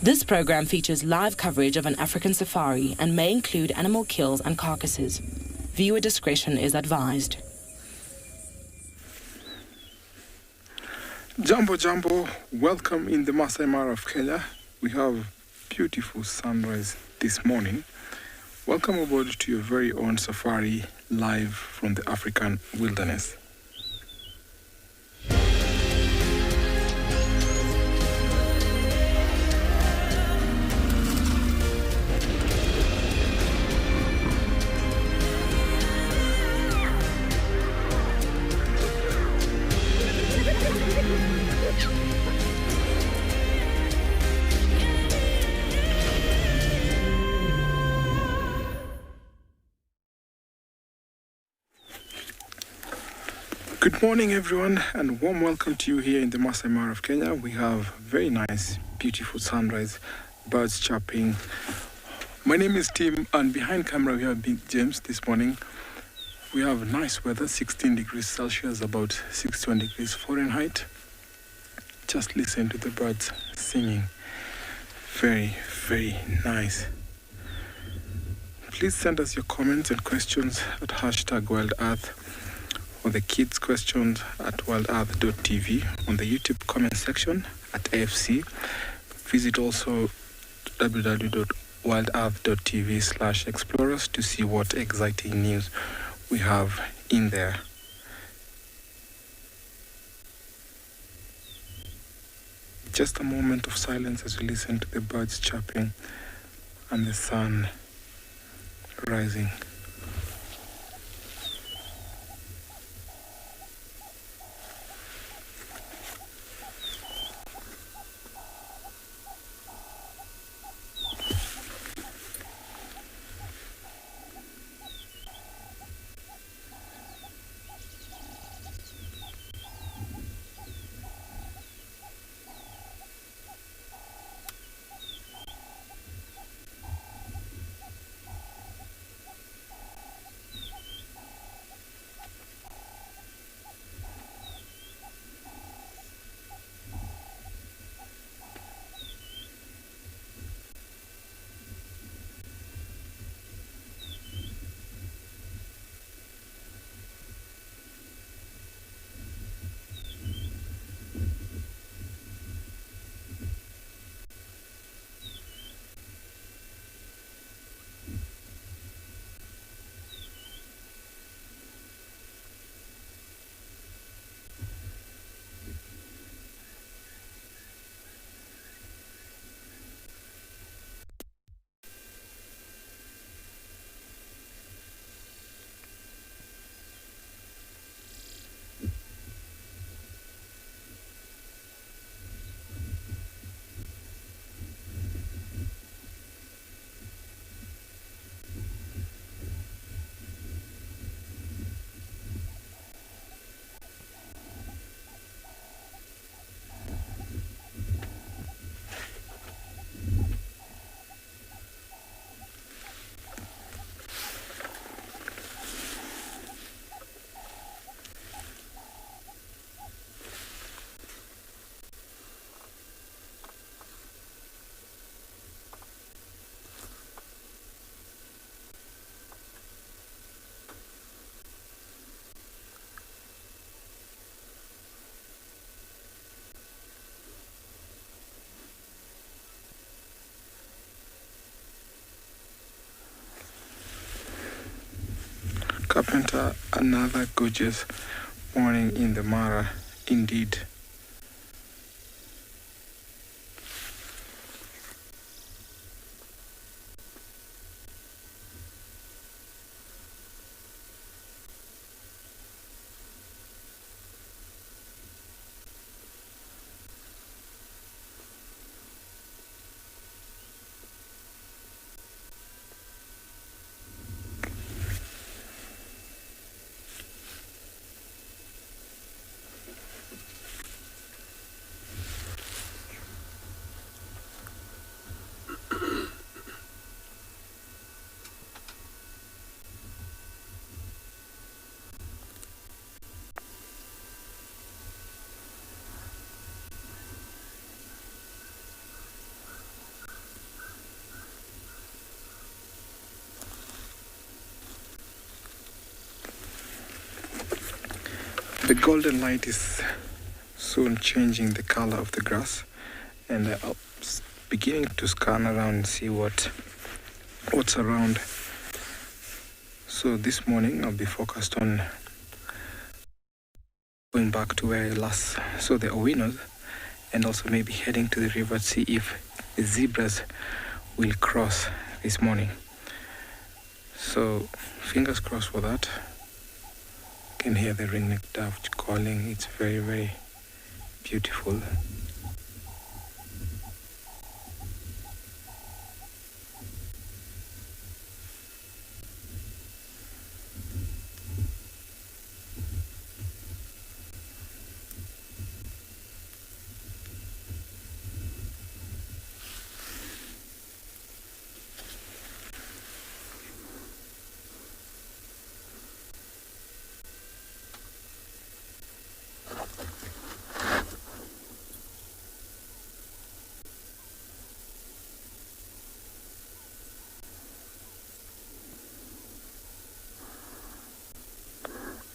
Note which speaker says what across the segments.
Speaker 1: This program features live coverage of an African safari and may include animal kills and carcasses. Viewer discretion is advised.
Speaker 2: Jambo Jambo, welcome in the Masai Mara of Kenya. We have beautiful sunrise this morning. Welcome aboard to your very own safari live from the African wilderness. Good morning, everyone, and warm welcome to you here in the Masai Mara of Kenya. We have very nice, beautiful sunrise, birds chirping. My name is Tim, and behind camera we have Big James this morning. We have nice weather, 16 degrees Celsius, about 61 degrees Fahrenheit. Just listen to the birds singing. Very, very nice. Please send us your comments and questions at #WildEarth. Or the kids' questions at wildearth.tv, on the YouTube comment section at AFC. Visit also www.wildearth.tv/explorers to see what exciting news we have in there. Just a moment of silence as we listen to the birds chirping and the sun rising. Carpenter, another gorgeous morning in the Mara, indeed. The golden light is soon changing the color of the grass, and I'm beginning to scan around and see what's around. So this morning I'll be focused on going back to where I last saw the owinos, and also maybe heading to the river to see if the zebras will cross this morning. So fingers crossed for that. You can hear the ring-necked dove calling. It's very, very beautiful.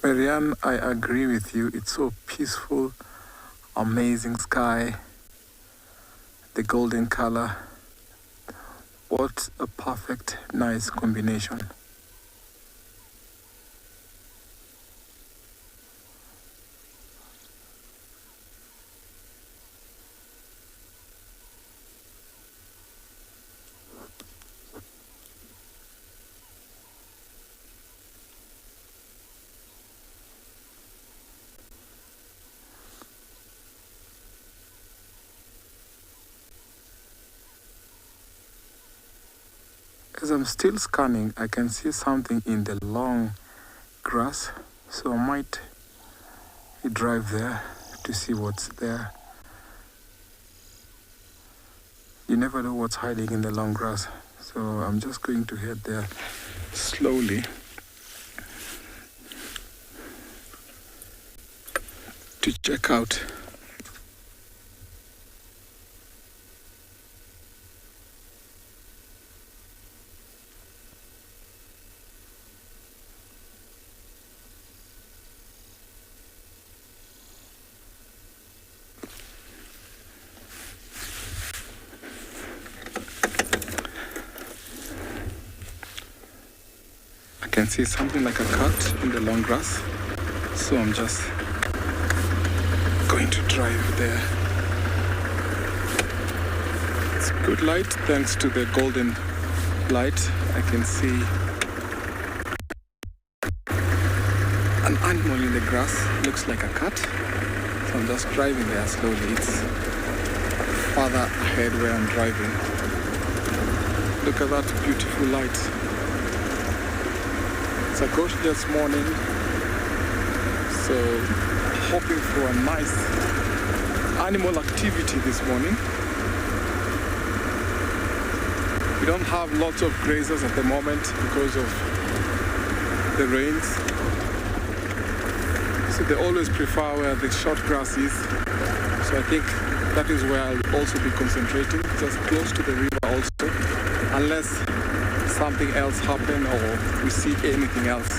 Speaker 2: Marianne, I agree with you. It's so peaceful, amazing sky, the golden color. What a perfect, nice combination. As I'm still scanning, I can see something in the long grass, so I might drive there to see what's there. You never know what's hiding in the long grass, so I'm just going to head there slowly to check out. I can see something like a cat in the long grass, so I'm just going to drive there. It's good light thanks to the golden light. I can see an animal in the grass, looks like a cat, so I'm just driving there slowly. It's farther ahead where I'm driving. Look at that beautiful light. It's a gorgeous morning, so hoping for a nice animal activity this morning. We don't have lots of grazers at the moment because of the rains, so they always prefer where the short grass is. So I think that is where I'll also be concentrating, just close to the river also, unless something else happen or we see anything else.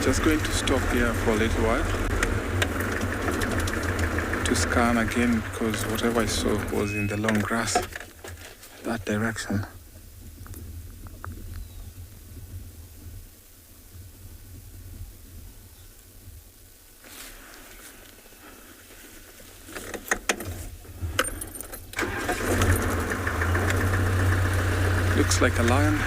Speaker 2: Just going to stop here for a little while to scan again, because whatever I saw was in the long grass, that direction. Looks like a lion.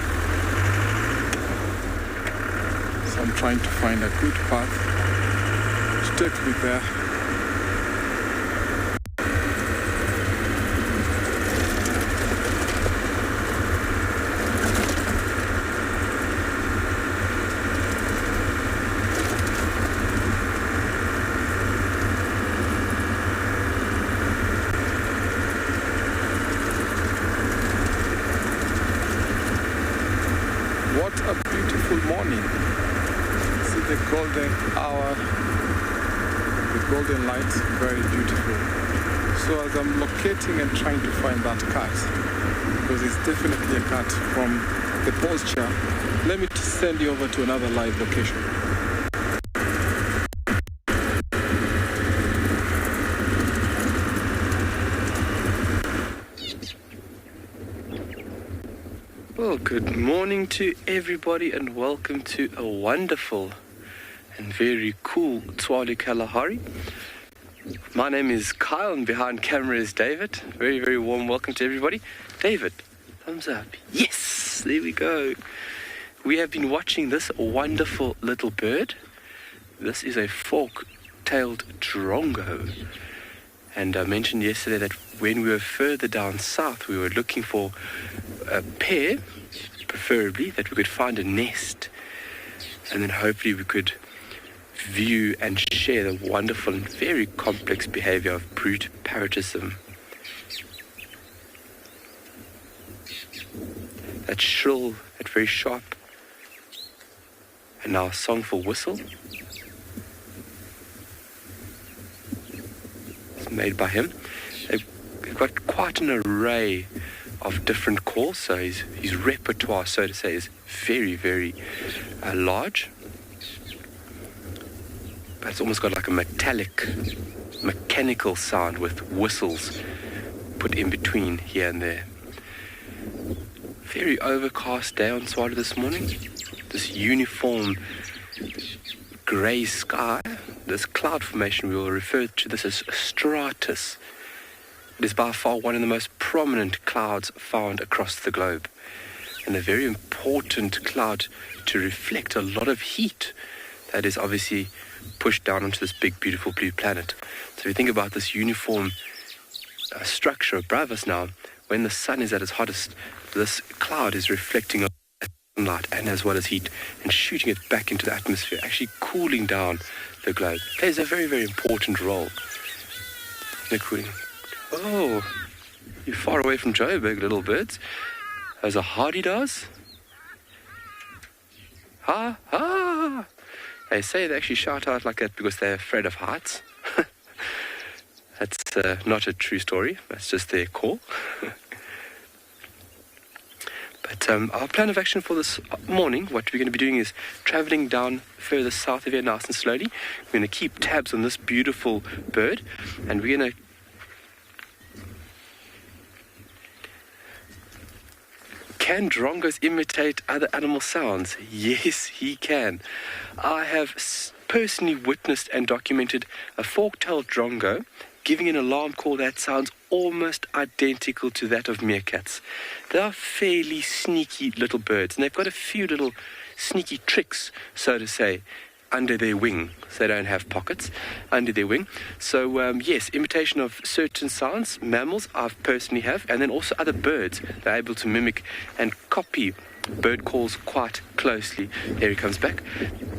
Speaker 2: So I'm trying to find a good path to take me there. the golden hour, the golden light, very beautiful. So as I'm locating and trying to find that cat, because it's definitely a cat from the posture, let me send you over to another live location. Well, good morning to everybody and welcome to a wonderful and very cool Tswalu Kalahari. My name is Kyle and behind camera is David. Very, very warm welcome to everybody. David, thumbs up. Yes, there we go. We have been watching this wonderful little bird. This is a fork-tailed Drongo. And I mentioned yesterday that when we were further down south, we were looking for a pair, preferably, that we could find a nest. And then hopefully we could view and share the wonderful and very complex behavior of brute parrotism. That shrill, that very sharp, and now songful whistle. It's made by him. They've got quite an array of different calls, so his repertoire, so to say, is very, very large. But it's almost got like a mechanical sound with whistles put in between here and there. Very overcast day on Tswalu this morning. This uniform grey sky, this cloud formation, we will refer to this as stratus. It is by far one of the most prominent clouds found across the globe, and a very important cloud to reflect a lot of heat that is obviously pushed down onto this big, beautiful blue planet. So if you think about this uniform structure above us now, when the sun is at its hottest, this cloud is reflecting sunlight and as well as heat and shooting it back into the atmosphere, actually cooling down the globe. It plays a very, very important role in the cooling. Oh, you're far away from Joburg, little birds. As a hardy does. Ha, ha. They say they actually shout out like that because they're afraid of heights. That's not a true story. That's just their call. But our plan of action for this morning, what we're going to be doing is traveling down further south of here nice and slowly. We're going to keep tabs on this beautiful bird, and we're going to Can Drongos imitate other animal sounds? Yes, he can. I have personally witnessed and documented a fork-tailed Drongo giving an alarm call that sounds almost identical to that of meerkats. They are fairly sneaky little birds, and they've got a few little sneaky tricks, so to say, under their wing. So they don't have pockets under their wing. So yes, imitation of certain sounds, mammals I personally have, and then also other birds. They're able to mimic and copy bird calls quite closely. There he comes back.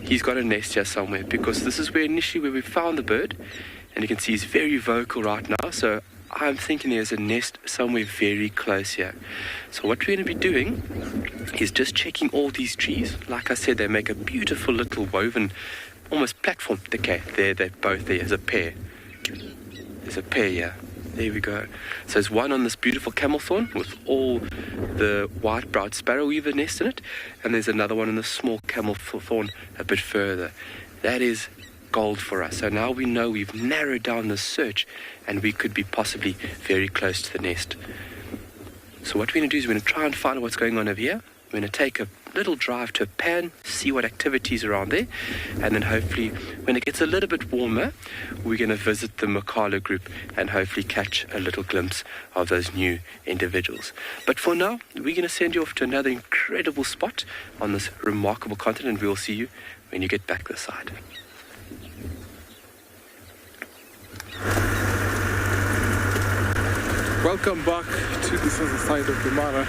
Speaker 2: He's got a nest here somewhere, because this is where initially where we found the bird, and you can see he's very vocal right now. So I'm thinking there's a nest somewhere very close here. So what we're going to be doing is just checking all these trees. Like I said, they make a beautiful little woven, almost platform. Okay, they're both there as a pair. There's a pair here. There we go. So there's one on this beautiful camel thorn with all the white-browed sparrow weaver nest in it, and there's another one in the small camel thorn a bit further. That is gold for us. So now we know we've narrowed down the search, and we could be possibly very close to the nest. So what we're going to do is we're going to try and find out what's going on over here. We're going to take a little drive to a pan, see what activities are around there, and then hopefully when it gets a little bit warmer, we're going to visit the Makala group and hopefully catch a little glimpse of those new individuals. But for now, we're going to send you off to another incredible spot on this remarkable continent, and we'll see you when you get back this side. Welcome back to this other side of the Mara.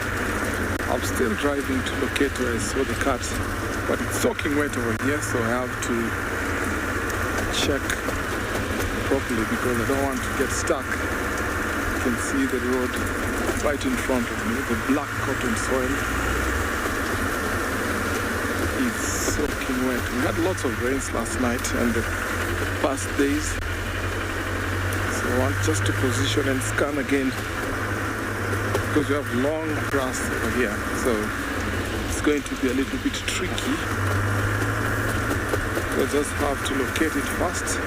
Speaker 2: I'm still driving to locate where I saw the cat, but it's soaking wet over here, so I have to check properly because I don't want to get stuck. You can see the road right in front of me, the black cotton soil is soaking soaking wet. We had lots of rains last night and the past days. So I want just to position and scan again because we have long grass over here. So it's going to be a little bit tricky. So I just have to locate it first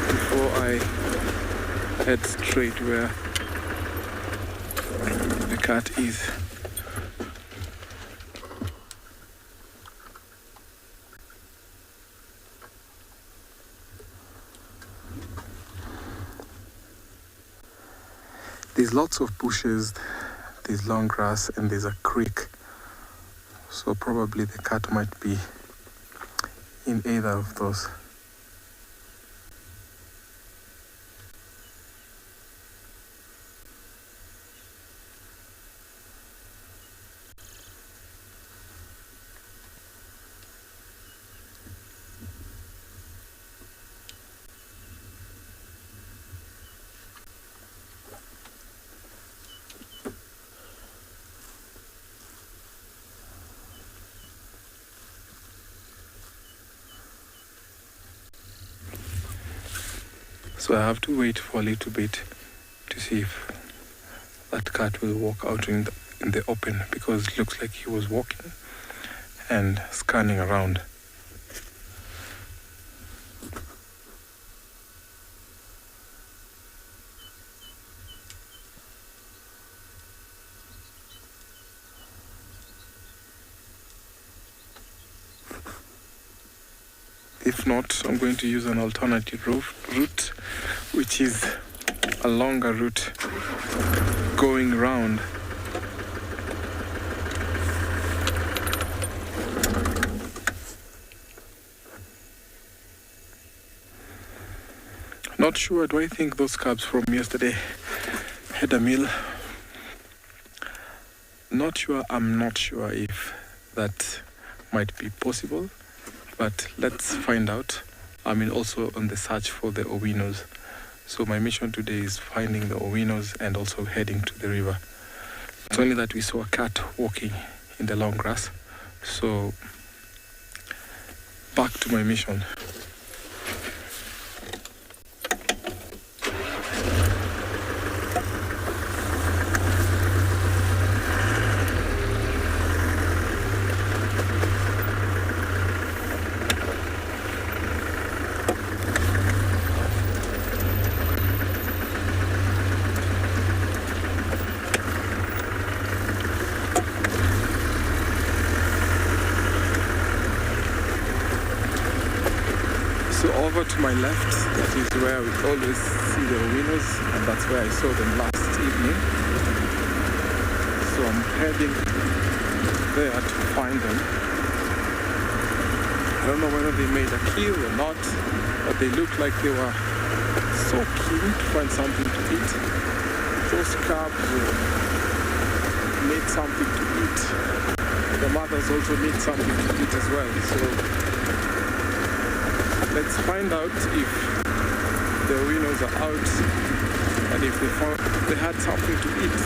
Speaker 2: before I head straight where the cat is. There's lots of bushes, there's long grass, and there's a creek. So probably the cat might be in either of those. So I have to wait for a little bit to see if that cat will walk out in the open, because it looks like he was walking and scanning around. If not, I'm going to use an alternative route, which is a longer route going round. Not sure, do I think those cabs from yesterday had a meal? Not sure, I'm not sure if that might be possible. But let's find out. I'm also on the search for the owinos. So my mission today is finding the owinos and also heading to the river. It's only that we saw a cat walking in the long grass. So back to my mission. Over to my left, that is where we always see the owinos, and that's where I saw them last evening. So I'm heading there to find them. I don't know whether they made a kill or not, but they looked like they were so keen to find something to eat. Those calves need something to eat. The mothers also need something to eat as well. So let's find out if the owinos are out and if they had something to eat.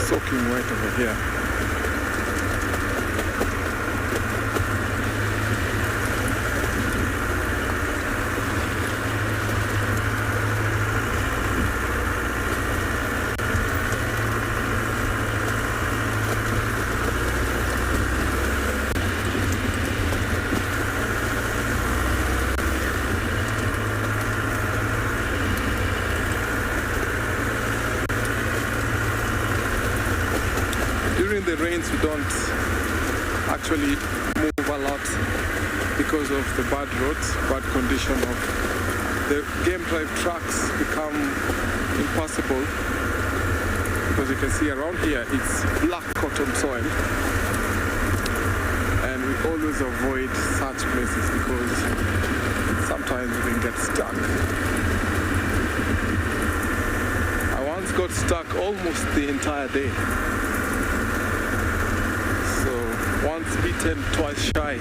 Speaker 2: Soaking wet over here. During the rains we don't actually move a lot because of the bad roads, bad condition of the game drive tracks become impossible, because you can see around here it's black cotton soil, and we always avoid such places because sometimes we can get stuck. I once got stuck almost the entire day. Once bitten, twice shy.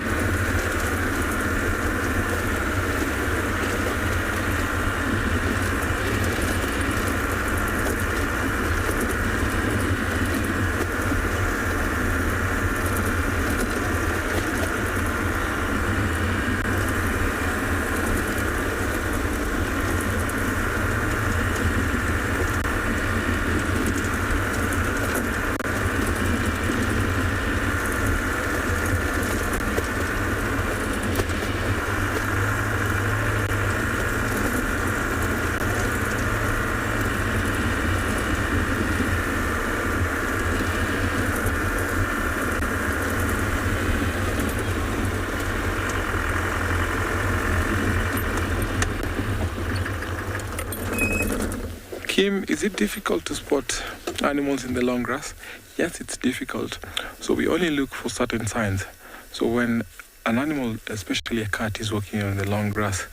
Speaker 2: Tim, is it difficult to spot animals in the long grass? Yes, it's difficult. So we only look for certain signs. So when an animal, especially a cat, is walking on the long grass,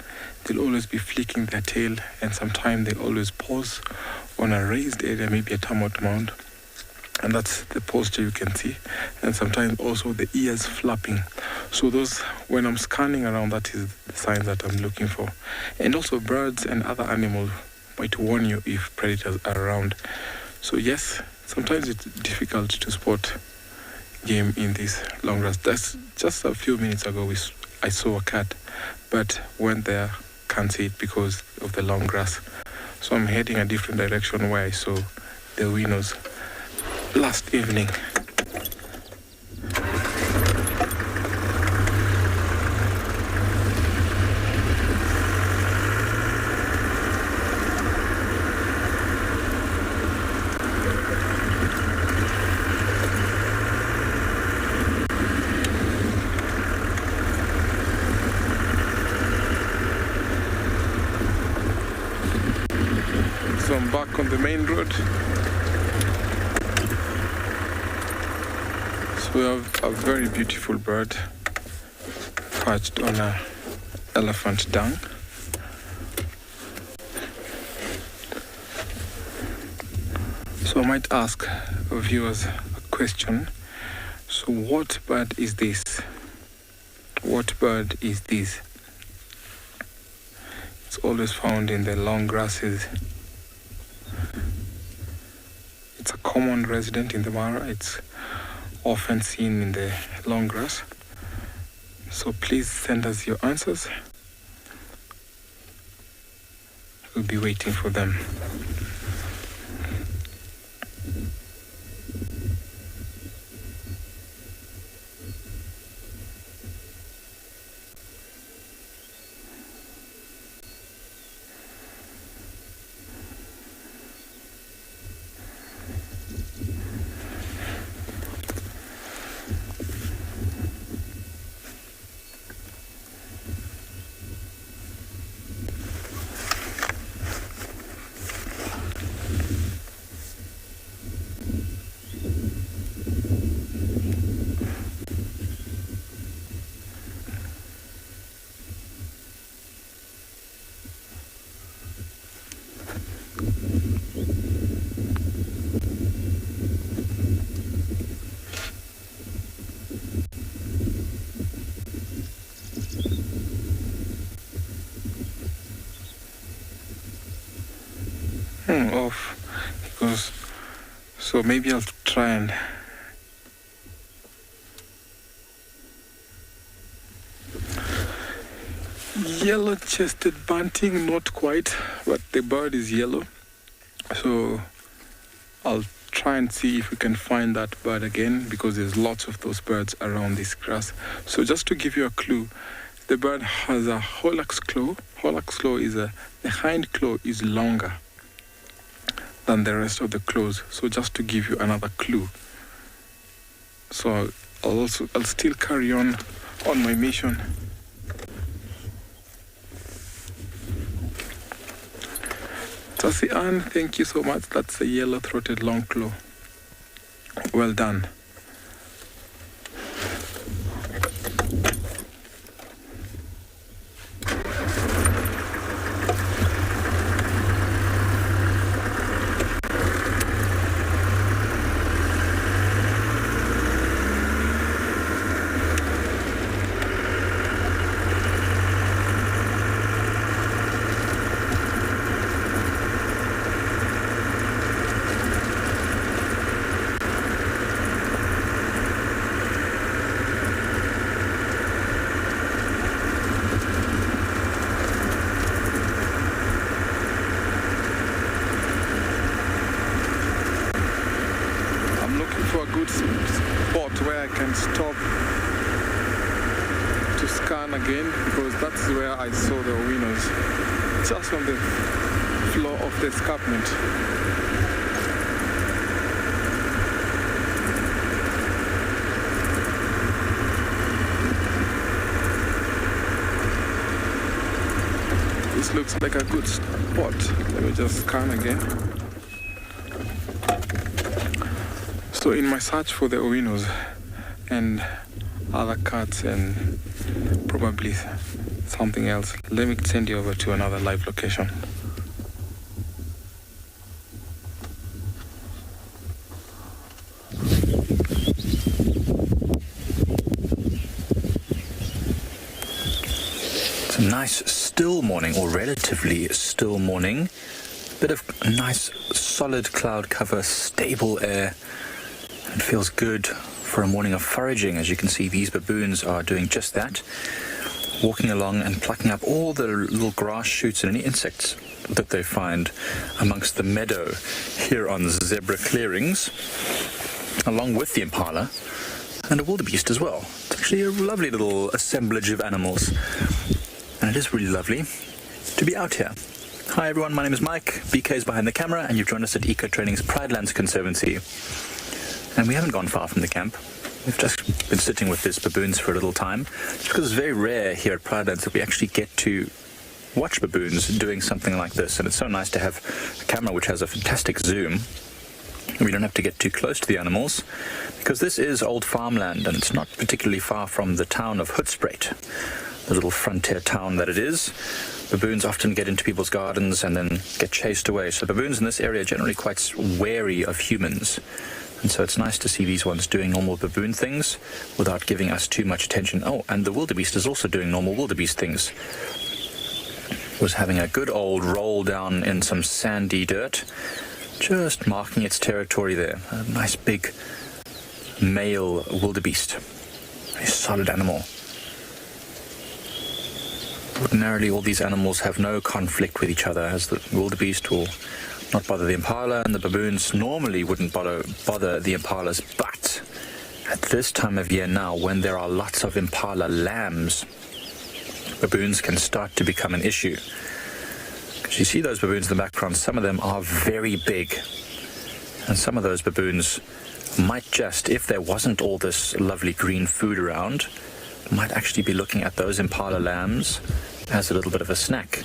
Speaker 2: they'll always be flicking their tail, and sometimes they always pause on a raised area, maybe a termite mound. And that's the posture you can see. And sometimes also the ears flapping. So those, when I'm scanning around, that is the signs that I'm looking for. And also birds and other animals might warn you if predators are around. So yes, sometimes it's difficult to spot game in this long grass. That's just a few minutes ago I saw a cat, but went there, can't see it because of the long grass. So I'm heading a different direction where I saw the winners last evening. So I'm back on the main road. So we have a very beautiful bird perched on a elephant dung. So I might ask viewers a question. So what bird is this? What bird is this? It's always found in the long grasses. It's a common resident in the Mara. It's often seen in the long grass. So please send us your answers. We'll be waiting for them. Off because so maybe I'll try and yellow-chested bunting, not quite, but the bird is yellow. So I'll try and see if we can find that bird again, because there's lots of those birds around this grass. So just to give you a clue, the bird has a holax claw. Holax claw is the hind claw is longer than the rest of the claws. So just to give you another clue. So I'll still carry on my mission. Sassy Ann, thank you so much. That's a yellow-throated long claw. Well done. Spot where I can stop to scan again, because that's where I saw the winners, just on the floor of the escarpment. This looks like a good spot. Let me just scan again. So in my search for the owinos and other cats and probably something else, let me send you over to another live location.
Speaker 3: It's a nice still morning, or relatively still morning. Bit of nice solid cloud cover, stable air. It feels good for a morning of foraging. As you can see, these baboons are doing just that, walking along and plucking up all the little grass shoots and any insects that they find amongst the meadow here on zebra clearings, along with the impala and a wildebeest as well. It's actually a lovely little assemblage of animals, and it is really lovely to be out here. Hi everyone, my name is Mike, BK is behind the camera, and you've joined us at Eco Training's Pridelands Conservancy. And we haven't gone far from the camp. We've just been sitting with these baboons for a little time, just because it's very rare here at Pridelands that we actually get to watch baboons doing something like this. And it's so nice to have a camera which has a fantastic zoom. We don't have to get too close to the animals, because this is old farmland, and it's not particularly far from the town of Hoedspruit, the little frontier town that it is. Baboons often get into people's gardens and then get chased away. So baboons in this area are generally quite wary of humans. And so it's nice to see these ones doing normal baboon things without giving us too much attention. Oh, and the wildebeest is also doing normal wildebeest things. Was having a good old roll down in some sandy dirt, just marking its territory there. A nice big male wildebeest. A solid animal. Ordinarily, all these animals have no conflict with each other, as the wildebeest will not bother the impala, and the baboons normally wouldn't bother the impalas. But at this time of year now, when there are lots of impala lambs, baboons can start to become an issue. Because you see those baboons in the background, some of them are very big. And some of those baboons might just, if there wasn't all this lovely green food around, might actually be looking at those impala lambs as a little bit of a snack.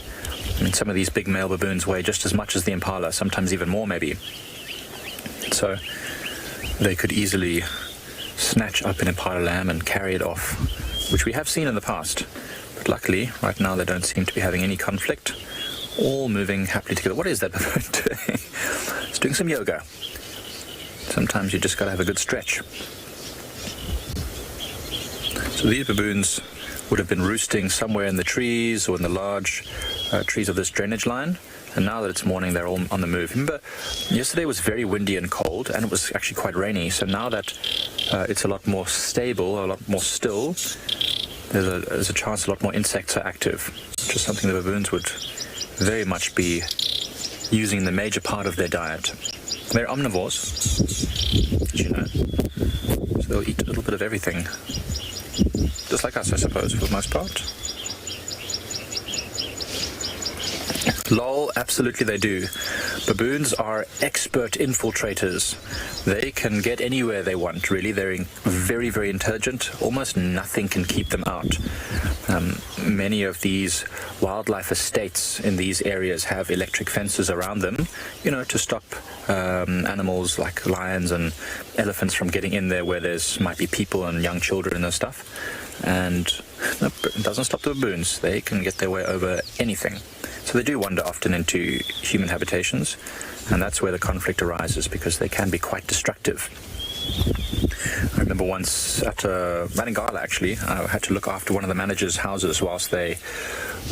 Speaker 3: I mean, some of these big male baboons weigh just as much as the impala, sometimes even more maybe. So they could easily snatch up an impala lamb and carry it off, which we have seen in the past. But luckily, right now they don't seem to be having any conflict, all moving happily together. What is that baboon doing? It's doing some yoga. Sometimes you just got to have a good stretch. So these baboons would have been roosting somewhere in the trees or in the large trees of this drainage line, and now that it's morning, they're all on the move. Remember, yesterday was very windy and cold, and it was actually quite rainy, so now that it's a lot more stable, a lot more still, there's a chance a lot more insects are active, which is something the baboons would very much be using the major part of their diet. They're omnivores, as you know, so they'll eat a little bit of everything. Just like us, I suppose, for the most part. Lol, absolutely they do. Baboons are expert infiltrators. They can get anywhere they want, really. They're very, very intelligent. Almost nothing can keep them out. Many of these wildlife estates in these areas have electric fences around them, to stop animals like lions and elephants from getting in there where there's might be people and young children and stuff. And it doesn't stop the baboons. They can get their way over anything. So they do wander often into human habitations, and that's where the conflict arises, because they can be quite destructive. I remember once at Ngala, actually, I had to look after one of the managers' houses whilst they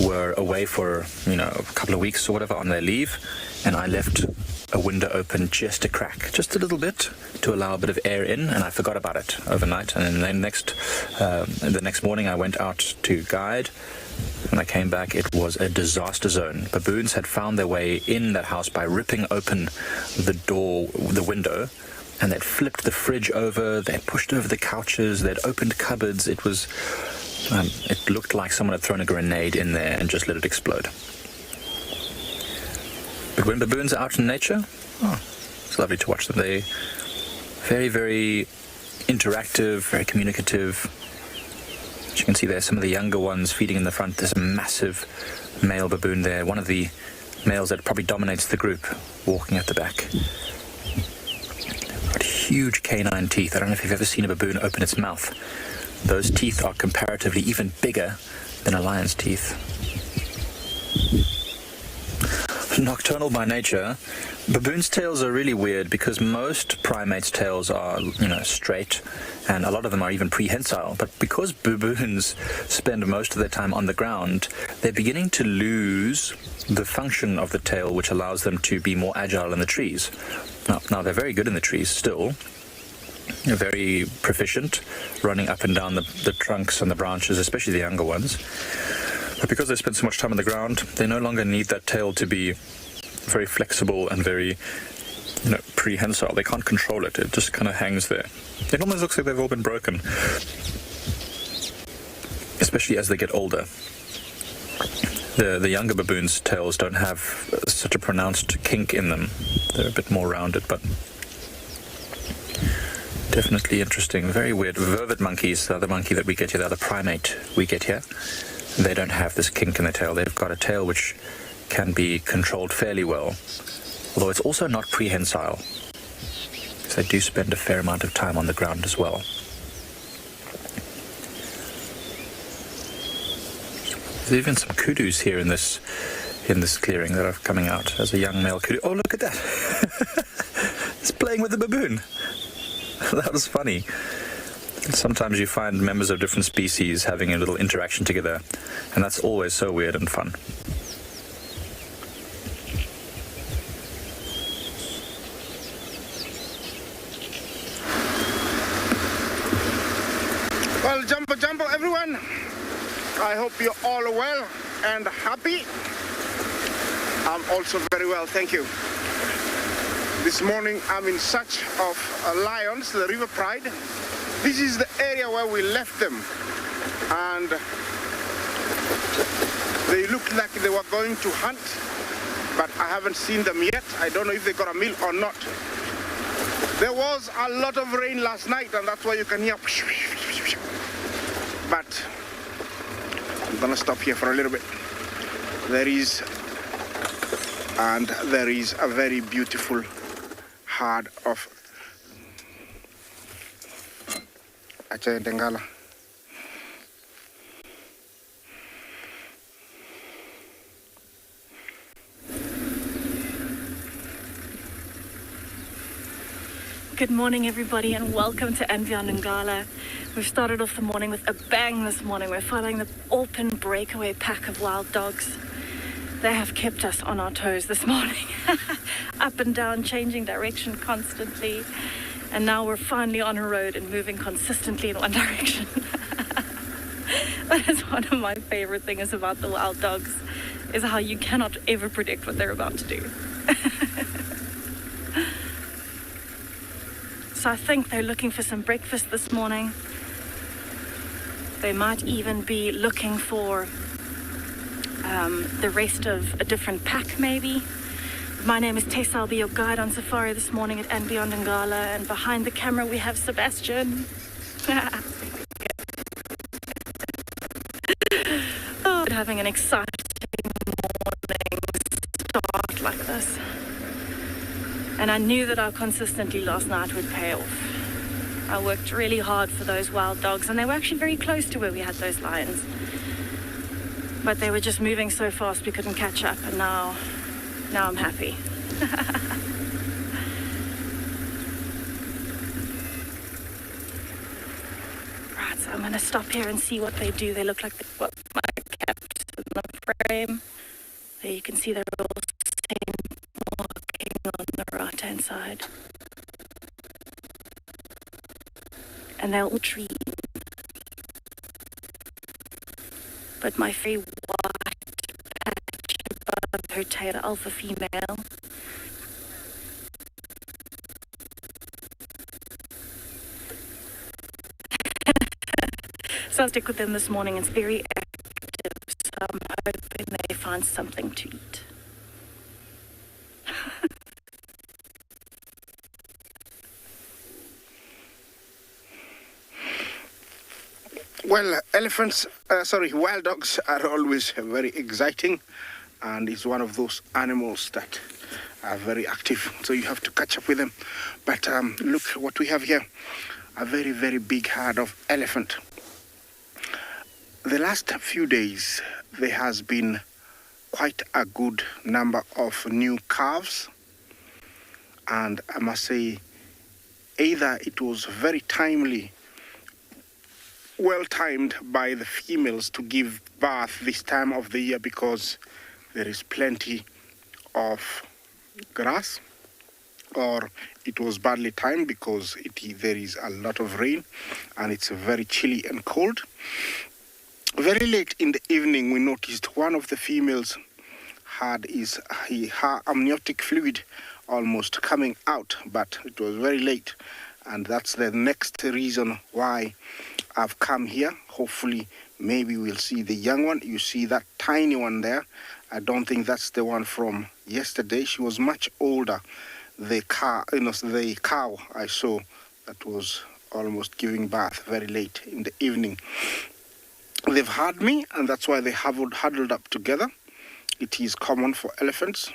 Speaker 3: were away for, a couple of weeks or whatever on their leave, and I left a window open just a crack, just a little bit, to allow a bit of air in, and I forgot about it overnight. And then the next morning I went out to guide. When I came back, it was a disaster zone. Baboons had found their way in that house by ripping open the window, and they'd flipped the fridge over, they'd pushed over the couches, they'd opened cupboards. It looked like someone had thrown a grenade in there and just let it explode. But when baboons are out in nature, it's lovely to watch them. They're very, very interactive, very communicative. As you can see there, some of the younger ones feeding in the front. There's a massive male baboon there, one of the males that probably dominates the group, walking at the back. huge canine teeth. I don't know if you've ever seen a baboon open its mouth. Those teeth are comparatively even bigger than a lion's teeth. Nocturnal by nature, baboons' tails are really weird because most primates' tails are, straight, and a lot of them are even prehensile. But because baboons spend most of their time on the ground, they're beginning to lose the function of the tail, which allows them to be more agile in the trees. Now they're very good in the trees still. They're very proficient, running up and down the trunks and the branches, especially the younger ones. But because they spend so much time on the ground, they no longer need that tail to be very flexible and very, prehensile. They can't control it. It just kind of hangs there. It almost looks like they've all been broken, especially as they get older. The younger baboons' tails don't have such a pronounced kink in them. They're a bit more rounded, but definitely interesting. Very weird. Vervet monkeys, the other monkey that we get here, the other primate we get here, they don't have this kink in their tail. They've got a tail which can be controlled fairly well, although it's also not prehensile, because they do spend a fair amount of time on the ground as well. There's even some kudus here in this clearing that are coming out. There's a young male kudu. Oh, look at that! It's playing with the baboon. That was funny. Sometimes you find members of different species having a little interaction together, and that's always so weird and fun.
Speaker 4: Well, jumbo everyone. I hope you're all well and happy. I'm also very well, thank you. This morning I'm in search of lions, the River Pride. This is the area where we left them, and they looked like they were going to hunt, but I haven't seen them yet. I don't know if they got a meal or not. There was a lot of rain last night, and that's why you can hear. But I'm gonna stop here for a little bit. There is a very beautiful herd of Ngala.
Speaker 5: Good morning, everybody, and welcome to andBeyond in Ngala. We've started off the morning with a bang this morning. We're following the open breakaway pack of wild dogs. They have kept us on our toes this morning, up and down, changing direction constantly. And now we're finally on a road and moving consistently in one direction. That is one of my favorite things about the wild dogs, is how you cannot ever predict what they're about to do. So I think they're looking for some breakfast this morning. They might even be looking for the rest of a different pack, maybe. My name is Tess. I'll be your guide on safari this morning at andBeyond in Ngala, and behind the camera we have Sebastian. Oh, having an exciting morning start like this. And I knew that our consistency last night would pay off. I worked really hard for those wild dogs, and they were actually very close to where we had those lions. But they were just moving so fast we couldn't catch up, and now I'm happy. Right, so I'm going to stop here and see what they do. They look like they've got my caps in the frame. There you can see they're all seen walking on the right-hand side. And they're all trees. But my very white patch above her tail, alpha female. So I'll stick with them this morning. It's very active, so I'm hoping they find something to eat.
Speaker 4: Well, wild dogs are always very exciting, and it's one of those animals that are very active, so you have to catch up with them. But look what we have here, a very, very big herd of elephant. The last few days, there has been quite a good number of new calves, and I must say, either it was very timely, well timed by the females to give birth this time of the year, because there is plenty of grass, or it was badly timed because there is a lot of rain and it's very chilly and cold. Very late in the evening, we noticed one of the females had her amniotic fluid almost coming out, but it was very late, and that's the next reason why I've come here. Hopefully, maybe we'll see the young one. You see that tiny one there? I don't think that's the one from yesterday. She was much older. The cow I saw that was almost giving birth very late in the evening. They've heard me, and that's why they huddled up together. It is common for elephants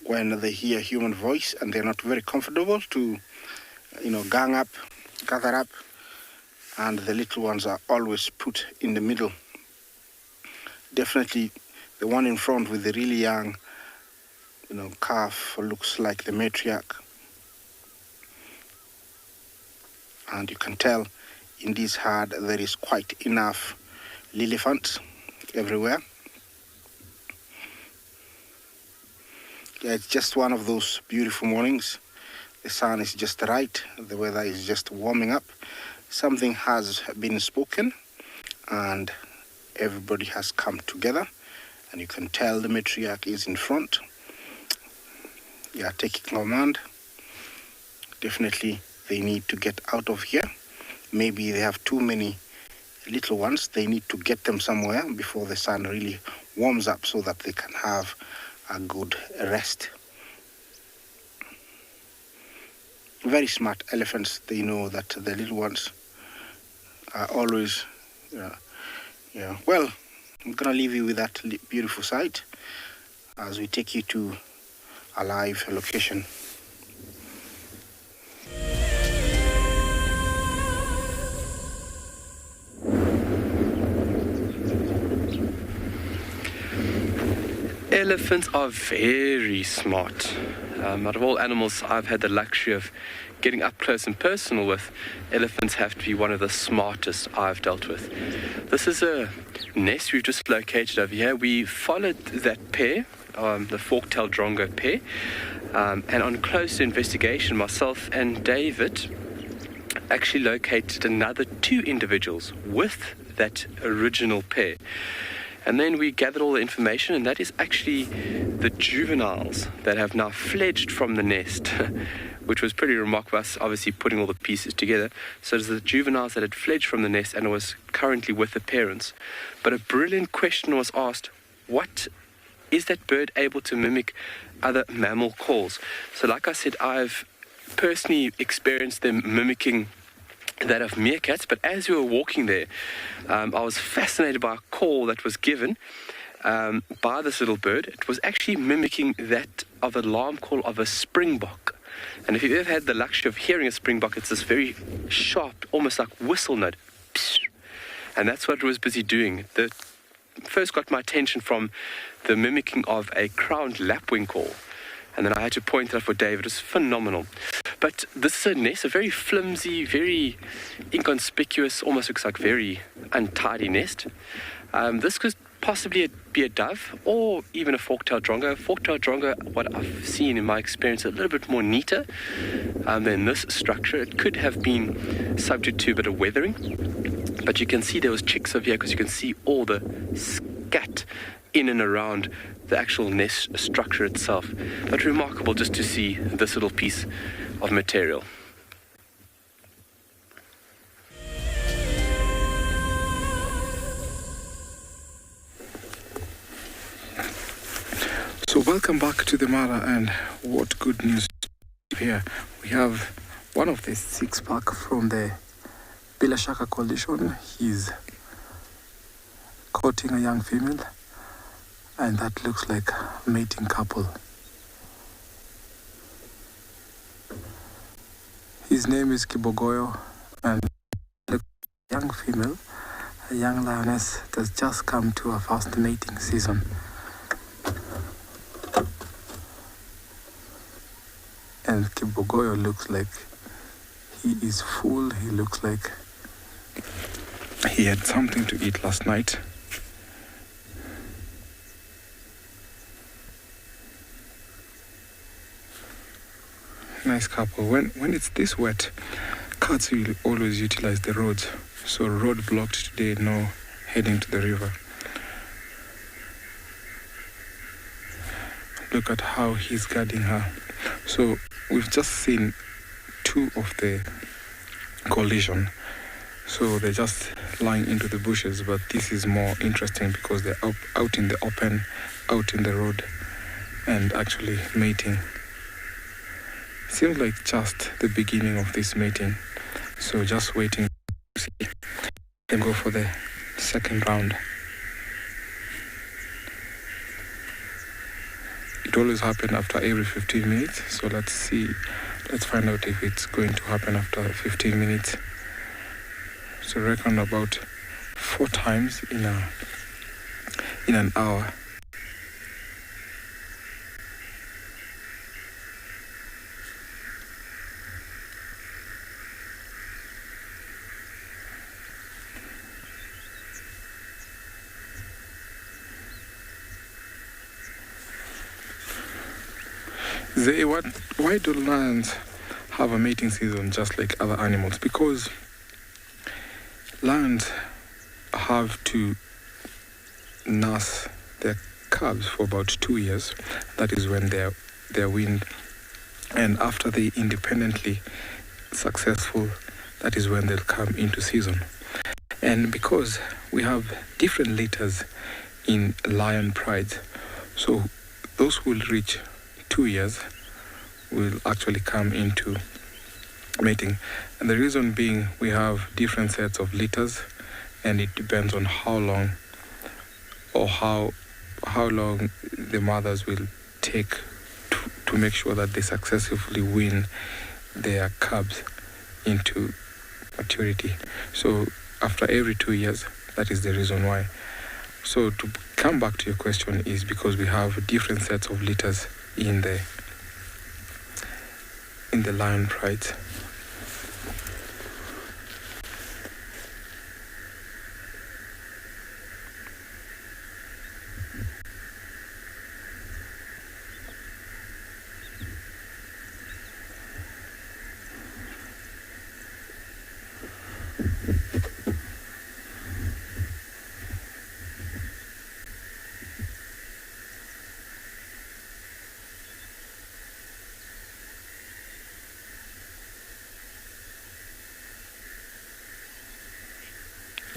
Speaker 4: when they hear human voice and they're not very comfortable to, gang up, gather up, and the little ones are always put in the middle. Definitely the one in front with the really young, calf looks like the matriarch. And you can tell in this herd there is quite enough elephants everywhere. Yeah, it's just one of those beautiful mornings. The sun is just right. The weather is just warming up. Something has been spoken and everybody has come together. And you can tell the matriarch is in front. They are taking command. Definitely they need to get out of here. Maybe they have too many little ones. They need to get them somewhere before the sun really warms up so that they can have a good rest. Very smart elephants. They know that the little ones are always, Well, I'm gonna leave you with that beautiful sight as we take you to a live location.
Speaker 6: Elephants are very smart. Out of all animals I've had the luxury of getting up close and personal with, elephants have to be one of the smartest I've dealt with. This is a nest we've just located over here. We followed that pair, the fork-tailed Drongo pair, and on close investigation, myself and David actually located another 2 individuals with that original pair. And then we gathered all the information, and that is actually the juveniles that have now fledged from the nest, which was pretty remarkable, us obviously putting all the pieces together. So it's the juveniles that had fledged from the nest and was currently with the parents. But a brilliant question was asked: what is that bird able to mimic other mammal calls? So like I said, I've personally experienced them mimicking that of meerkats, but as we were walking there, I was fascinated by a call that was given by this little bird. It was actually mimicking that of an alarm call of a springbok. And if you've ever had the luxury of hearing a springbok, it's this very sharp, almost like whistle note. And that's what it was busy doing. It first got my attention from the mimicking of a crowned lapwing call. And then I had to point it out for David. It was phenomenal. But this is a nest, a very flimsy, very inconspicuous, almost looks like very untidy nest. This could possibly be a dove or even a fork-tailed Drongo. Fork-tailed Drongo, what I've seen in my experience, a little bit more neater than this structure. It could have been subject to a bit of weathering. But you can see there was chicks over here because you can see all the scat in and around the actual nest structure itself. But remarkable just to see this little piece of material.
Speaker 2: So welcome back to the Mara, and what good news here. We have one of the 6-pack from the Bila Shaka coalition. He's courting a young female, and that looks like a mating couple His name is Kibogoyo, and the young female, a young lioness, has just come to her first mating season. And Kibogoyo looks like he is full. He looks like he had something to eat last night. Nice couple. When it's this wet, cats will always utilize the roads. So road blocked today, no heading to the river. Look at how he's guarding her. So we've just seen two of the collision. So they're just lying into the bushes, but this is more interesting because they're out in the open, out in the road, and actually mating. Seems like just the beginning of this mating. So just waiting to see them go for the second round. It always happens after every 15 minutes. So let's find out if it's going to happen after 15 minutes. So reckon about 4 times in an hour. Why do lions have a mating season just like other animals? Because lions have to nurse their cubs for about 2 years. That is when they're weaned. And after they independently successful, that is when they'll come into season. And because we have different litters in lion prides, so those who will reach 2 years will actually come into mating. And the reason being, we have different sets of litters, and it depends on how long the mothers will take to make sure that they successfully wean their cubs into maturity. So after every 2 years, that is the reason why. So to come back to your question is because we have different sets of litters in the lion prides.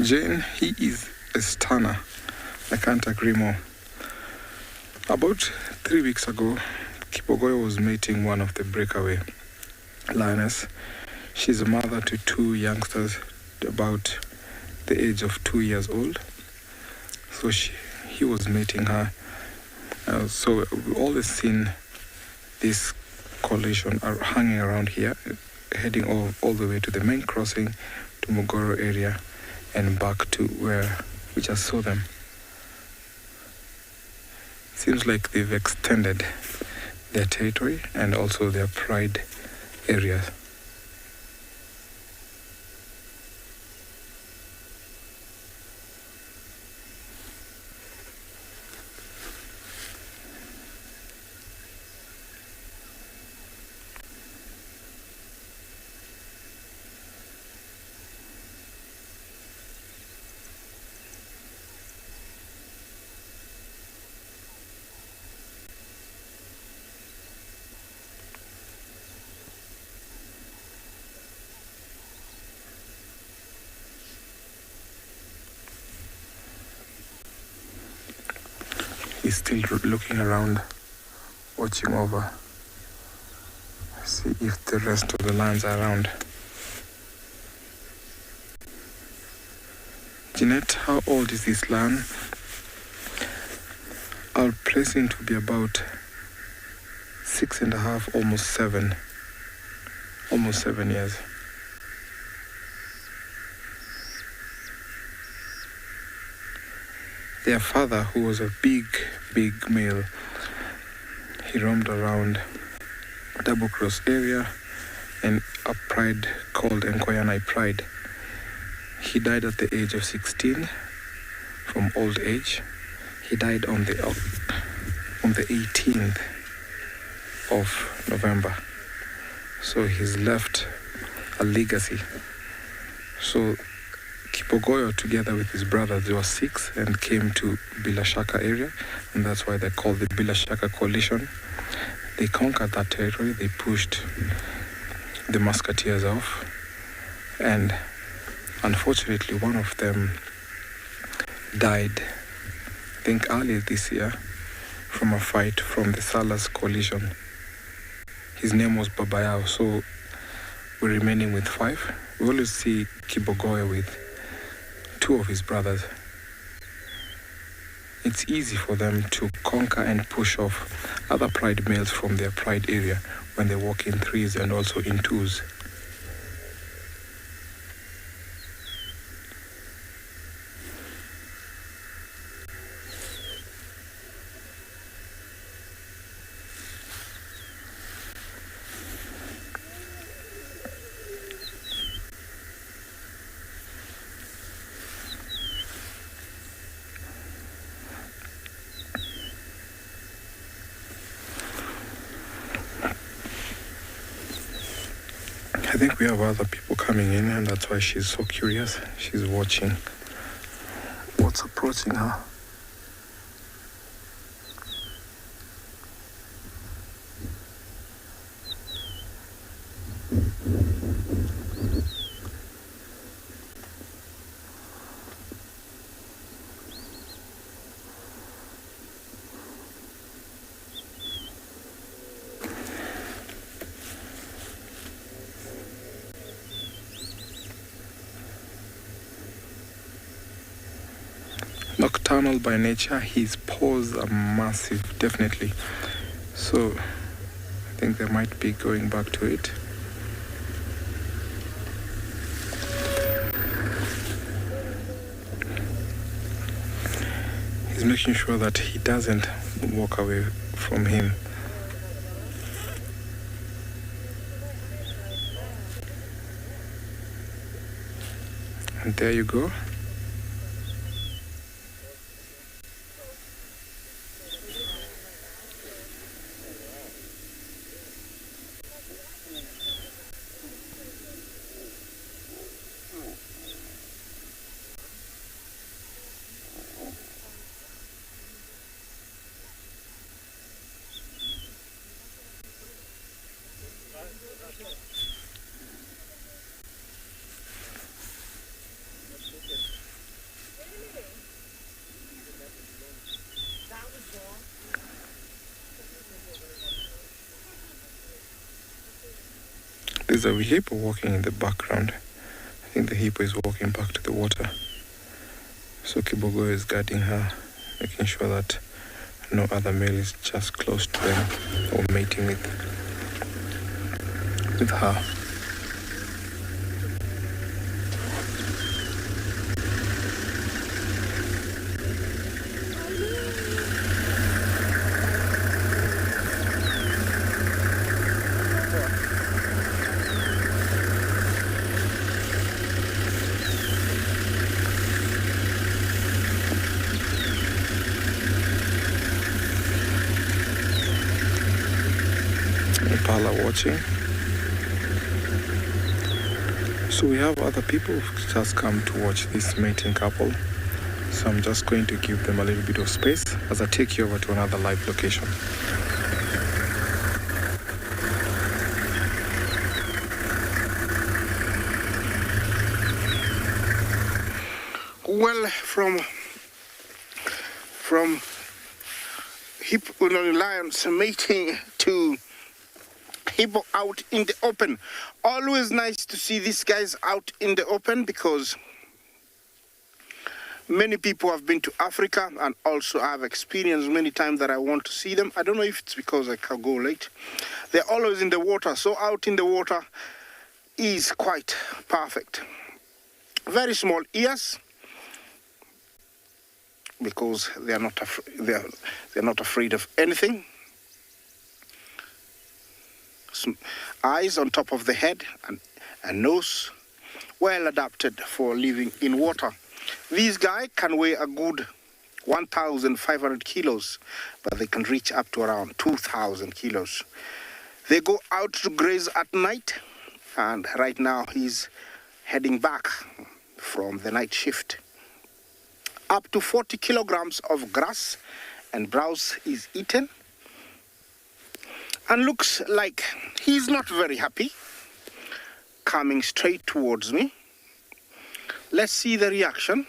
Speaker 2: Jane, he is a stunner. I can't agree more. About 3 weeks ago, Kibogoyo was mating one of the breakaway lioness. She's a mother to 2 youngsters about the age of 2 years old. So he was mating her. So we've always seen this collision hanging around here, heading all the way to the main crossing, to Mogoro area, and back to where we just saw them. Seems like they've extended their territory and also their pride areas. He's still looking around, watching over, see if the rest of the lions are around. Jeanette, how old is this lion? I'll place him to be about 6.5, almost 7. almost 7 years. Their father, who was a big male, he roamed around Double Cross area and a pride called Nkoyanai Pride. He died at the age of 16 from old age. He died on the 18th of November. So he's left a legacy. So Kipogoyo, together with his brothers, they were 6 and came to Bilashaka area, and that's why they're called the Bilashaka Coalition. They conquered that territory, they pushed the musketeers off, and unfortunately one of them died, I think earlier this year, from a fight from the Salas Coalition. His name was Babayao, so we're remaining with 5. We always see Kibogoyo with 2 of his brothers. It's easy for them to conquer and push off other pride males from their pride area when they walk in 3s and also in 2s. I think we have other people coming in, and that's why she's so curious. She's watching what's approaching her. Nocturnal by nature, his paws are massive, definitely. So I think they might be going back to it. He's making sure that he doesn't walk away from him. And there you go. There's a hippo walking in the background. I think the hippo is walking back to the water. So Kibogo is guarding her, making sure that no other male is just close to them or mating with her. Watching. So we have other people who just come to watch this mating couple. So I'm just going to give them a little bit of space as I take you over to another live location.
Speaker 4: Well, from hippo lions mating to hippo out in the open. Always nice to see these guys out in the open, because many people have been to Africa, and also I've experienced many times that I want to see them. I don't know if it's because I can go late. They're always in the water, so out in the water, is quite perfect. Very small ears, because they're not afraid of anything. Eyes on top of the head and nose, well adapted for living in water. These guys can weigh a good 1,500 kilos, but they can reach up to around 2,000 kilos. They go out to graze at night, and right now he's heading back from the night shift. Up to 40 kilograms of grass and browse is eaten, and looks like he's not very happy, coming straight towards me. Let's see the reaction.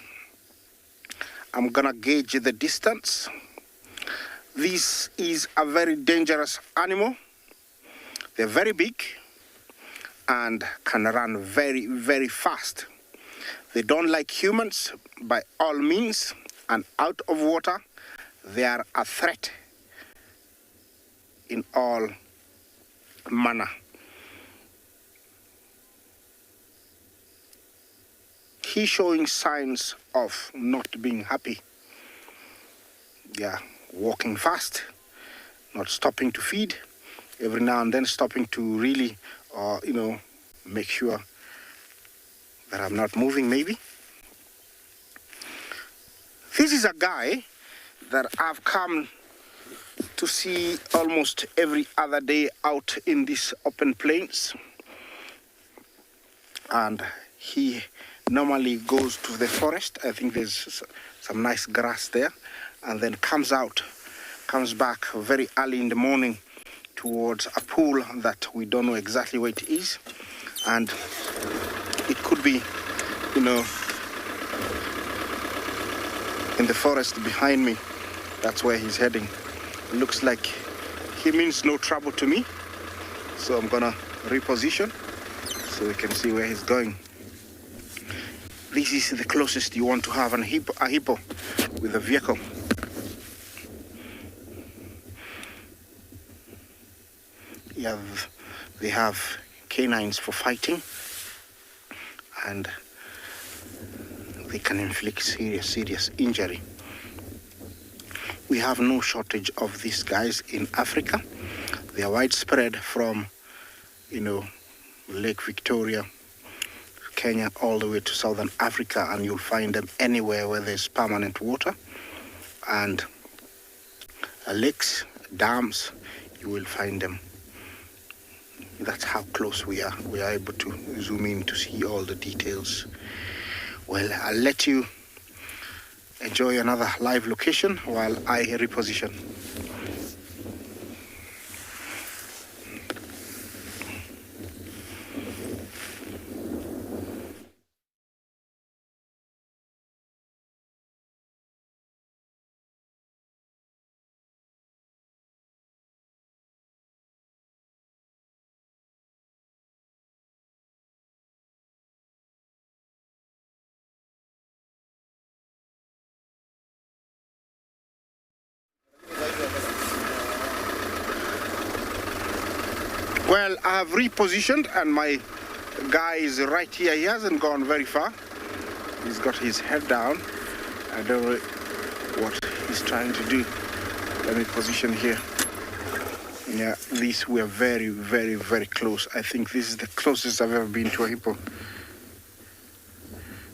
Speaker 4: I'm gonna gauge the distance. This is a very dangerous animal. They're very big and can run very, very fast. They don't like humans by all means, and out of water, they are a threat in all manner. He's showing signs of not being happy. Yeah, walking fast, not stopping to feed, every now and then stopping to really, make sure that I'm not moving maybe. This is a guy that I've come to see almost every other day out in these open plains. And he normally goes to the forest. I think there's some nice grass there, and then comes back very early in the morning towards a pool that we don't know exactly where it is, and it could be, in the forest behind me. That's where he's heading. It looks like he means no trouble to me, so I'm gonna reposition so we can see where he's going. This is the closest you want to have a hippo with a vehicle. Yeah, they have canines for fighting, and they can inflict serious injury. We have no shortage of these guys in Africa. They are widespread from, Lake Victoria, Kenya, all the way to Southern Africa, and you'll find them anywhere where there's permanent water. And lakes, dams, you will find them. That's how close we are. We are able to zoom in to see all the details. Well, I'll let you enjoy another live location while I reposition. Well, I have repositioned, and my guy is right here. He hasn't gone very far. He's got his head down. I don't know what he's trying to do. Let me position here. Yeah, these were very, very, very close. I think this is the closest I've ever been to a hippo.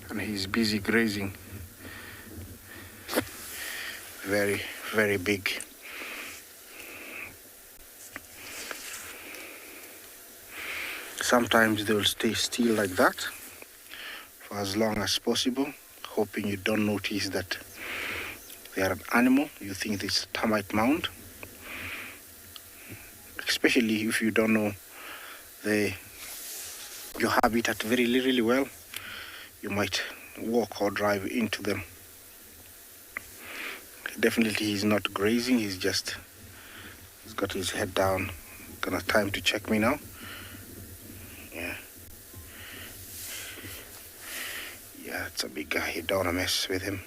Speaker 4: And he's busy grazing. Very, very big. Sometimes they'll stay still like that for as long as possible, hoping you don't notice that they are an animal. You think it's a termite mound, especially if you don't know your habitat really well. You might walk or drive into them. Definitely he's not grazing, he's got his head down. Gonna time to check me now. Yeah, it's a big guy. You don't want to mess with him.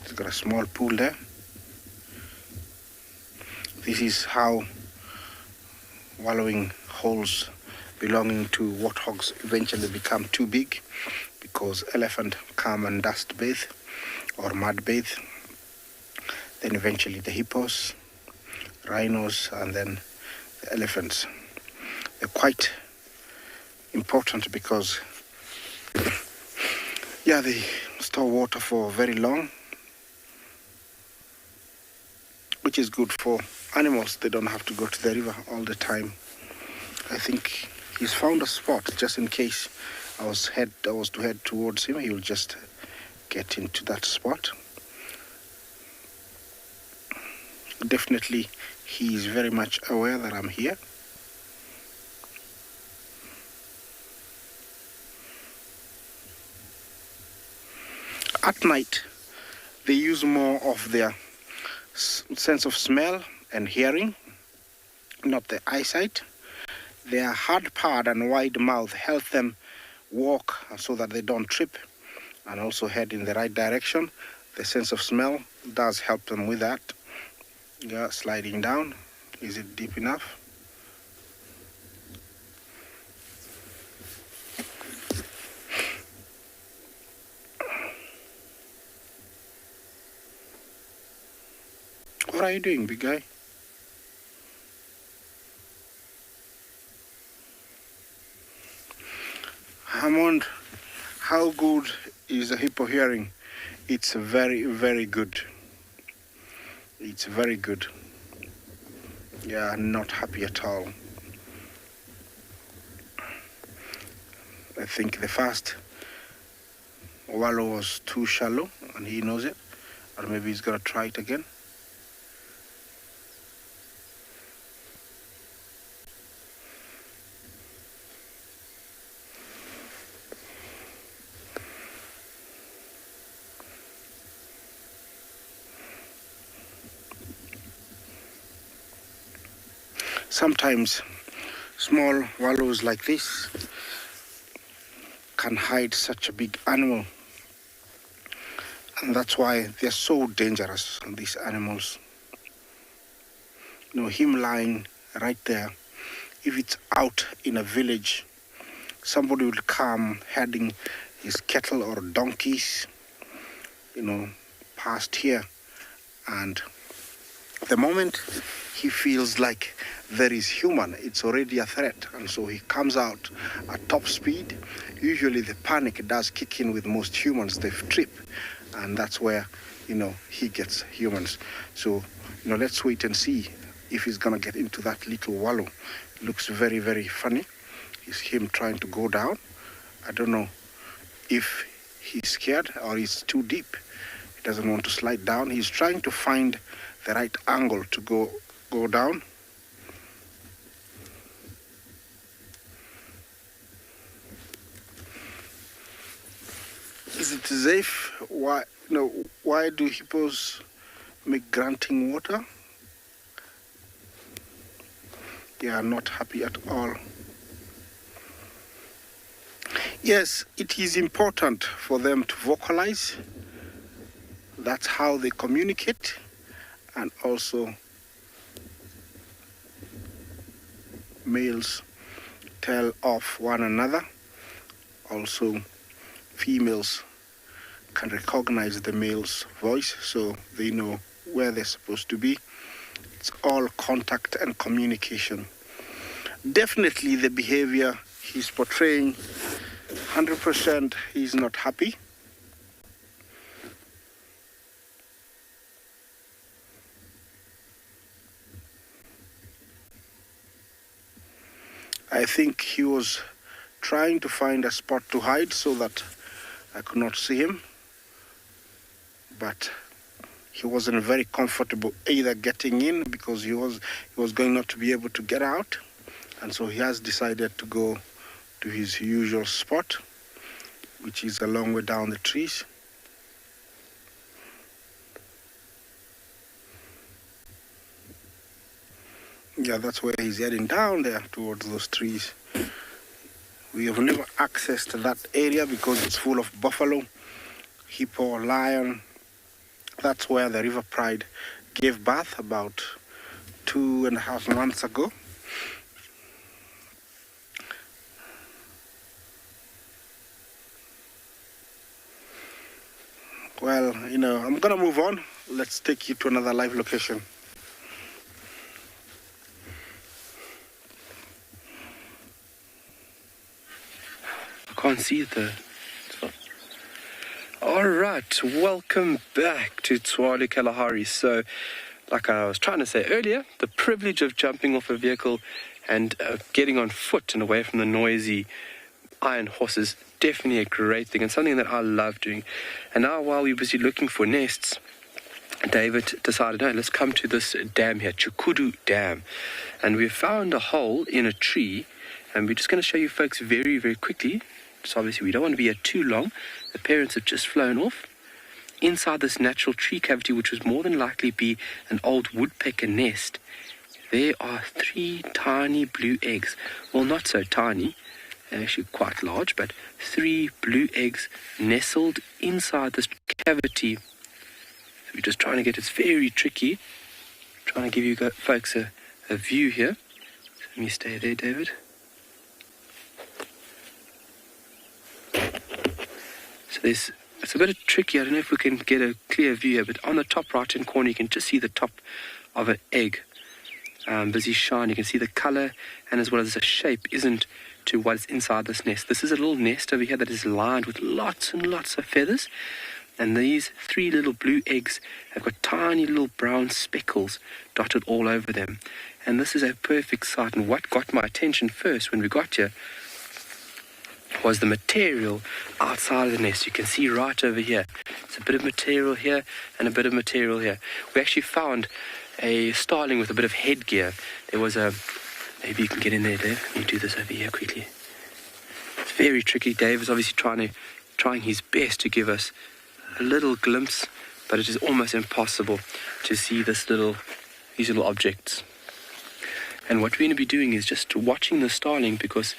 Speaker 4: He's got a small pool there. This is how wallowing holes belonging to warthogs eventually become too big because elephant come and dust bathe or mud bathe. Then eventually the hippos, rhinos, and then the elephants. They're quite important because, yeah, they store water for very long, which is good for animals. They don't have to go to the river all the time. I think he's found a spot just in case I was to head towards him. He will just get into that spot. Definitely, he is very much aware that I'm here. At night, they use more of their sense of smell and hearing, not their eyesight. Their hard pad and wide mouth help them walk so that they don't trip and also head in the right direction. The sense of smell does help them with that. Yeah, sliding down. Is it deep enough? What are you doing, big guy? Hammond, how good is the hippo hearing? It's very, very good. It's very good. Yeah, not happy at all. I think the first wallow was too shallow and he knows it. Or maybe he's gonna try it again. Sometimes small wallows like this can hide such a big animal, and that's why they're so dangerous, these animals. You know, him lying right there, if it's out in a village, somebody will come heading his cattle or donkeys, you know, past here, and the moment he feels like there is human, it's already a threat, and so he comes out at top speed. Usually the panic does kick in with most humans. They trip, and that's where, you know, he gets humans. So, you know, let's wait and see if he's gonna get into that little wallow. It looks very, very funny. It's him trying to go down. I don't know if he's scared or he's too deep. He doesn't want to slide down. He's trying to find the right angle to go down. Is it safe? Why do hippos make grunting water? They are not happy at all. Yes, it is important for them to vocalize. That's how they communicate, and also males tell off one another. Also, females can recognize the male's voice, so they know where they're supposed to be. It's all contact and communication. Definitely the behavior he's portraying, 100% he's not happy. I think he was trying to find a spot to hide so that I could not see him, but he wasn't very comfortable either getting in because he was going not to be able to get out, and so he has decided to go to his usual spot, which is a long way down the trees. Yeah, that's where he's heading, down there towards those trees. We have never accessed that area because it's full of buffalo, hippo, lion. That's where the River Pride gave birth about 2.5 months ago. Well, I'm gonna move on. Let's take you to another live location.
Speaker 6: I can't see it though. Alright, welcome back to Tswalu Kalahari. So, like I was trying to say earlier, the privilege of jumping off a vehicle and getting on foot and away from the noisy iron horses, definitely a great thing and something that I love doing. And now while we were busy looking for nests, David decided, no, let's come to this dam here, Chukudu Dam. And we found a hole in a tree, and we're just going to show you folks very, very quickly. So obviously we don't want to be here too long. The parents have just flown off. Inside this natural tree cavity, which would more than likely be an old woodpecker nest, there are 3 tiny blue eggs. Well, not so tiny, actually quite large, but 3 blue eggs nestled inside this cavity. So we're just trying to get, it's very tricky, trying to give you folks a view here. So let me stay there, David. So it's a bit tricky. I don't know if we can get a clear view here, but on the top right hand corner you can just see the top of an egg. Busy shine. You can see the color and as well as the shape isn't to what's inside this nest. This is a little nest over here that is lined with lots and lots of feathers, and these 3 little blue eggs have got tiny little brown speckles dotted all over them. And this is a perfect sight. And what got my attention first when we got here was the material outside of the nest. You can see right over here. It's a bit of material here and a bit of material here. We actually found a starling with a bit of headgear. There was a... Maybe you can get in there, Dave. Let me do this over here quickly. It's very tricky. Dave is obviously trying his best to give us a little glimpse, but it is almost impossible to see these little objects. And what we're going to be doing is just watching the starling, because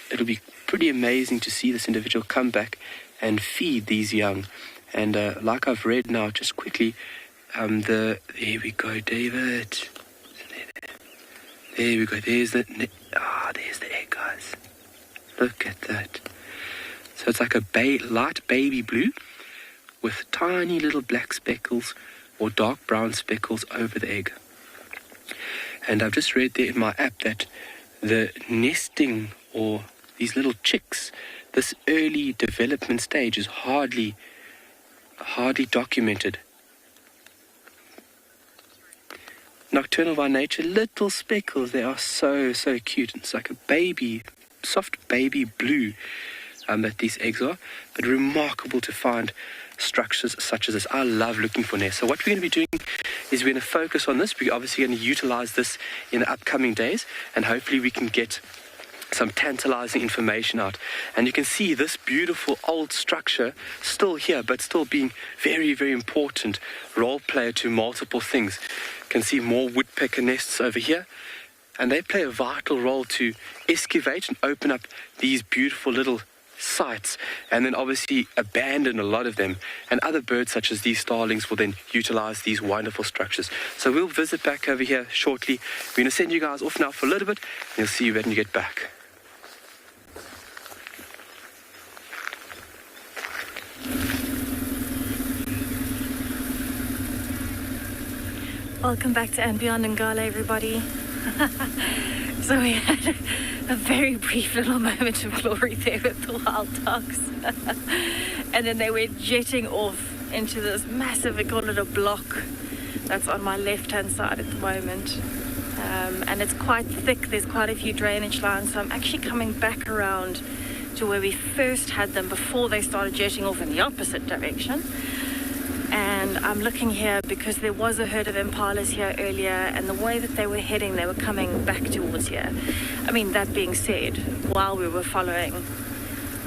Speaker 6: it'll be pretty amazing to see this individual come back and feed these young. And like I've read now, just quickly, there we go, David. There we go. There's the egg, guys. Look at that. So it's like a light baby blue with tiny little black speckles or dark brown speckles over the egg. And I've just read there in my app that the nesting or these little chicks, this early development stage is hardly documented. Nocturnal by nature, little speckles, they are so cute. It's like a soft baby blue that these eggs are, but remarkable to find structures such as this. I love looking for nests. So what we're going to be doing is we're going to focus on this. We're obviously going to utilize this in the upcoming days, and hopefully we can get some tantalizing information out. And you can see this beautiful old structure still here, but still being very, very important role player to multiple things. You can see more woodpecker nests over here, and they play a vital role to excavate and open up these beautiful little sites, and then obviously abandon a lot of them, and other birds such as these starlings will then utilize these wonderful structures. So we'll visit back over here shortly. We're going to send you guys off now for a little bit, and you'll see you when you get back.
Speaker 5: Welcome back to andBeyond Ngala, everybody. So we had a very brief little moment of glory there with the wild dogs. And then they went jetting off into this massive, we call it a block, that's on my left-hand side at the moment. And it's quite thick, there's quite a few drainage lines, so I'm actually coming back around to where we first had them before they started jetting off in the opposite direction. And I'm looking here because there was a herd of impalas here earlier, and the way that they were heading, they were coming back towards here. I mean, that being said, while we were following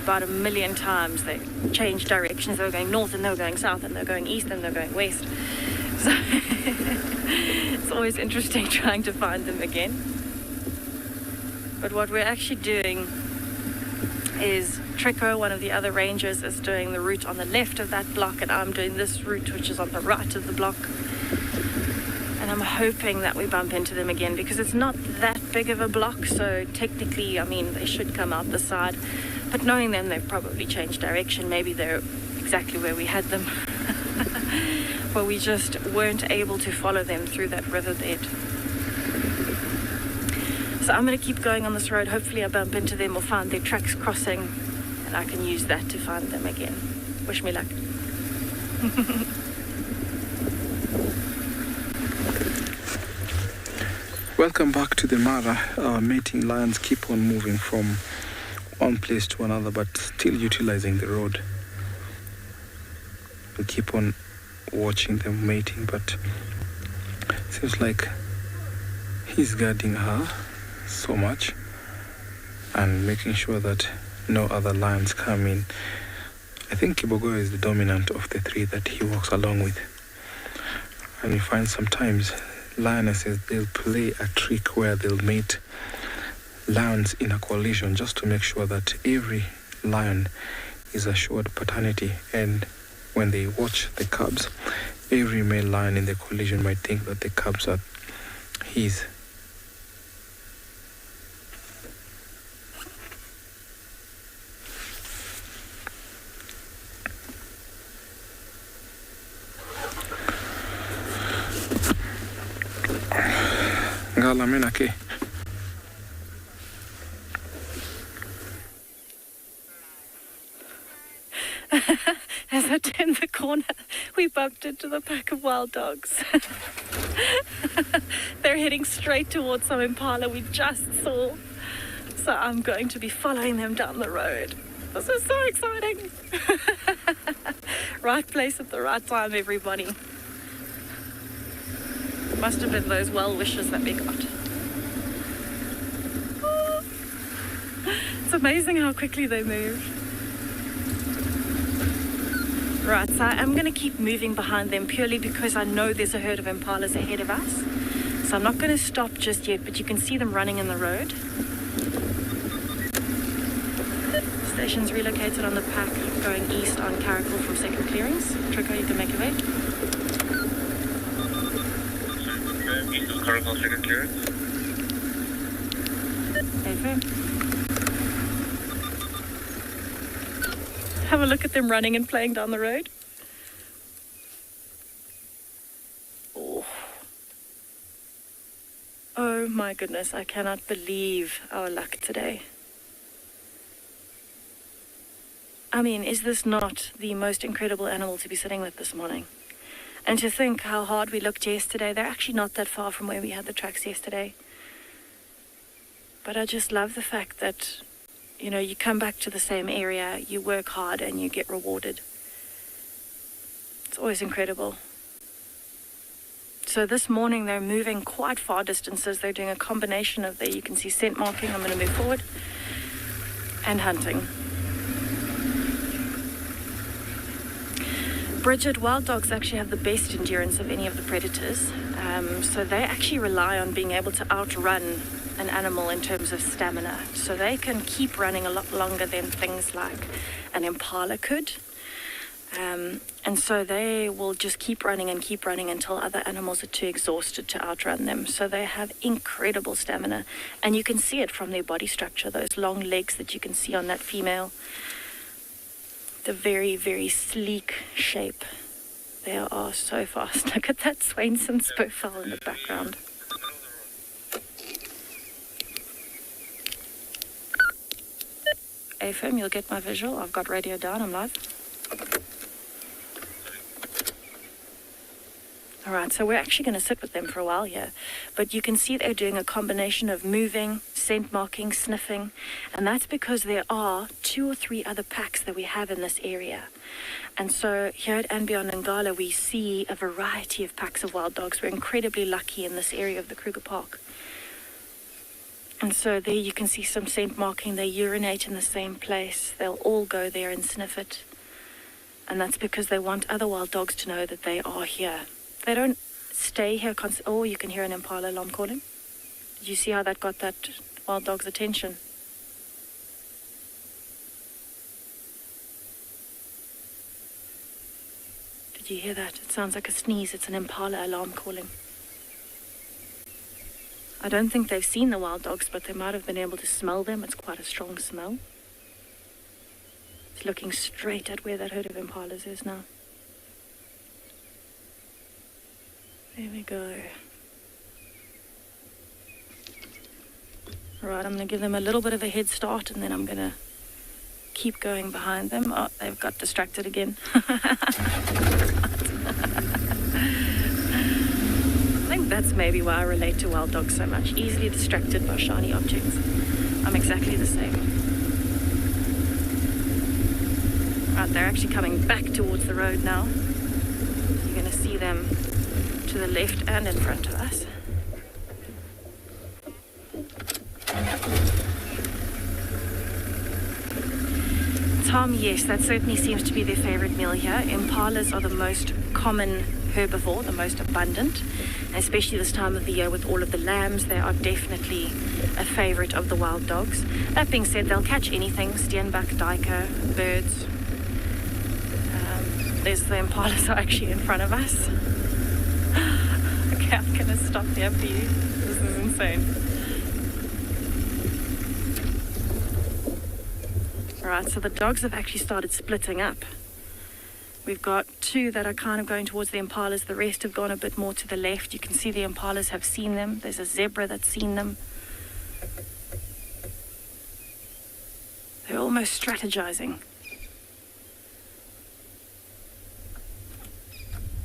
Speaker 5: about 1 million times, they changed directions. They were going north and they were going south, and they were going east and they were going west. So it's always interesting trying to find them again. But what we're actually doing is Trico, one of the other rangers, is doing the route on the left of that block, and I'm doing this route which is on the right of the block. And I'm hoping that we bump into them again, because it's not that big of a block, so technically, I mean, they should come out the side. But knowing them, they've probably changed direction. Maybe they're exactly where we had them. But we just weren't able to follow them through that riverbed. So I'm going to keep going on this road. Hopefully I bump into them or find their tracks crossing, and I can use that to find them again. Wish me luck.
Speaker 2: Welcome back to the Mara. Mating lions keep on moving from one place to another, but still utilizing the road. We keep on watching them mating, but seems like he's guarding her so much and making sure that no other lions come in. I think Kibogo is the dominant of the three that he walks along with. And you find sometimes lionesses, they'll play a trick where they'll mate lions in a coalition just to make sure that every lion is assured paternity, and when they watch the cubs, every male lion in the coalition might think that the cubs are his. Ngala menake.
Speaker 5: As I turned the corner, we bumped into the pack of wild dogs. They're heading straight towards some impala we just saw. So I'm going to be following them down the road. This is so exciting. Right place at the right time, everybody. Must have been those well wishes that we got. It's amazing how quickly they move. Right, so I'm going to keep moving behind them purely because I know there's a herd of impalas ahead of us. So I'm not going to stop just yet, but you can see them running in the road. Station's relocated on the pack going east on Caracal from second clearings. Trico, you can make a way.
Speaker 7: East of Caracal, second clearance.
Speaker 5: Affirm. Have a look at them running and playing down the road. Oh my goodness, I cannot believe our luck today. I mean, is this not the most incredible animal to be sitting with this morning? And to think how hard we looked yesterday, they're actually not that far from where we had the tracks yesterday. But I just love the fact that, you know, you come back to the same area, you work hard and you get rewarded. It's always incredible. So this morning they're moving quite far distances. They're doing a combination of you can see scent marking, I'm going to move forward, and hunting. Bridget, wild dogs actually have the best endurance of any of the predators. So they actually rely on being able to outrun an animal in terms of stamina. So they can keep running a lot longer than things like an impala could. And so they will just keep running until other animals are too exhausted to outrun them. So they have incredible stamina. And you can see it from their body structure, those long legs that you can see on that female. The very, very sleek shape. They are so fast. Look at that Swainson's profile in the background. AFM, you'll get my visual. I've got radio down, I'm live. All right, so we're actually going to sit with them for a while here. But you can see they're doing a combination of moving, scent marking, sniffing. And that's because there are 2 or 3 other packs that we have in this area. And so here at andBeyond in Ngala, we see a variety of packs of wild dogs. We're incredibly lucky in this area of the Kruger Park. And so there you can see some scent marking. They urinate in the same place. They'll all go there and sniff it. And that's because they want other wild dogs to know that they are here. They don't stay here oh, you can hear an impala alarm calling. Did you see how that got that wild dog's attention? Did you hear that? It sounds like a sneeze. It's an impala alarm calling. I don't think they've seen the wild dogs, but they might have been able to smell them. It's quite a strong smell. It's looking straight at where that herd of impalas is now. There we go. Right, I'm going to give them a little bit of a head start, and then I'm going to keep going behind them. Oh, they've got distracted again. I think that's maybe why I relate to wild dogs so much. Easily distracted by shiny objects. I'm exactly the same. Right, they're actually coming back towards the road now. You're going to see them to the left and in front of us. Tom, yes, that certainly seems to be their favorite meal here. Impalas are the most common herbivore, the most abundant, and especially this time of the year with all of the lambs, they are definitely a favorite of the wild dogs. That being said, they'll catch anything, steenbok, duiker, birds. There's the impalas are actually in front of us. Okay, I'm gonna stop here for you. This is insane. Alright, so the dogs have actually started splitting up. We've got two that are kind of going towards the impalas. The rest have gone a bit more to the left. You can see the impalas have seen them. There's a zebra that's seen them. They're almost strategizing.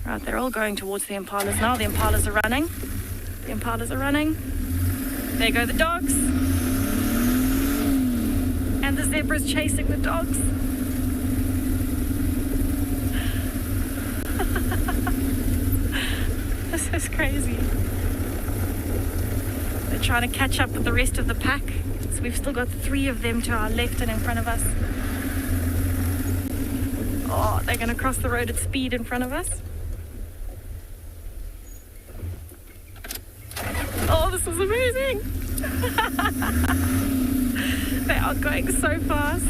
Speaker 5: Right, they're all going towards the impalas now. The impalas are running. The impalas are running. There go the dogs. And the zebra's chasing the dogs. This is crazy. They're trying to catch up with the rest of the pack. So we've still got 3 of them to our left and in front of us. Oh, they're going to cross the road at speed in front of us. Oh, this is amazing. They are going so fast.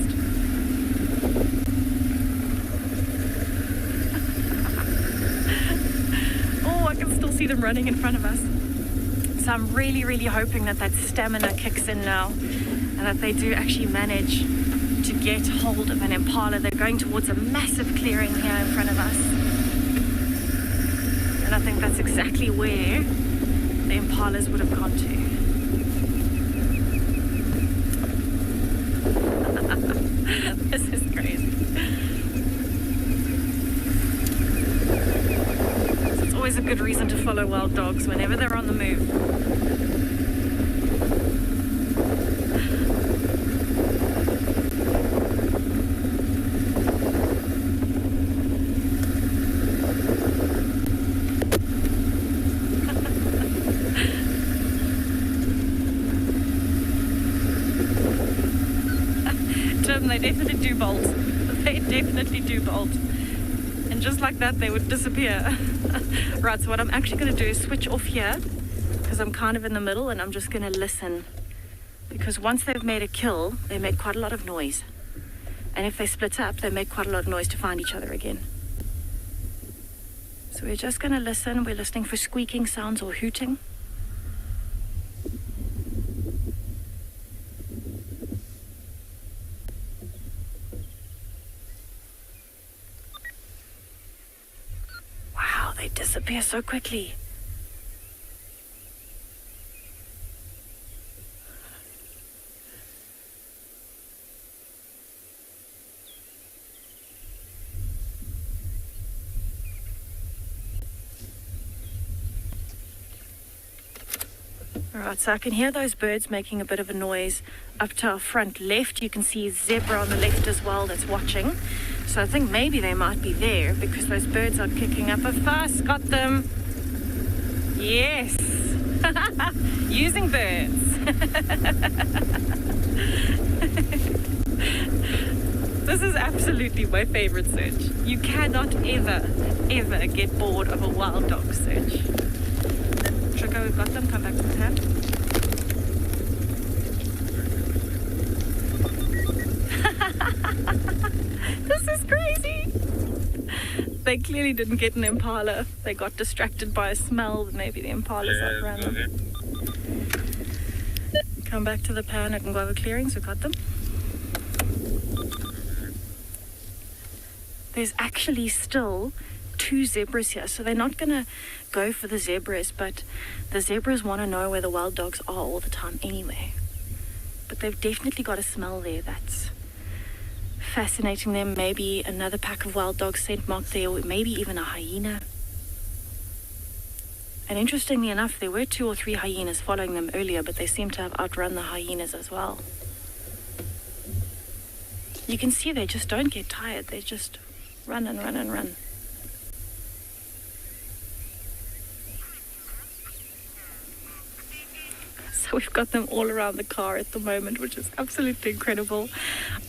Speaker 5: Oh, I can still see them running in front of us. So I'm really, really hoping that that stamina kicks in now and that they do actually manage to get hold of an impala. They're going towards a massive clearing here in front of us. And I think that's exactly where the impalas would have gone to. This is crazy. So it's always a good reason to follow wild dogs whenever they're on the move. They definitely do bolt. They definitely do bolt. And just like that, they would disappear. Right, so what I'm actually going to do is switch off here because I'm kind of in the middle and I'm just going to listen. Because once they've made a kill, they make quite a lot of noise. And if they split up, they make quite a lot of noise to find each other again. So we're just going to listen. We're listening for squeaking sounds or hooting. They disappear so quickly. Alright, so I can hear those birds making a bit of a noise up to our front left. You can see zebra on the left as well that's watching. So I think maybe they might be there because those birds are kicking up a fuss. Got them. Yes. Using birds. This is absolutely my favorite search. You cannot ever get bored of a wild dog search. Trico, we've got them. Come back to the tab. This is crazy. They clearly didn't get an impala. They got distracted by a smell. Maybe the impalas outran them. Come back to the pan at Ngala clearings. We got them. there's actually still 2 zebras here. So they're not going to go for the zebras, but the zebras want to know where the wild dogs are all the time anyway. But they've definitely got a smell there that's fascinating them. Maybe another pack of wild dogs scent marked there, or maybe even a hyena. And interestingly enough, there were 2 or 3 hyenas following them earlier, but they seem to have outrun the hyenas as well. You can see they just don't get tired. They just run and run and run. So we've got them all around the car at the moment, which is absolutely incredible.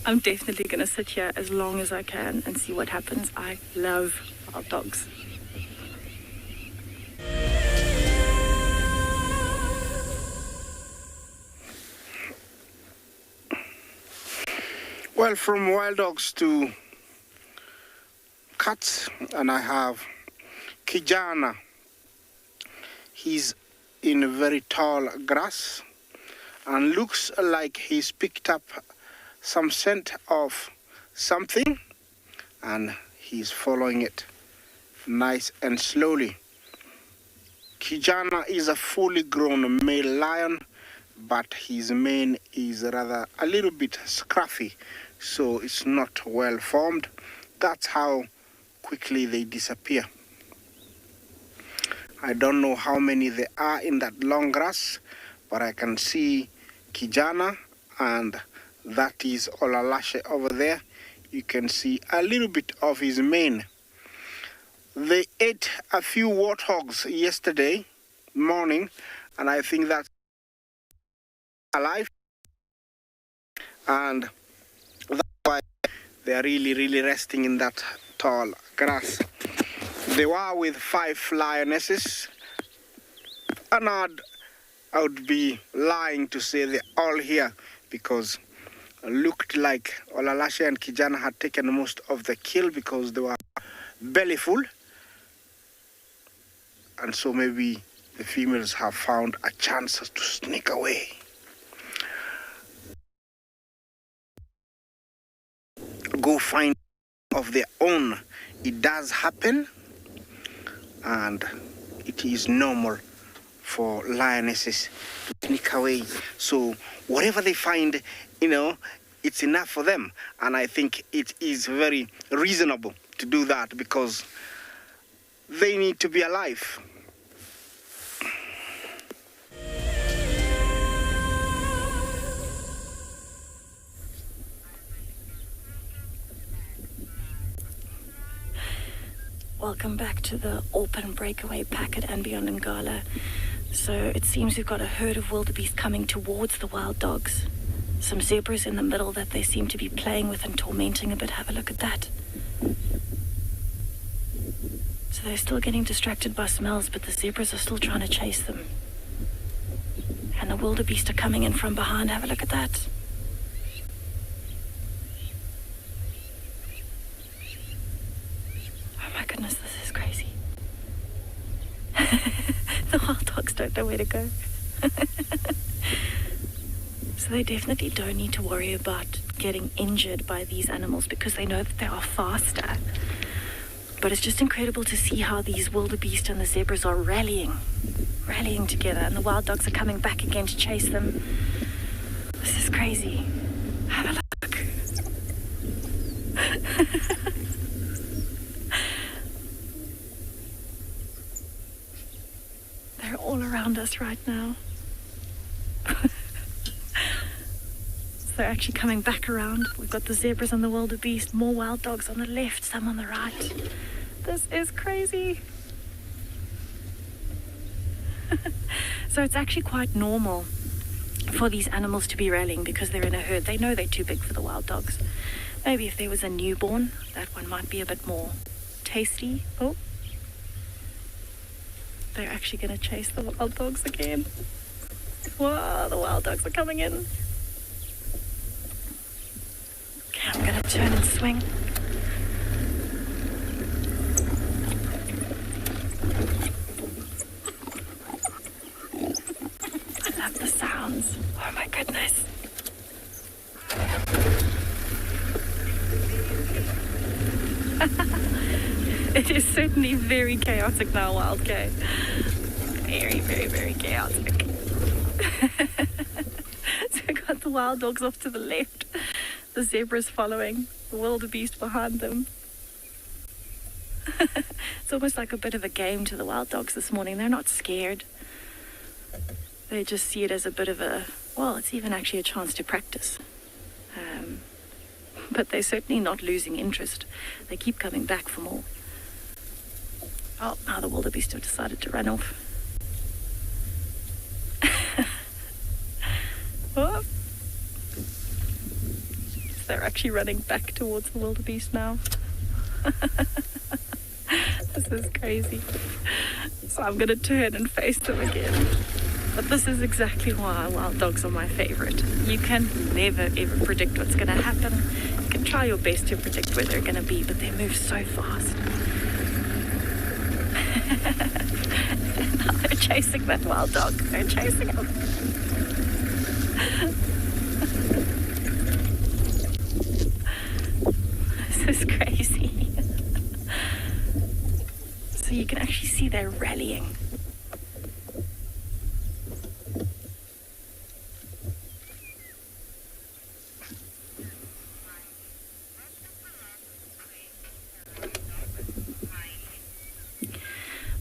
Speaker 5: I'm definitely going to sit here as long as I can and see what happens. I love wild dogs.
Speaker 4: Well, from wild dogs to cats, and I have Kijana. He's in a very tall grass and looks like he's picked up some scent of something, and he's following it nice and slowly. Kijana is a fully grown male lion, but his mane is rather a little bit scruffy, so it's not well formed. That's how quickly they disappear. I don't know how many there are in that long grass, but I can see Kijana, and that is Olalashe over there. You can see a little bit of his mane. They ate a few warthogs yesterday morning, and I think that's alive, and that's why they are really resting in that tall grass. They were with 5 lionesses, and I would be lying to say they're all here, because it looked like Olalashe and Kijana had taken most of the kill because they were belly full, and so maybe the females have found a chance to sneak away. Go find of their own. It does happen, and it is normal for lionesses to sneak away. So whatever they find, it's enough for them. And I think it is very reasonable to do that, because they need to be alive.
Speaker 5: Welcome back to the open breakaway pack at andBeyond in Ngala. So it seems we've got a herd of wildebeest coming towards the wild dogs. Some zebras in the middle that they seem to be playing with and tormenting a bit. Have a look at that. So they're still getting distracted by smells, but the zebras are still trying to chase them. And the wildebeest are coming in from behind. Have a look at that. My goodness, this is crazy. The wild dogs don't know where to go. So they definitely don't need to worry about getting injured by these animals, because they know that they are faster. But it's just incredible to see how these wildebeest and the zebras are rallying together, and the wild dogs are coming back again to chase them. This is crazy. Have a look. They're all around us right now. They're actually coming back around. We've got the zebras and the wildebeest, more wild dogs on the left, some on the right. This is crazy. So it's actually quite normal for these animals to be rallying, because they're in a herd. They know they're too big for the wild dogs. Maybe if there was a newborn, that one might be a bit more tasty. Oh. They're actually going to chase the wild dogs again. Whoa, the wild dogs are coming in. Okay, I'm going to turn and swing. I love the sounds. Oh my goodness. It is certainly very chaotic now, Wild K. Very, very, very chaotic. So we got the wild dogs off to the left, the zebras following, the wildebeest behind them. It's almost like a bit of a game to the wild dogs this morning. They're not scared. They just see it as a bit of a, well, it's even actually a chance to practice. But they're certainly not losing interest. They keep coming back for more. Oh, now the wildebeest have decided to run off. Oh. They're actually running back towards the wildebeest now. This is crazy. So I'm going to turn and face them again. But this is exactly why wild dogs are my favorite. You can never ever predict what's going to happen. You can try your best to predict where they're going to be, but they move so fast. Now they're chasing that wild dog. They're chasing him. This is crazy. So you can actually see they're rallying.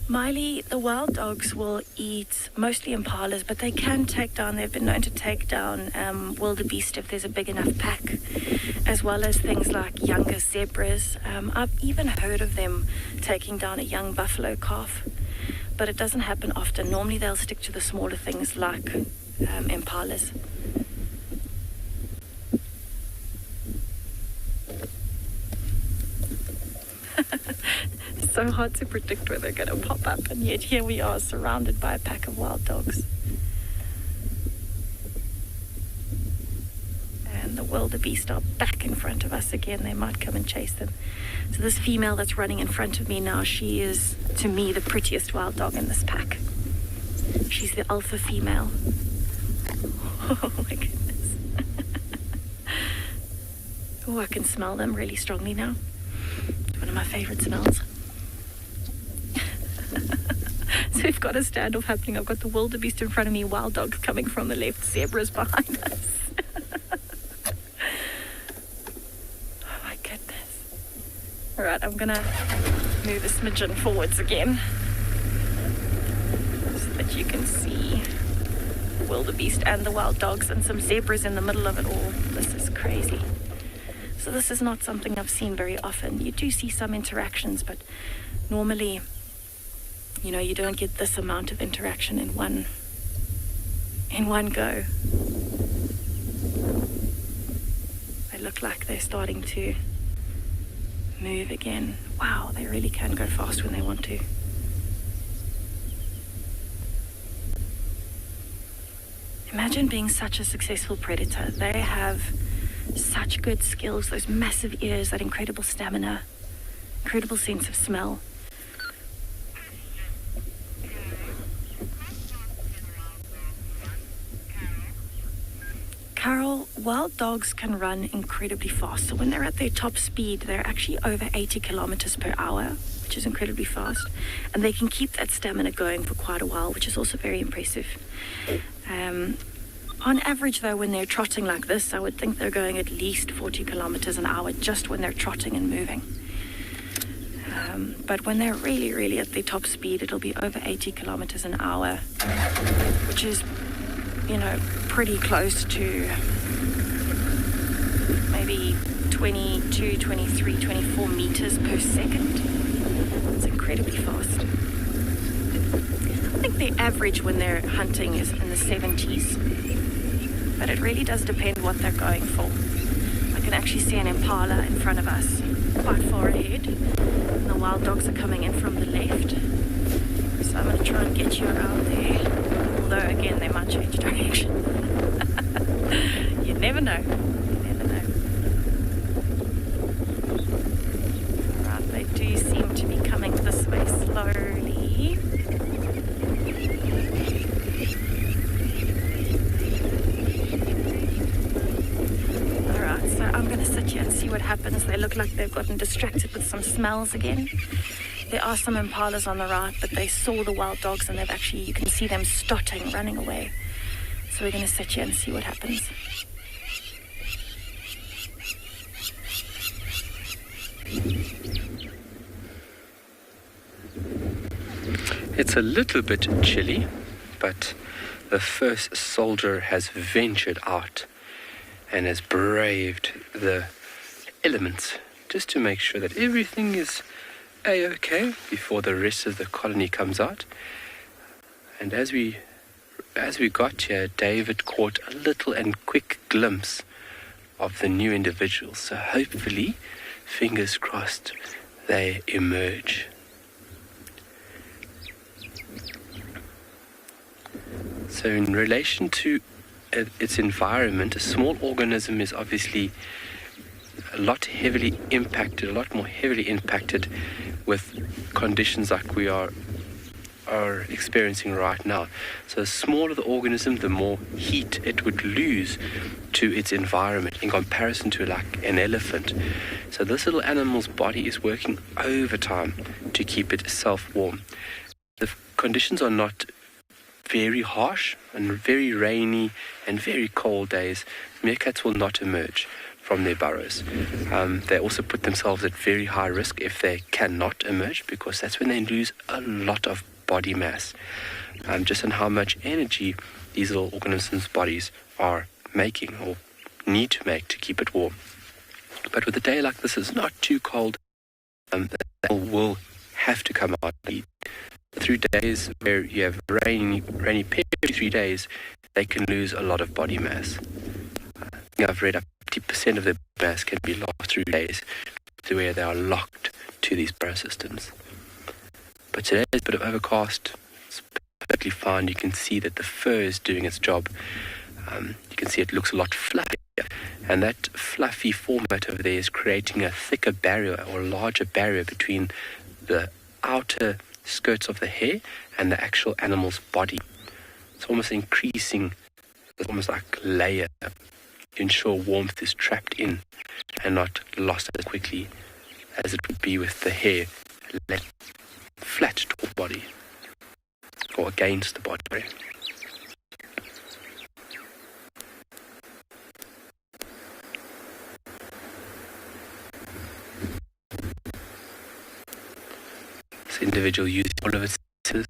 Speaker 5: Miley, the wild dogs will eat mostly impalas, but they can take down, they've been known to take down wildebeest if there's a big enough pack, as well as things like younger zebras. I've even heard of them taking down a young buffalo calf, but it doesn't happen often. Normally they'll stick to the smaller things like impalas. So hard to predict where they're going to pop up, and yet here we are surrounded by a pack of wild dogs. And the wildebeest are back in front of us again. They might come and chase them. So this female that's running in front of me now, she is, to me, the prettiest wild dog in this pack. She's the alpha female. Oh my goodness. Oh, I can smell them really strongly now. It's one of my favorite smells. So we've got a standoff happening. I've got the wildebeest in front of me, wild dogs coming from the left, zebras behind us. Oh my goodness. All right, I'm gonna move a smidgen forwards again so that you can see the wildebeest and the wild dogs and some zebras in the middle of it all. This is crazy. So this is not something I've seen very often. You do see some interactions, but normally, you know, you don't get this amount of interaction in one go. They look like they're starting to move again. Wow, they really can go fast when they want to. Imagine being such a successful predator. They have such good skills, those massive ears, that incredible stamina, incredible sense of smell. Carol, wild dogs can run incredibly fast. So when they're at their top speed, they're actually over 80 kilometers per hour, which is incredibly fast. And they can keep that stamina going for quite a while, which is also very impressive. On average, though, when they're trotting like this, I would think they're going at least 40 kilometers an hour just when they're trotting and moving. But when they're really, really at their top speed, it'll be over 80 kilometers an hour, which is, you know, pretty close to maybe 22, 23, 24 meters per second. It's incredibly fast. I think the average when they're hunting is in the 70s, but it really does depend what they're going for. I can actually see an impala in front of us, quite far ahead, and the wild dogs are coming in from the left. So I'm going to try and get you around there, although again they might change direction. You never know. You never know. Alright, they do seem to be coming this way slowly. Alright, so I'm going to sit here and see what what happens. They look like they've gotten distracted with some smells again. There are some impalas on the right, but they saw the wild dogs and you can see them stotting, running away. So we're going to sit here and see what happens.
Speaker 6: It's a little bit chilly, but the first soldier has ventured out and has braved the elements just to make sure that everything is a-okay before the rest of the colony comes out. And as we got here, David caught a little and quick glimpse of the new individuals. So hopefully, fingers crossed, they emerge. So in relation to its environment, a small organism is obviously a lot more heavily impacted with conditions like we are experiencing right now. So the smaller the organism, the more heat it would lose to its environment in comparison to like an elephant. So this little animal's body is working overtime to keep itself warm. The conditions are not very harsh and very rainy and very cold days. Meerkats will not emerge from their burrows. They also put themselves at very high risk if they cannot emerge, because that's when they lose a lot of body mass, just on how much energy these little organisms' bodies are making or need to make to keep it warm. But with a day like this, it's not too cold, they will have to come out and eat. Through days where you have rainy period, 3 days, they can lose a lot of body mass. I've read up 50% of their mass can be lost through days to where they are locked to these burrow systems. But today is a bit of overcast. It's perfectly fine. You can see that the fur is doing its job. You can see it looks a lot fluffier. And that fluffy format over there is creating a thicker barrier or larger barrier between the outer skirts of the hair and the actual animal's body. It's almost increasing, it's almost like layer to ensure warmth is trapped in and not lost as quickly as it would be with the hair flat to the body or against the body. This individual using all of its senses.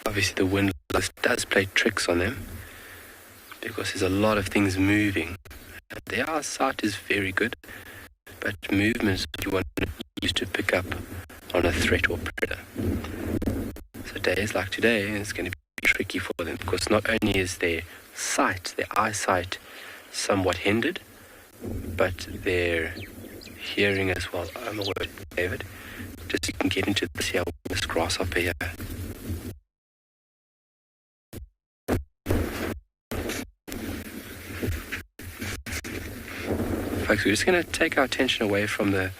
Speaker 6: Obviously the wind does play tricks on them because there's a lot of things moving. Their eyesight is very good, but movement is what you want to use to pick up on a threat or predator. So days like today, it's going to be tricky for them because not only is their eyesight somewhat hindered, but their hearing as well. I'm a word, David. Just so you can get into this here, this grasshopper here. Folks, we're just going to take our attention away from the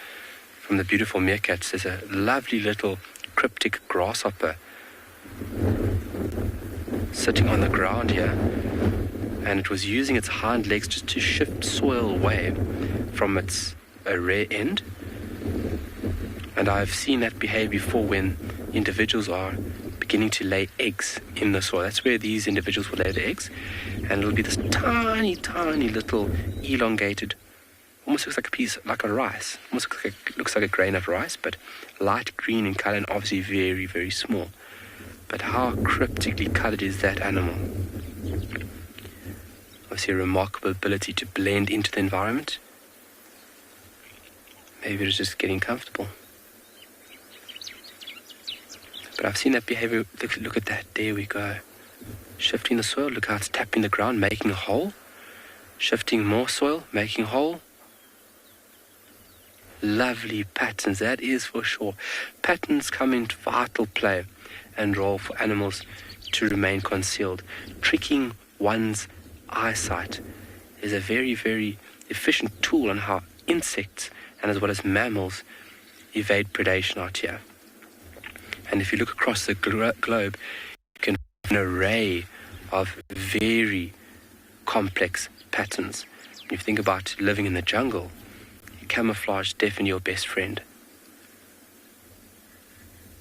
Speaker 6: beautiful meerkats. There's a lovely little cryptic grasshopper sitting on the ground here, and it was using its hind legs just to shift soil away from its rear end. And I've seen that behave before when individuals are beginning to lay eggs in the soil. That's where these individuals will lay the eggs, and it'll be this tiny, tiny little elongated, almost looks like a piece, like a rice. Almost looks like a grain of rice, but light green in color and obviously very, very small. But how cryptically colored is that animal? Obviously a remarkable ability to blend into the environment. Maybe it's just getting comfortable. But I've seen that behavior. Look at that. There we go. Shifting the soil. Look how it's tapping the ground, making a hole. Shifting more soil, making a hole. Lovely patterns, that is for sure. Patterns come into vital play and role for animals to remain concealed. Tricking one's eyesight is a very, very efficient tool on how insects and as well as mammals evade predation out here. And if you look across the globe, you can find an array of very complex patterns. If you think about living in the jungle, camouflage is definitely your best friend.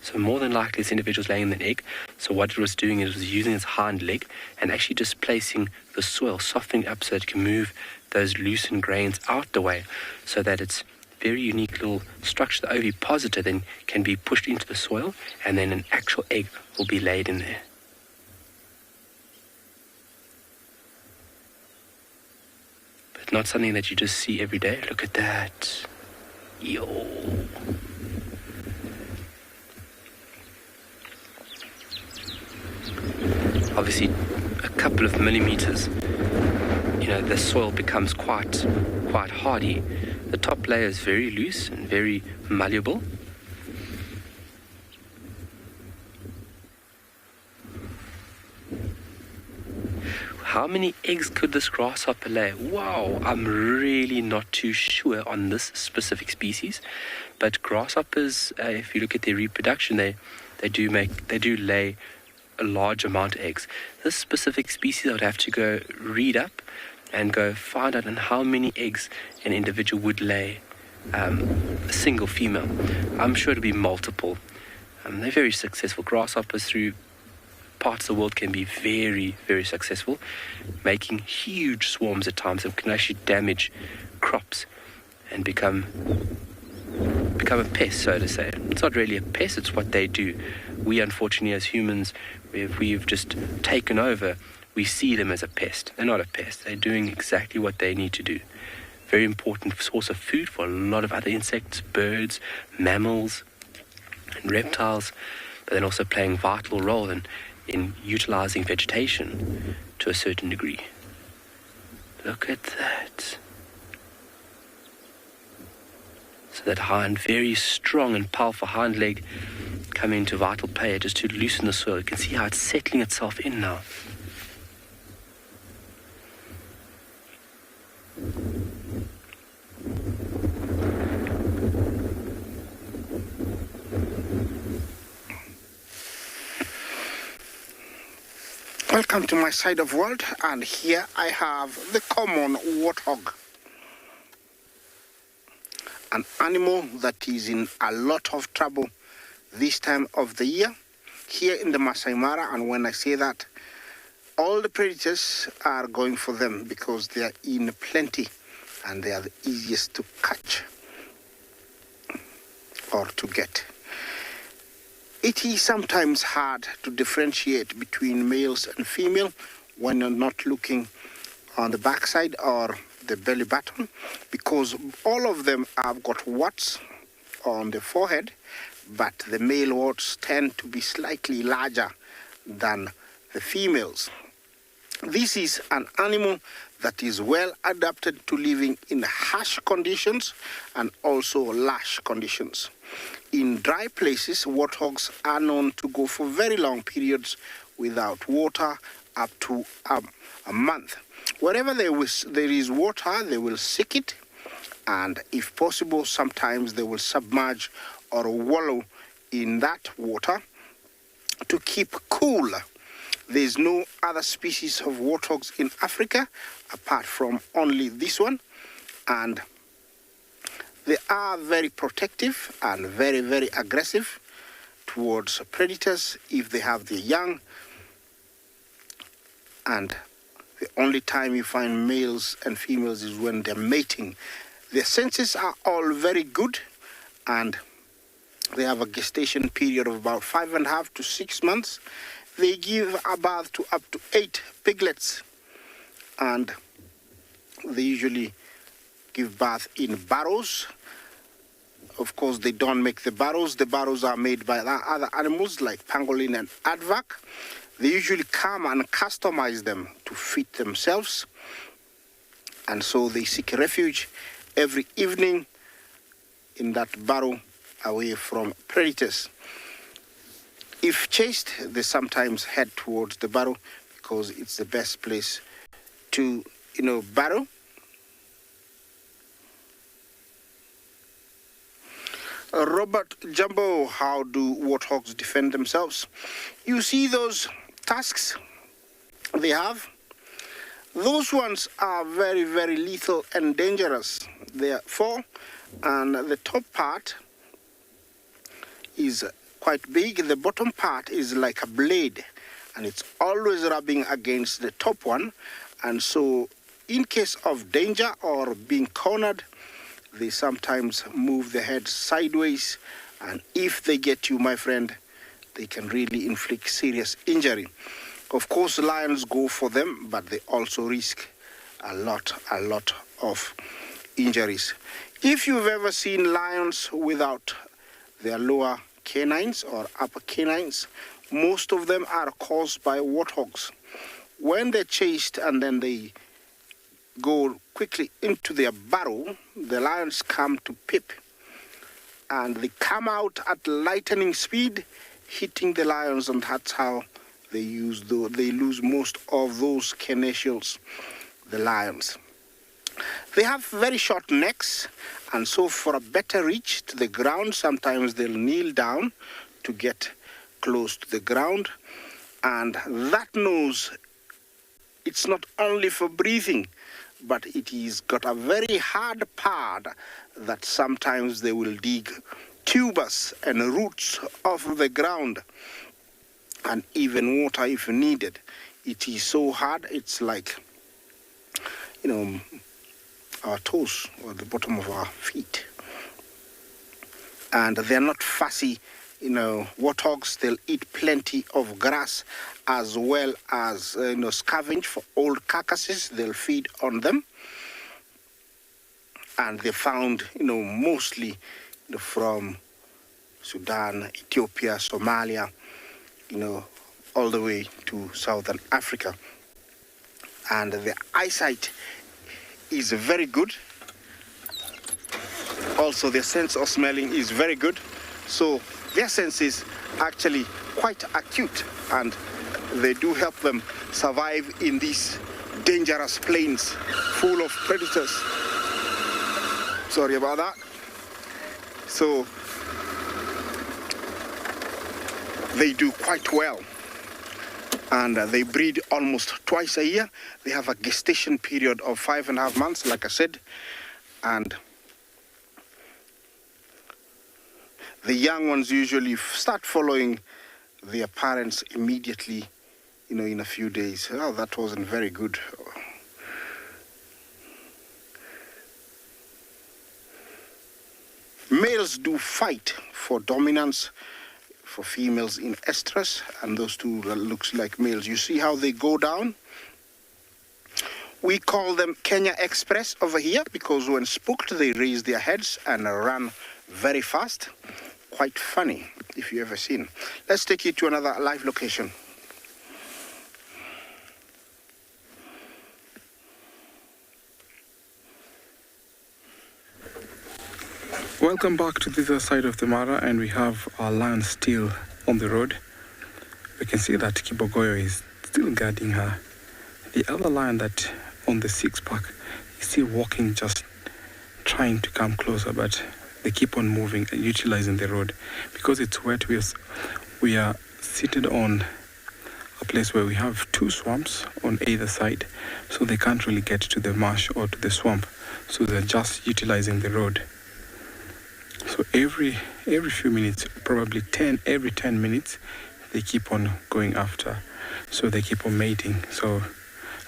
Speaker 6: So more than likely this individual is laying an egg. So what it was doing is it was using its hind leg and actually displacing the soil, softening it up so it can move those loosened grains out the way, so that its very unique little structure, the ovipositor, then can be pushed into the soil, and then an actual egg will be laid in there. But not something that you just see every day. Look at that. Yo. Obviously, a couple of millimeters, the soil becomes quite hardy. The top layer is very loose and very malleable. How many eggs could this grasshopper lay? Wow, I'm really not too sure on this specific species. But grasshoppers, if you look at their reproduction, they do lay a large amount of eggs. This specific species, I would have to go read up and go find out on how many eggs an individual would lay, a single female. I'm sure it'll be multiple. They're very successful. Grasshoppers through parts of the world can be very, very successful, making huge swarms at times and can actually damage crops and become a pest, so to say. It's not really a pest, it's what they do. We, unfortunately, as humans, if we've just taken over, we see them as a pest. They're not a pest. They're doing exactly what they need to do. Very important source of food for a lot of other insects, birds, mammals, and reptiles, but then also playing a vital role in utilizing vegetation to a certain degree. Look at that. So that very strong and powerful hind leg coming into vital play just to loosen the soil. You can see how it's settling itself in now.
Speaker 4: Welcome to my side of world, and here I have the common warthog, an animal that is in a lot of trouble this time of the year here in the Masai Mara. And when I say that, all the predators are going for them because they are in plenty and they are the easiest to catch or to get. It is sometimes hard to differentiate between males and female when you're not looking on the backside or the belly button, because all of them have got warts on the forehead, but the male warts tend to be slightly larger than the females. This is an animal that is well adapted to living in harsh conditions and also lush conditions. In dry places, warthogs are known to go for very long periods without water, up to a month. Wherever there is water, they will seek it, and if possible, sometimes they will submerge or wallow in that water to keep cool. There is no other species of warthogs in Africa apart from only this one, and they are very protective and very, very aggressive towards predators if they have their young. And the only time you find males and females is when they're mating. Their senses are all very good, and they have a gestation period of about 5.5 to 6 months. They give a birth to up to 8 piglets, and they usually give birth in burrows. Of course, they don't make the burrows. The burrows are made by other animals like pangolin and aardvark. They usually come and customize them to fit themselves, and so they seek refuge every evening in that burrow away from predators. If chased, they sometimes head towards the burrow because it's the best place to, burrow. Robert Jumbo, how do warthogs defend themselves? You see those tusks they have? Those ones are very, very lethal and dangerous. They are four, and the top part is quite big. The bottom part is like a blade, and it's always rubbing against the top one. And so in case of danger or being cornered, they sometimes move the head sideways, and if they get you, my friend, they can really inflict serious injury. Of course, lions go for them, but they also risk a lot of injuries. If you've ever seen lions without their lower canines or upper canines, most of them are caused by warthogs. When they're chased and then they go quickly into their burrow, the lions come to peep, and they come out at lightning speed, hitting the lions, and that's how they lose most of those carnassials, the lions. They have very short necks, and so for a better reach to the ground, sometimes they'll kneel down to get close to the ground. And that nose, it's not only for breathing, but it has got a very hard pad that sometimes they will dig tubers and roots off the ground, and even water if needed. It is so hard, it's like, our toes or the bottom of our feet. And they're not fussy, warthogs. They'll eat plenty of grass as well as scavenge for old carcasses. They'll feed on them, and they're found mostly from Sudan, Ethiopia, Somalia, all the way to Southern Africa. And the eyesight is very good. Also, their sense of smelling is very good. So their sense is actually quite acute, and they do help them survive in these dangerous plains full of predators. Sorry about that. So they do quite well, and they breed almost twice a year. They have a gestation period of 5.5 months, like I said, and the young ones usually start following their parents immediately, in a few days. Oh, that wasn't very good. Males do fight for dominance for females in estrus, and those two looks like males. You see how they go down? We call them Kenya Express over here because when spooked, they raise their heads and run very fast. Quite funny if you ever seen. Let's take you to another live location.
Speaker 2: Welcome back to the other side of the Mara, and we have our lion still on the road. We can see that Kibogoyo is still guarding her. The other lion that on the six-pack is still walking, just trying to come closer, but they keep on moving and utilizing the road. Because it's wet, we are seated on a place where we have two swamps on either side, so they can't really get to the marsh or to the swamp, so they're just utilizing the road. So every few minutes, probably every 10 minutes, they keep on going after. So they keep on mating. So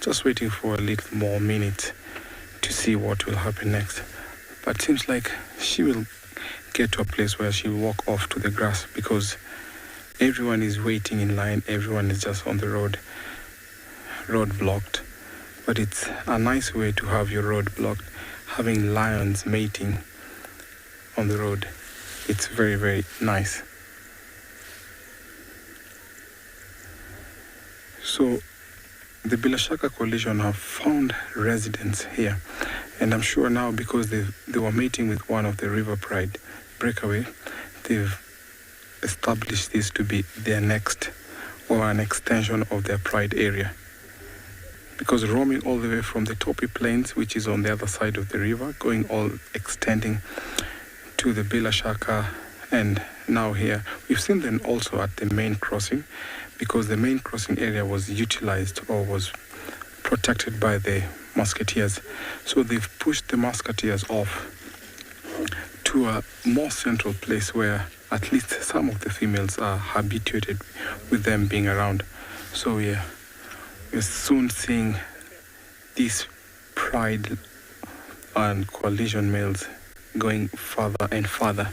Speaker 2: just waiting for a little more minutes to see what will happen next. But it seems like she will get to a place where she'll walk off to the grass, because everyone is waiting in line. Everyone is just on the road blocked. But it's a nice way to have your road blocked, having lions mating on the road. It's very, very nice. So the Bilashaka Coalition have found residents here, and I'm sure now, because they were mating with one of the River Pride breakaway, they've established this to be their next, or an extension of their Pride area. Because roaming all the way from the Topi Plains, which is on the other side of the river, going all extending to the Bila Shaka, and now here. We've seen them also at the main crossing, because the main crossing area was utilized or was protected by the musketeers. So they've pushed the musketeers off to a more central place where at least some of the females are habituated with them being around. So we're soon seeing these pride and coalition males going further and further.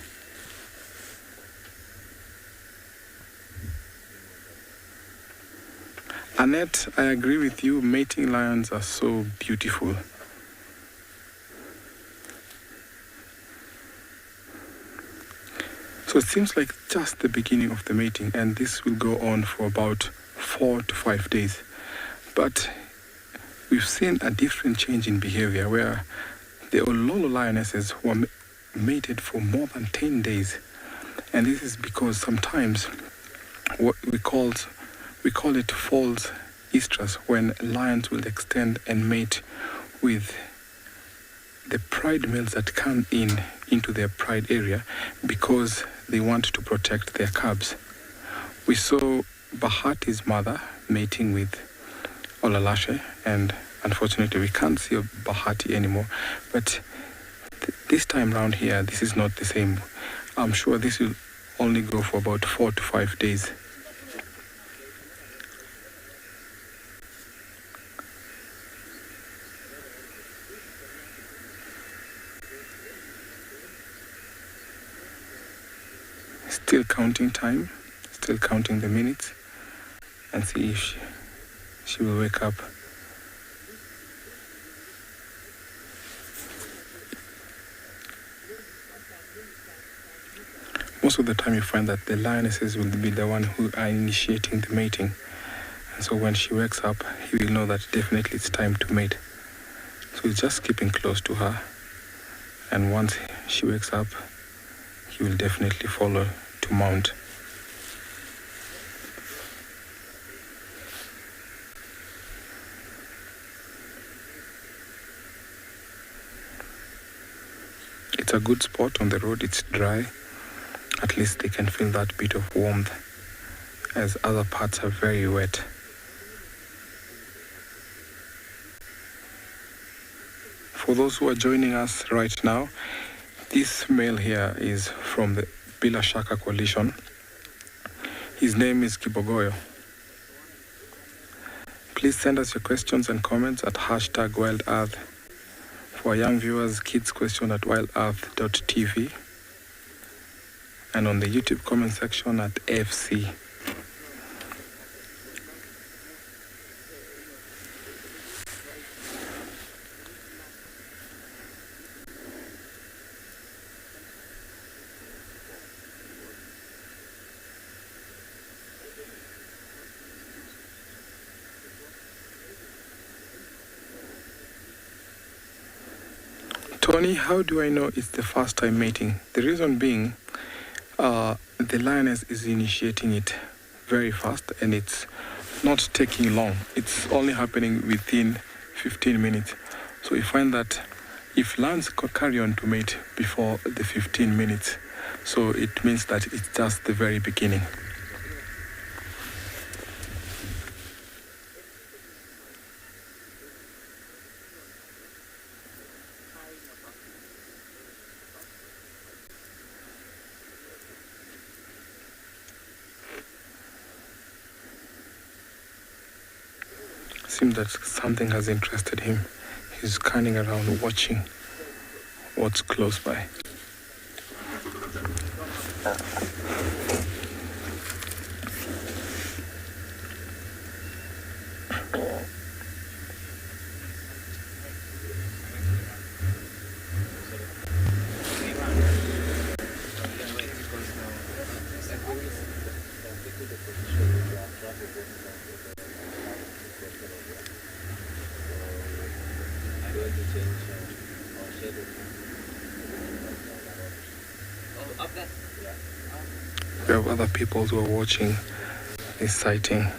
Speaker 2: Annette, I agree with you, mating lions are so beautiful. So it seems like just the beginning of the mating, and this will go on for about 4 to 5 days. But we've seen a different change in behavior where the Ololo lionesses were mated for more than 10 days. And this is because sometimes what we call it false estrus, when lions will extend and mate with the pride males that come into their pride area because they want to protect their cubs. We saw Bahati's mother mating with Olalashe, and unfortunately we can't see Bahati anymore. But this time round here, this is not the same. I'm sure this will only go for about 4 to 5 days. Still counting time, still counting the minutes, and see if she will wake up. Most of the time you find that the lionesses will be the one who are initiating the mating. And so when she wakes up, he will know that definitely it's time to mate. So he's just keeping close to her. And once she wakes up, he will definitely follow to mount. It's a good spot on the road, it's dry. At least they can feel that bit of warmth, as other parts are very wet. For those who are joining us right now, this male here is from the Bila Shaka coalition. His name is Kibogoyo. Please send us your questions and comments at #WildEarth. For our young viewers, kids question at wildearth.tv. And on the YouTube comment section at FC. Tony, how do I know it's the first time mating? The reason being, the lioness is initiating it very fast and it's not taking long. It's only happening within 15 minutes. So you find that if lions carry on to mate before the 15 minutes, so it means that it's just the very beginning. Seems that something has interested him. He's scanning around, watching what's close by. We have other people who are watching this sighting.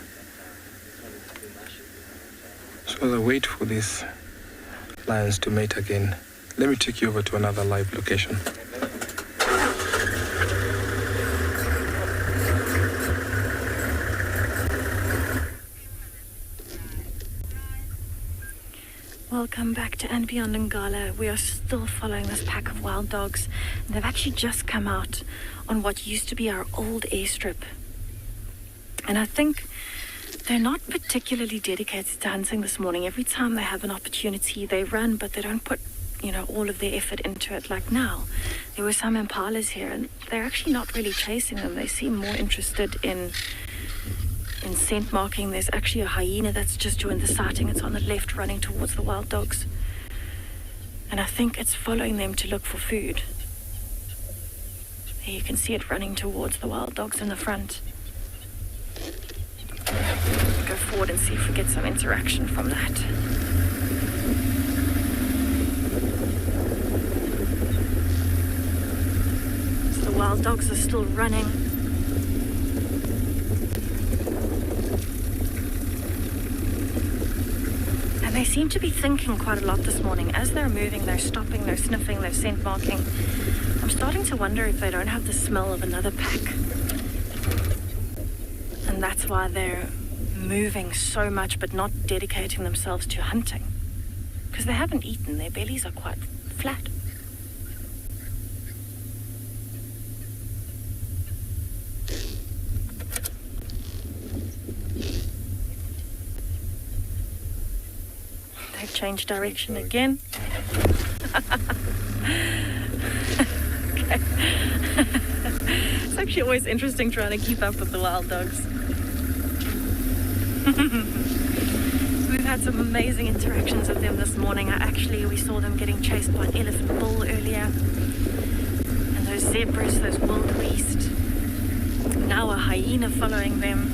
Speaker 2: So as I wait for these lions to mate again, let me take you over to another live location.
Speaker 5: welcome back to andBeyond Ngala. We are still following this pack of wild dogs. And they've actually just come out on what used to be our old airstrip. And I think they're not particularly dedicated to hunting this morning. Every time they have an opportunity, they run, but they don't put, all of their effort into it. Like now, there were some impalas here, and they're actually not really chasing them. They seem more interested in scent marking. There's actually a hyena that's just joined the sighting. It's on the left, running towards the wild dogs. And I think it's following them to look for food. There you can see it running towards the wild dogs in the front. Go forward and see if we get some interaction from that. So the wild dogs are still running. And they seem to be thinking quite a lot this morning. As they're moving, they're stopping, they're sniffing, they're scent marking. I'm starting to wonder if they don't have the smell of another pack. And that's why they're moving so much but not dedicating themselves to hunting. Because they haven't eaten, their bellies are quite flat. They've changed direction again. Okay. It's actually always interesting trying to keep up with the wild dogs. We've had some amazing interactions with them this morning. We saw them getting chased by an elephant bull earlier. And those zebras, those wildebeest. Now a hyena following them.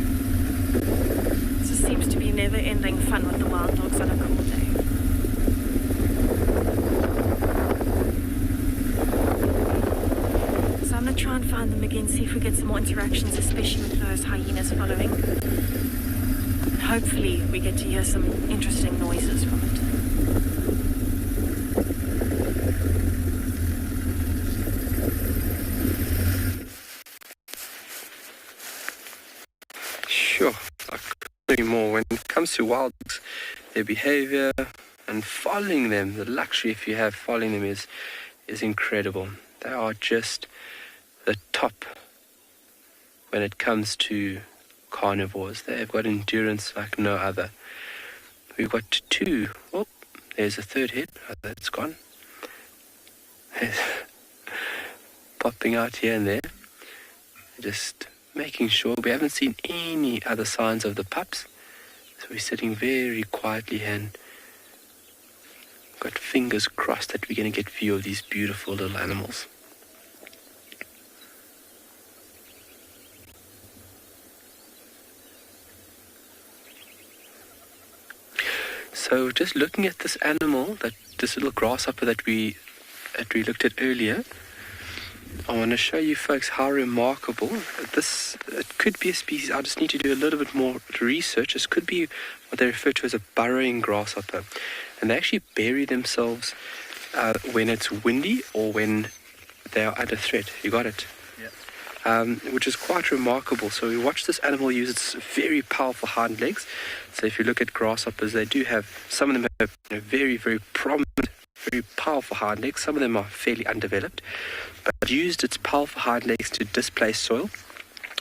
Speaker 5: It just seems to be never-ending fun with the wild dogs on a cool day. So I'm going to try and find them again, see if we get some more interactions, especially with those hyenas following. Hopefully we get to hear some interesting noises from it.
Speaker 6: Sure, I couldn't agree more. When it comes to wild dogs, their behavior and following them, the luxury if you have following them is incredible. They are just the top when it comes to carnivores. They've got endurance like no other. We've got two. Oh, there's a third head. Oh, that's gone. Popping out here and there. Just making sure we haven't seen any other signs of the pups. So we're sitting very quietly and got fingers crossed that we're going to get view of these beautiful little animals. So just looking at this animal, this little grasshopper that we looked at earlier, I want to show you folks how remarkable it could be a species. I just need to do a little bit more research. This could be what they refer to as a burrowing grasshopper. And they actually bury themselves when it's windy or when they are under threat. You got it? Yeah. Which is quite remarkable. So we watched this animal use its very powerful hind legs. So if you look at grasshoppers, they do have, some of them have very, very prominent, very powerful hind legs. Some of them are fairly undeveloped. But it used its powerful hind legs to displace soil,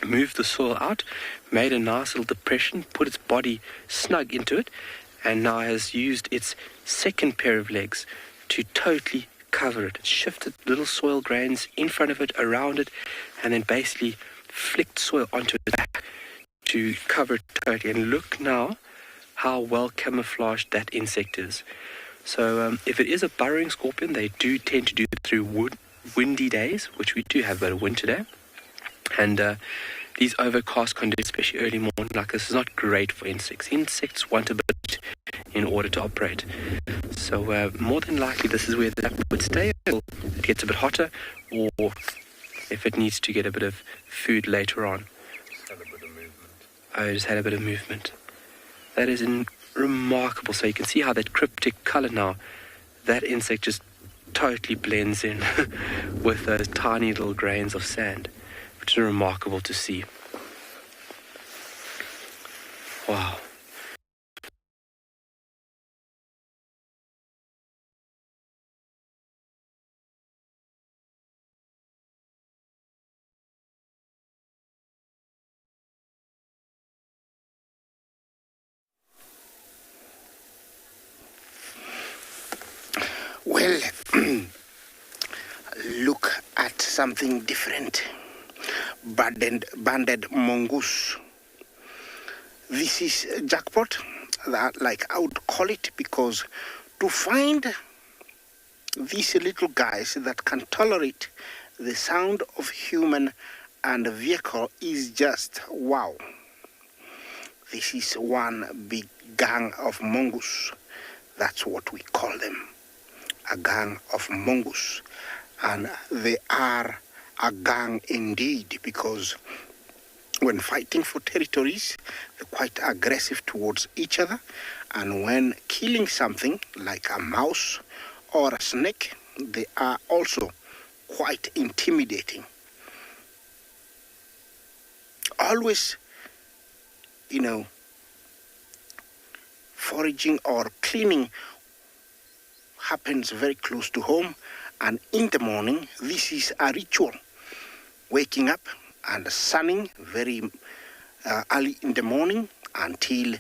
Speaker 6: move the soil out, made a nice little depression, put its body snug into it, and now has used its second pair of legs to totally cover it. It shifted little soil grains in front of it, around it, and then basically flicked soil onto its back to cover it totally. And look now how well camouflaged that insect is. So if it is a burrowing scorpion, they do tend to do it through windy days, which we do have a bit of wind today. And these overcast conditions, especially early morning like this, is not great for insects. Insects want a bit in order to operate. So more than likely this is where the leopard would stay until it gets a bit hotter, or if it needs to get a bit of food later on.
Speaker 7: Just had a bit of movement.
Speaker 6: I just had a bit of movement. That is remarkable. So you can see how that cryptic color now, that insect just totally blends in with those tiny little grains of sand, which is remarkable to see. Wow.
Speaker 4: Well, look at something different. Banded mongoose. This is a jackpot, like I would call it, because to find these little guys that can tolerate the sound of human and vehicle is just wow. This is one big gang of mongoose. That's what we call them, a gang of mongoose. And they are a gang indeed, because when fighting for territories, they're quite aggressive towards each other. And when killing something like a mouse or a snake, they are also quite intimidating. Always, foraging or cleaning happens very close to home. And in the morning, this is a ritual. Waking up and sunning very early in the morning until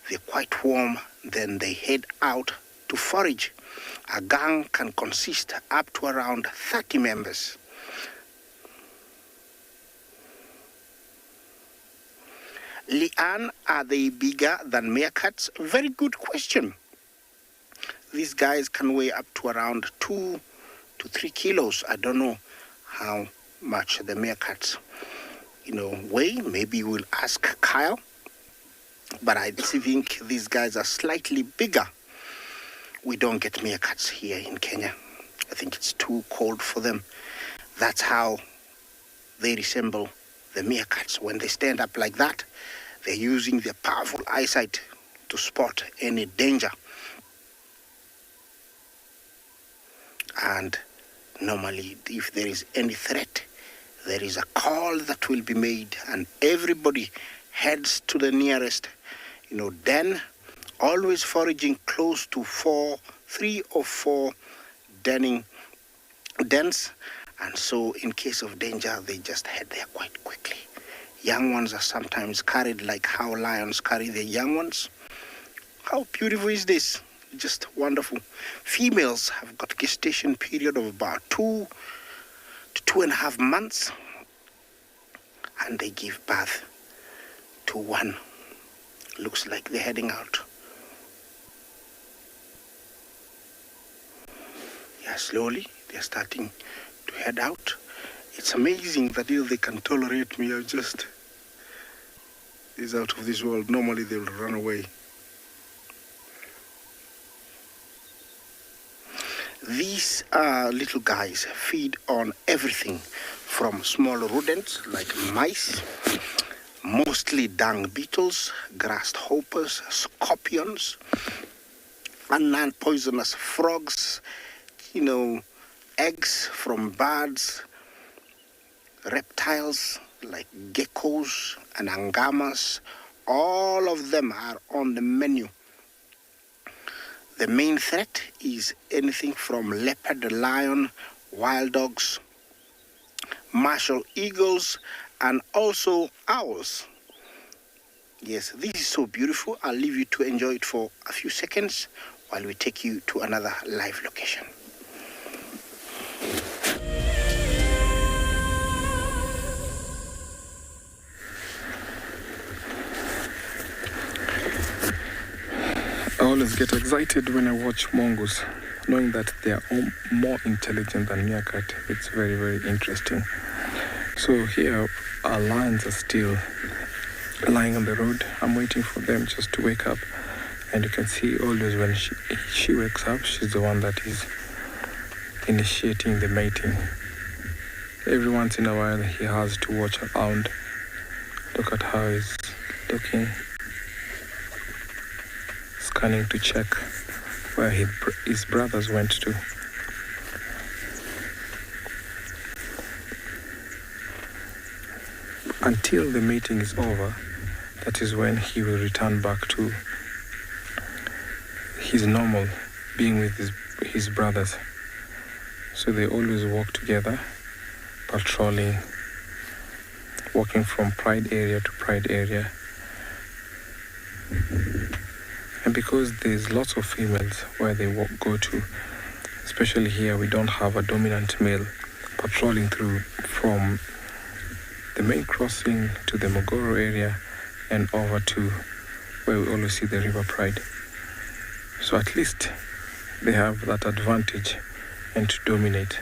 Speaker 4: they're quite warm. Then they head out to forage. A gang can consist up to around 30 members. Leanne, are they bigger than meerkats? Very good question. These guys can weigh up to around 2 to 3 kilos. I don't know how much the meerkats, weigh. Maybe we'll ask Kyle. But I think these guys are slightly bigger. We don't get meerkats here in Kenya. I think it's too cold for them. That's how they resemble the meerkats. When they stand up like that, they're using their powerful eyesight to spot any danger. And normally, if there is any threat, there is a call that will be made, and everybody heads to the nearest, den, always foraging close to 3 or 4 dens, and so in case of danger, they just head there quite quickly. Young ones are sometimes carried like how lions carry their young ones. How beautiful is this? Just wonderful. Females have got a gestation period of about 2 to 2.5 months, and they give birth to one. Looks like they're heading out. Yeah, slowly they're starting to head out. It's amazing that they can tolerate me. Is out of this world. Normally they will run away. These little guys feed on everything from small rodents like mice, mostly dung beetles, grasshoppers, scorpions, and non-poisonous frogs, eggs from birds, reptiles like geckos and angamas. All of them are on the menu. The main threat is anything from leopard, lion, wild dogs, martial eagles, and also owls. Yes, this is so beautiful. I'll leave you to enjoy it for a few seconds while we take you to another live location.
Speaker 2: I always get excited when I watch mongoose, knowing that they are more intelligent than meerkat. It's very, very interesting. So here, our lions are still lying on the road. I'm waiting for them just to wake up. And you can see always when she wakes up, she's the one that is initiating the mating. Every once in a while, he has to watch around. Look at how he's looking. Scanning to check where his brothers went to. Until the mating is over, that is when he will return back to his normal being with his brothers. So they always walk together, patrolling, walking from pride area to pride area. And because there's lots of females where they go to, especially here we don't have a dominant male patrolling through from the main crossing to the Mogoro area and over to where we always see the River Pride. So at least they have that advantage and to dominate.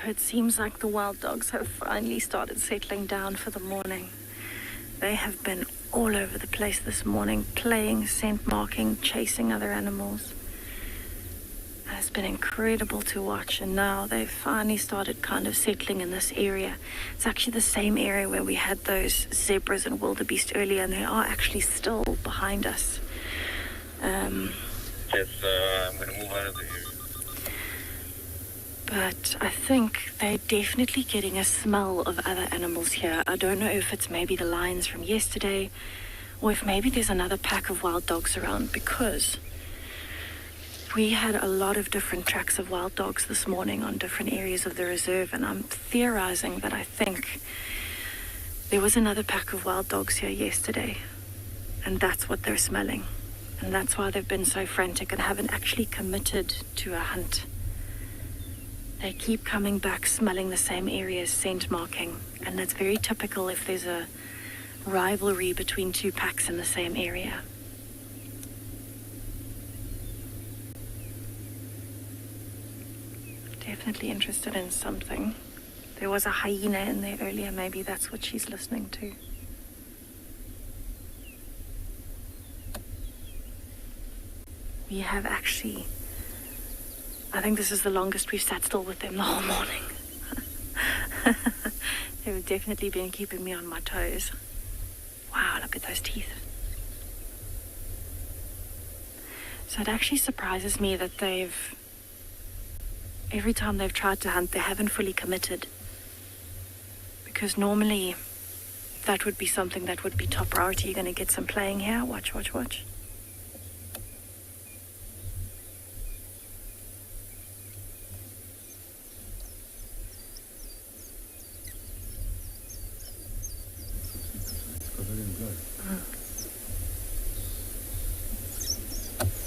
Speaker 5: It seems like the wild dogs have finally started settling down for the morning. They have been all over the place this morning, playing, scent marking, chasing other animals. It's been incredible to watch, and now they've finally started kind of settling in this area. It's actually the same area where we had those zebras and wildebeest earlier, and they are actually still behind us.
Speaker 7: Yes, I'm going to move out of the area.
Speaker 5: But I think they're definitely getting a smell of other animals here. I don't know if it's maybe the lions from yesterday, or if maybe there's another pack of wild dogs around, because we had a lot of different tracks of wild dogs this morning on different areas of the reserve, and I'm theorizing that I think there was another pack of wild dogs here yesterday, and that's what they're smelling. And that's why they've been so frantic and haven't actually committed to a hunt. They keep coming back smelling the same areas, scent marking, and that's very typical if there's a rivalry between two packs in the same area. Definitely interested in something. There was a hyena in there earlier, maybe that's what she's listening to. We have actually, I think this is the longest we've sat still with them the whole morning. They've definitely been keeping me on my toes. Wow, look at those teeth. So it actually surprises me that every time they've tried to hunt, they haven't fully committed. Because normally that would be something that would be top priority. You're going to get some playing here. Watch, watch, watch.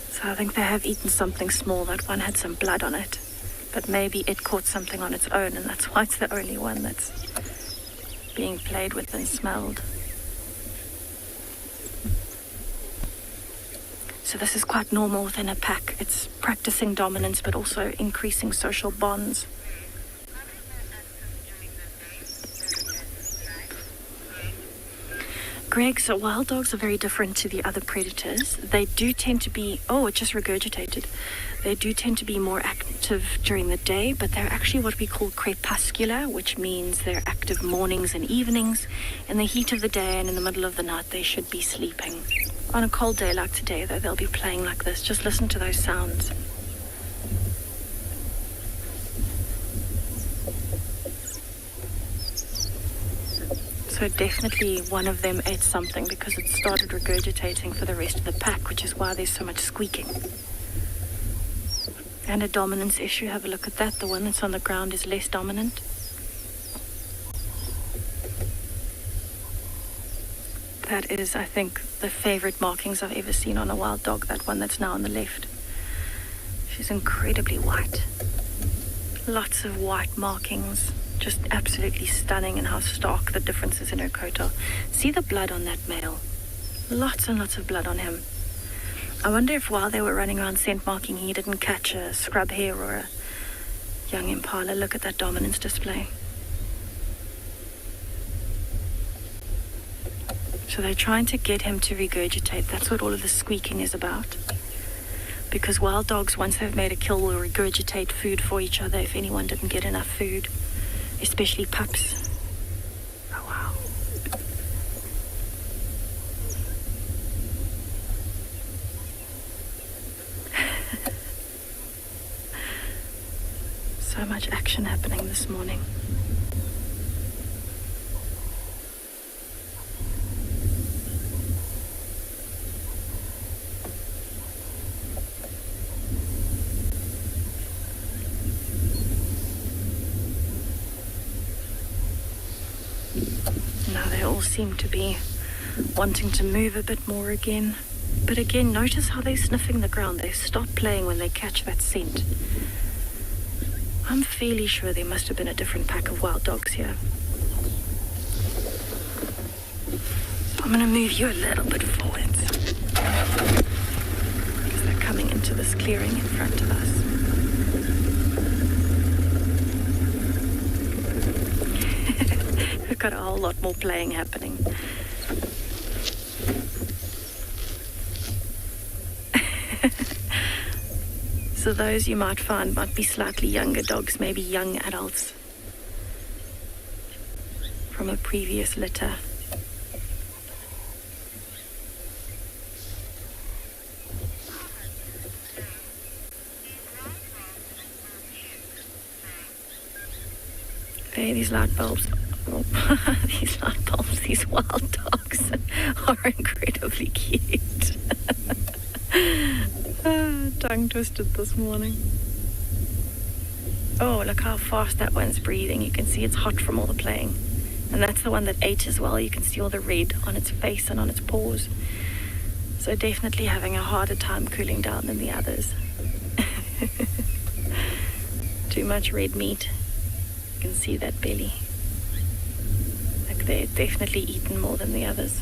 Speaker 5: So I think they have eaten something small. That one had some blood on it, but maybe it caught something on its own, and that's why it's the only one that's being played with and smelled. So this is quite normal within a pack. It's practicing dominance, but also increasing social bonds. Greg, so wild dogs are very different to the other predators. They do tend to be, oh, it just regurgitated. They do tend to be more active during the day, but they're actually what we call crepuscular, which means they're active mornings and evenings. In the heat of the day and in the middle of the night, they should be sleeping. On a cold day like today, though, they'll be playing like this. Just listen to those sounds. So definitely one of them ate something because it started regurgitating for the rest of the pack, which is why there's so much squeaking. And a dominance issue, have a look at that. The one that's on the ground is less dominant. That is, I think, the favorite markings I've ever seen on a wild dog, that one that's now on the left. She's incredibly white. Lots of white markings. Just absolutely stunning in how stark the difference is in her coat are. See the blood on that male. Lots and lots of blood on him. I wonder if while they were running around scent marking, he didn't catch a scrub hare or a young impala. Look at that dominance display. So they're trying to get him to regurgitate. That's what all of the squeaking is about. Because wild dogs, once they've made a kill, will regurgitate food for each other if anyone didn't get enough food. especially pups. Oh wow. So much action happening this morning. Now they all seem to be wanting to move a bit more again. But again, notice how they're sniffing the ground. They stop playing when they catch that scent. I'm fairly sure there must have been a different pack of wild dogs here. So I'm going to move you a little bit forwards. Because they're coming into this clearing in front of us. We've got a whole lot more playing happening. So those you might find might be slightly younger dogs, maybe young adults from a previous litter. There, these light bulbs. Oh, these light bulbs, these wild dogs are incredibly cute. Tongue twisted this morning. Oh, look how fast that one's breathing. You can see it's hot from all the playing. And that's the one that ate as well. You can see all the red on its face and on its paws. So definitely having a harder time cooling down than the others. Too much red meat. You can see that belly. Like they've definitely eaten more than the others.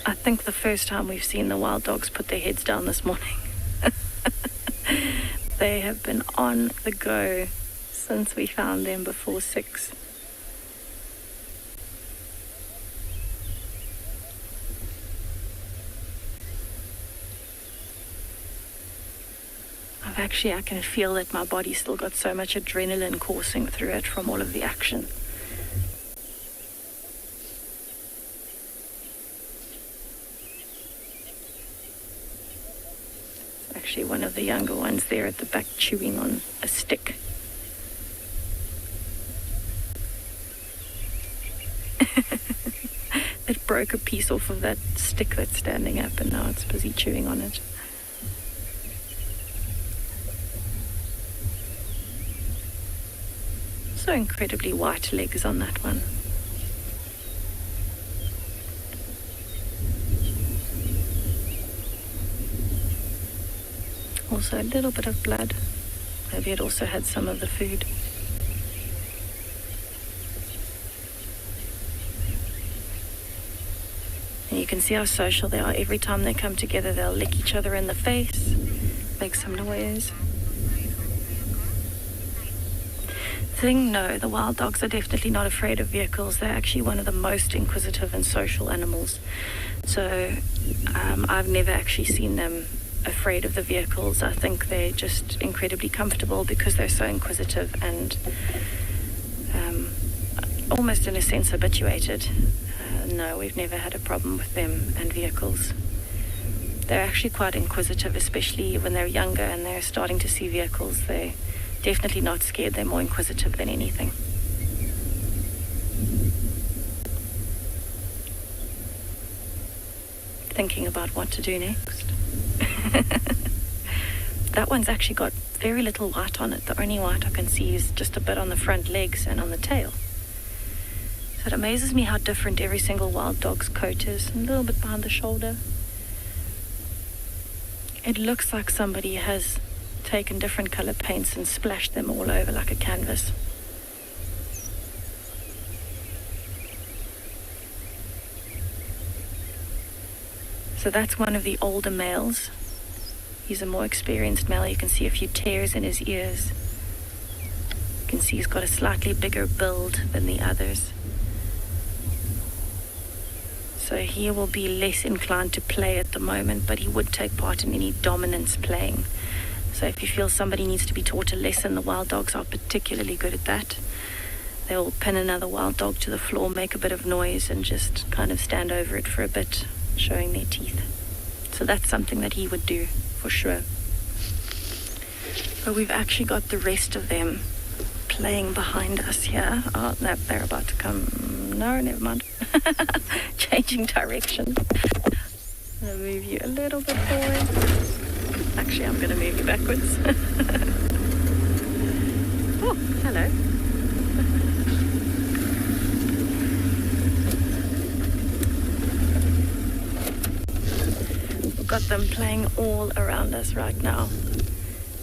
Speaker 5: I think the first time we've seen the wild dogs put their heads down this morning. They have been on the go since we found them before 6. I can feel that my body's still got so much adrenaline coursing through it from all of the action. Actually, one of the younger ones there at the back chewing on a stick. It broke a piece off of that stick that's standing up and now it's busy chewing on it. So incredibly white legs on that one. Also a little bit of blood. Maybe it also had some of the food. And you can see how social they are. Every time they come together, they'll lick each other in the face, make some noise. No, the wild dogs are definitely not afraid of vehicles. They're actually one of the most inquisitive and social animals. So I've never actually seen them afraid of the vehicles. I think they're just incredibly comfortable because they're so inquisitive and almost in a sense habituated. No, we've never had a problem with them and vehicles. They're actually quite inquisitive, especially when they're younger and they're starting to see vehicles. They're definitely not scared. They're more inquisitive than anything. Thinking about what to do next. That one's actually got very little white on it. The only white I can see is just a bit on the front legs and on the tail. So it amazes me how different every single wild dog's coat is. A little bit behind the shoulder. It looks like somebody has taken different color paints and splashed them all over like a canvas. So that's one of the older males. He's a more experienced male. You can see a few tears in his ears. You can see he's got a slightly bigger build than the others. So he will be less inclined to play at the moment, but he would take part in any dominance playing. So if you feel somebody needs to be taught a lesson, the wild dogs are particularly good at that. They will pin another wild dog to the floor, make a bit of noise, and just kind of stand over it for a bit, showing their teeth. So that's something that he would do, for sure. But we've actually got the rest of them playing behind us here. Oh, no, they're about to come. No, never mind. Changing direction. I'm going to move you a little bit forward. Actually, I'm going to move you backwards. Oh, hello. We've got them playing all around us right now.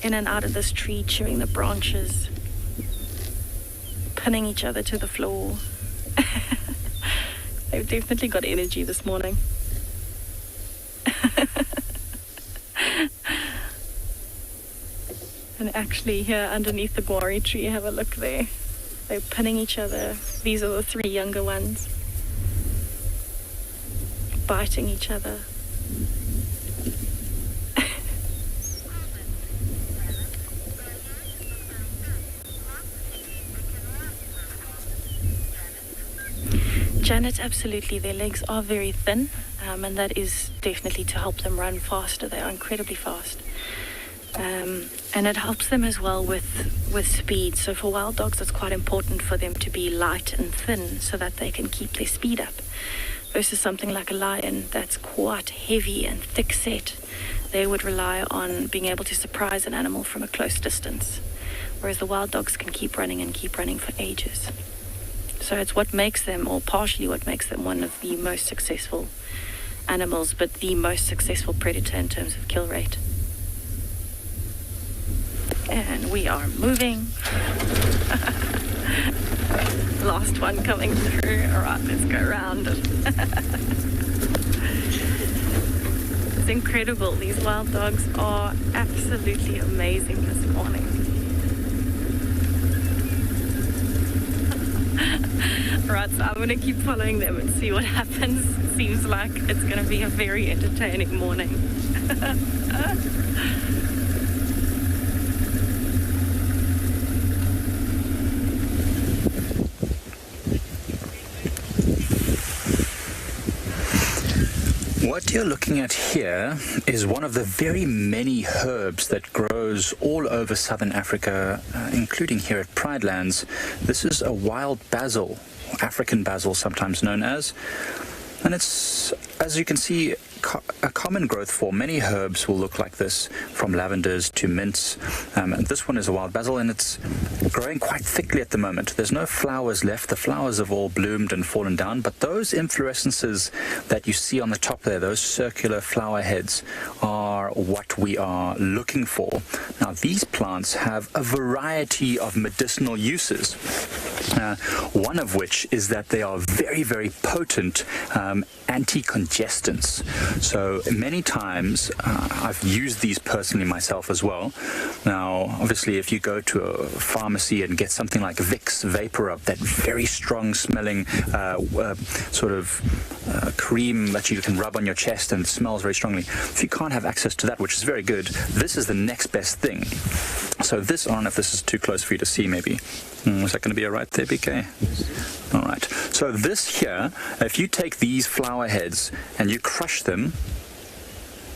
Speaker 5: In and out of this tree, chewing the branches, pinning each other to the floor. They've definitely got energy this morning. And actually here underneath the guari tree, have a look there. They're pinning each other. These are the 3 younger ones. Biting each other. Janet, absolutely. Their legs are very thin, and that is definitely to help them run faster. They are incredibly fast. And it helps them as well with speed. So for wild dogs, it's quite important for them to be light and thin so that they can keep their speed up. Versus something like a lion that's quite heavy and thick set. They would rely on being able to surprise an animal from a close distance. Whereas the wild dogs can keep running for ages. So it's what makes them, or partially what makes them, one of the most successful animals, but the most successful predator in terms of kill rate. And we are moving. Last one coming through. All right, let's go around. It's incredible. These wild dogs are absolutely amazing this morning. Right, so I'm going to keep following them and see what happens. It seems like it's going to be a very entertaining morning.
Speaker 3: What you're looking at here is one of the very many herbs that grows all over southern Africa, including here at Pridelands. This is a wild basil, African basil sometimes known as, and it's, as you can see, a common growth form. Many herbs will look like this, from lavenders to mints. And this one is a wild basil, and it's growing quite thickly at the moment. There's no flowers left. The flowers have all bloomed and fallen down, but those inflorescences that you see on the top there, those circular flower heads, are what we are looking for. Now, these plants have a variety of medicinal uses, one of which is that they are very, very potent anti-congestants. So many times I've used these personally myself as well. Now, obviously, if you go to a pharmacy and get something like Vicks Vapor Rub, that very strong smelling cream that you can rub on your chest and it smells very strongly, if you can't have access to that, which is very good, this is the next best thing. So this, I don't know if this is too close for you to see maybe. Is that going to be all right there, BK? All right. So this here, if you take these flower heads and you crush them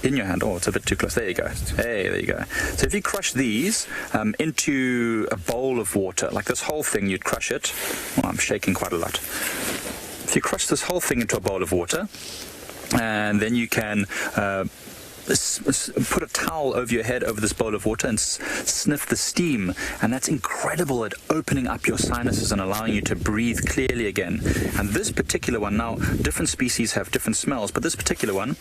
Speaker 3: in your hand. Oh, it's a bit too close. There you go. Hey, there you go. So if you crush these into a bowl of water, like this whole thing, you'd crush it. Well, I'm shaking quite a lot. If you crush this whole thing into a bowl of water, and then you can put a towel over your head over this bowl of water and sniff the steam, and that's incredible at opening up your sinuses and allowing you to breathe clearly again. And this particular one, now different species have different smells, but this particular one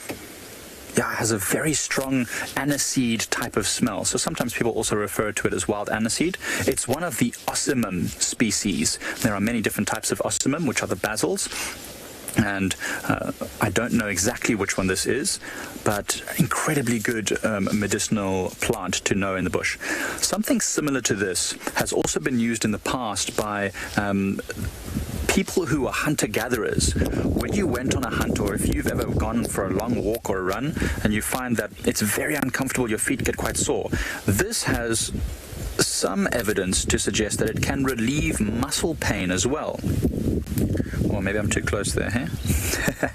Speaker 3: has a very strong aniseed type of smell. So sometimes people also refer to it as wild aniseed. It's one of the ossimum species. There are many different types of ossimum, which are the basils. And I don't know exactly which one this is, but incredibly good medicinal plant to know in the bush. Something similar to this has also been used in the past by people who are hunter-gatherers, when you went on a hunt, or if you've ever gone for a long walk or a run and you find that it's very uncomfortable, your feet get quite sore, this has some evidence to suggest that it can relieve muscle pain as well. Or maybe I'm too close there, huh?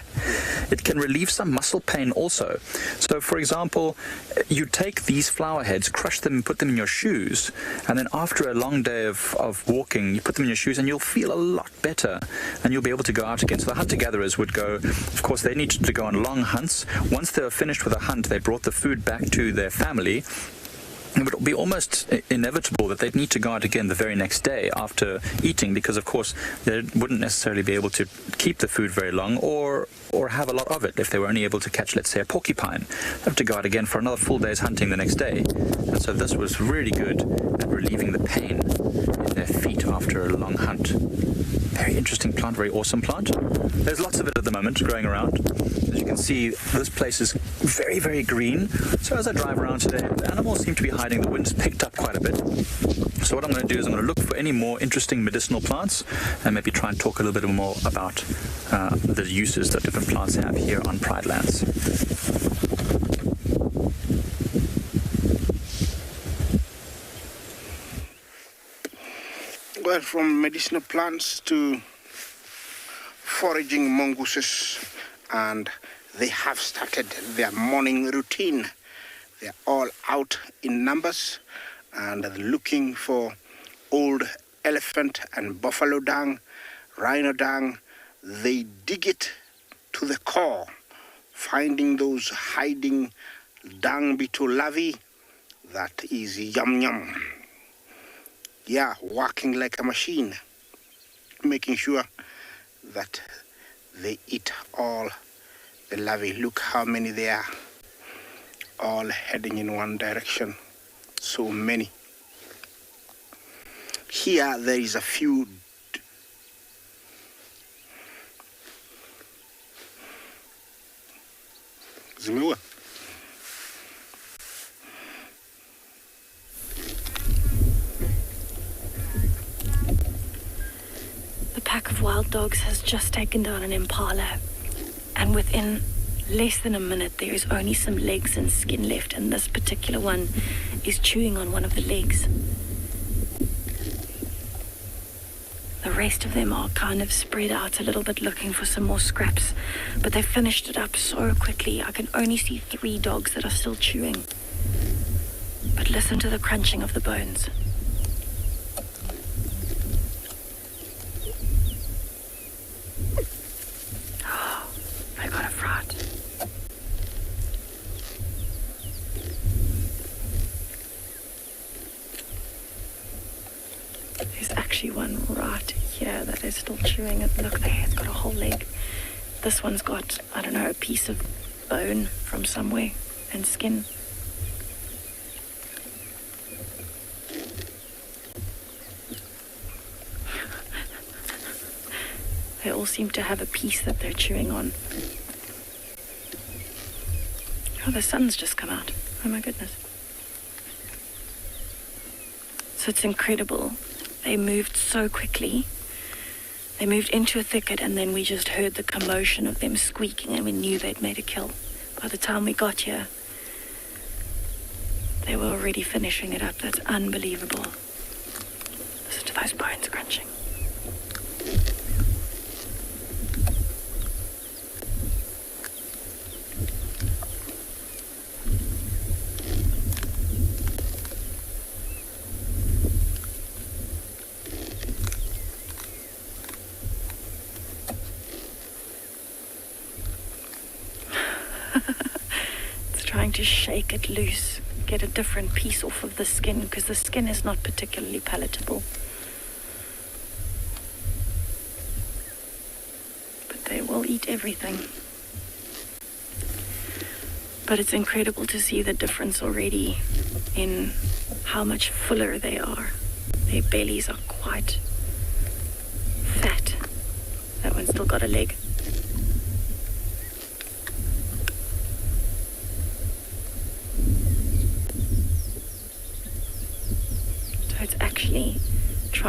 Speaker 3: It can relieve some muscle pain also. So, for example, you take these flower heads, crush them, put them in your shoes, and then after a long day of walking, you put them in your shoes and you'll feel a lot better, and you'll be able to go out again. So the hunter-gatherers would go, of course, they needed to go on long hunts. Once they were finished with a hunt, they brought the food back to their family. It would be almost inevitable that they'd need to go out again the very next day after eating, because of course they wouldn't necessarily be able to keep the food very long or have a lot of it if they were only able to catch, let's say, a porcupine. They'd have to go out again for another full day's hunting the next day. And so this was really good at relieving the pain in their feet after a long hunt. Very interesting plant, very awesome plant. There's lots of it at the moment growing around. As you can see, this place is very, very green. So as I drive around today, the animals seem to be hiding. The wind's picked up quite a bit. So what I'm going to do is I'm going to look for any more interesting medicinal plants and maybe try and talk a little bit more about the uses that different plants have here on Pridelands.
Speaker 4: Well, from medicinal plants to foraging mongooses, and they have started their morning routine. They're all out in numbers and looking for old elephant and buffalo dung, rhino dung. They dig it to the core, finding those hiding dung beetle larvae. That is yum yum. Yeah, working like a machine, making sure that they eat all the larvae. Look how many there are, all heading in one direction. So many. Here there is a few Zimewa.
Speaker 5: The pack of wild dogs has just taken down an impala, and within less than a minute there is only some legs and skin left, and this particular one is chewing on one of the legs. The rest of them are kind of spread out a little bit looking for some more scraps, but they finished it up so quickly. I can only see 3 dogs that are still chewing. But listen to the crunching of the bones. Oh, they got a fright. There's actually one right here that is still chewing it. Look there, it's got a whole leg. This one's got, I don't know, a piece of bone from somewhere and skin. They all seem to have a piece that they're chewing on. Oh, the sun's just come out. Oh my goodness. So it's incredible. They moved so quickly. They moved into a thicket, and then we just heard the commotion of them squeaking, and we knew they'd made a kill. By the time we got here, they were already finishing it up. That's unbelievable. Listen to those bones crunching. To shake it loose, get a different piece off of the skin, because the skin is not particularly palatable. But they will eat everything. But it's incredible to see the difference already in how much fuller they are. Their bellies are quite fat. That one's still got a leg.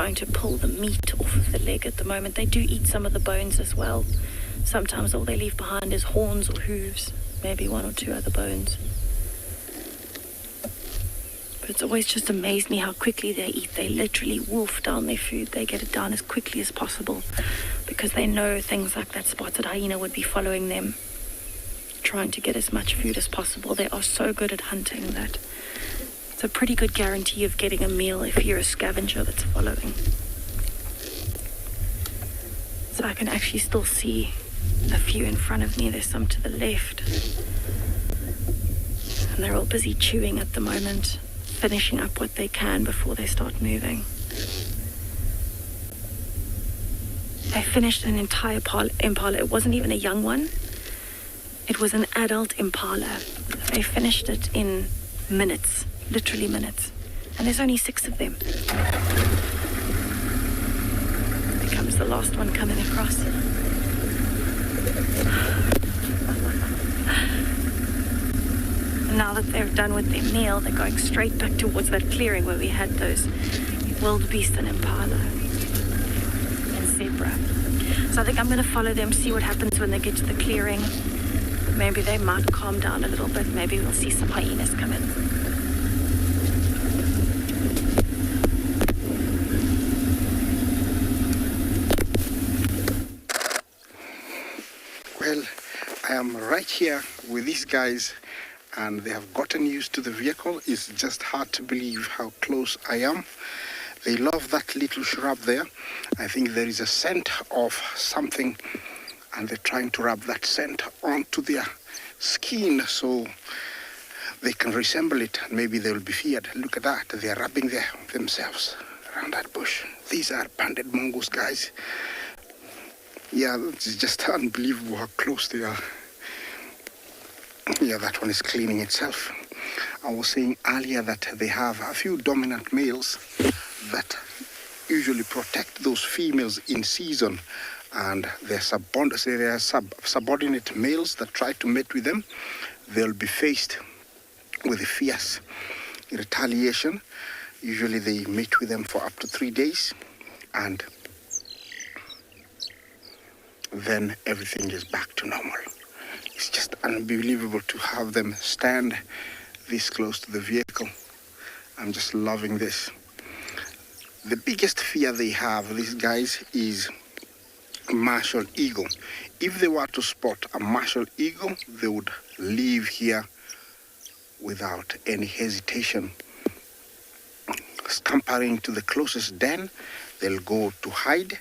Speaker 5: trying to pull the meat off of the leg at the moment. They do eat some of the bones as well. Sometimes all they leave behind is horns or hooves, maybe one or two other bones. But it's always just amazed me how quickly they eat. They literally wolf down their food. They get it down as quickly as possible because they know things like that spotted hyena would be following them, trying to get as much food as possible. They are so good at hunting that it's a pretty good guarantee of getting a meal if you're a scavenger that's following. So I can actually still see a few in front of me. There's some to the left. And they're all busy chewing at the moment, finishing up what they can before they start moving. They finished an entire impala. It wasn't even a young one. It was an adult impala. They finished it in minutes, literally minutes. And there's only 6 of them. Here comes the last one coming across. Now that they're done with their meal, they're going straight back towards that clearing where we had those wildebeest and impala and zebra. So I think I'm going to follow them, see what happens when they get to the clearing. Maybe they might calm down a little bit. Maybe we'll see some hyenas come in.
Speaker 4: Well, I am right here with these guys, and they have gotten used to the vehicle. It's just hard to believe how close I am. They love that little shrub there. I think there is a scent of something, and they're trying to rub that scent onto their skin so they can resemble it, and maybe they will be feared. Look at that, they're rubbing themselves around that bush. These are banded mongoose, guys. Yeah, it's just unbelievable how close they are. Yeah, that one is cleaning itself. I was saying earlier that they have a few dominant males that usually protect those females in season, and they're subordinate males that try to mate with them. They'll be faced with a fierce retaliation. Usually they mate with them for up to 3 days, and then everything is back to normal. It's just unbelievable to have them stand this close to the vehicle. I'm just loving this. The biggest fear they have, these guys, is martial eagle. If they were to spot a martial eagle, they would leave here without any hesitation. Scampering to the closest den, they'll go to hide,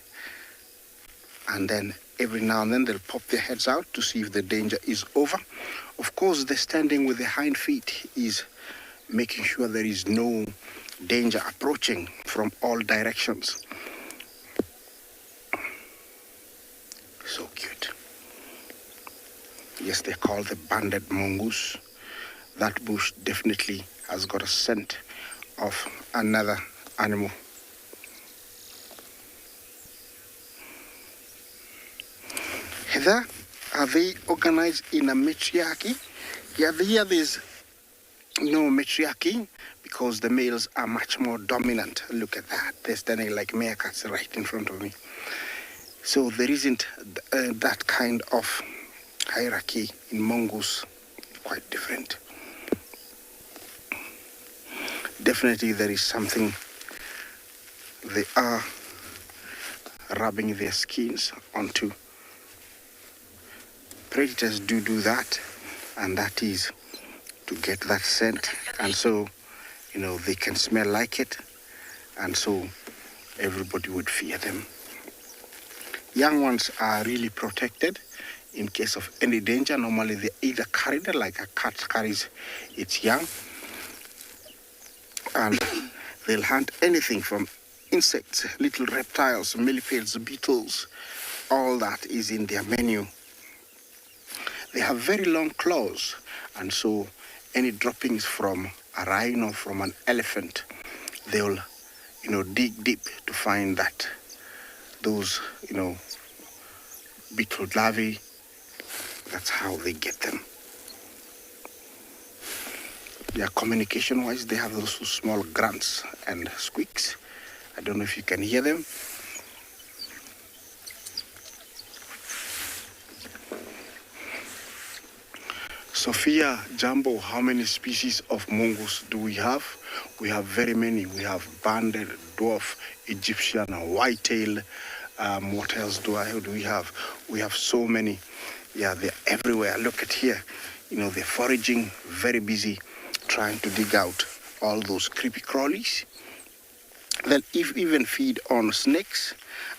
Speaker 4: and then every now and then they'll pop their heads out to see if the danger is over. Of course, the standing with the hind feet is making sure there is no danger approaching from all directions. So cute. Yes, they're called the banded mongoose. That bush definitely has got a scent of another animal. Heather, are they organized in a matriarchy? Yeah, here there's no matriarchy because the males are much more dominant. Look at that. They're standing like meerkats right in front of me. So there isn't that kind of hierarchy in mongoose. Quite different. Definitely there is something. They are rubbing their skins onto. Predators do that, and that is to get that scent, and so, they can smell like it, and so everybody would fear them. Young ones are really protected in case of any danger. Normally they're either carried like a cat carries its young, and they'll hunt anything from insects, little reptiles, millipedes, beetles. All that is in their menu. They have very long claws, and so any droppings from a rhino, from an elephant, they'll, dig deep to find that those, beetle larvae. That's how they get them. Yeah, communication-wise, they have those small grunts and squeaks, I don't know if you can hear them. Sophia, Jumbo, how many species of mongoose do we have? We have very many. We have banded, dwarf, Egyptian, white-tailed. What else do we have? We have so many. Yeah, they're everywhere. Look at here. You know, they're foraging, very busy, trying to dig out all those creepy crawlies. They'll even feed on snakes,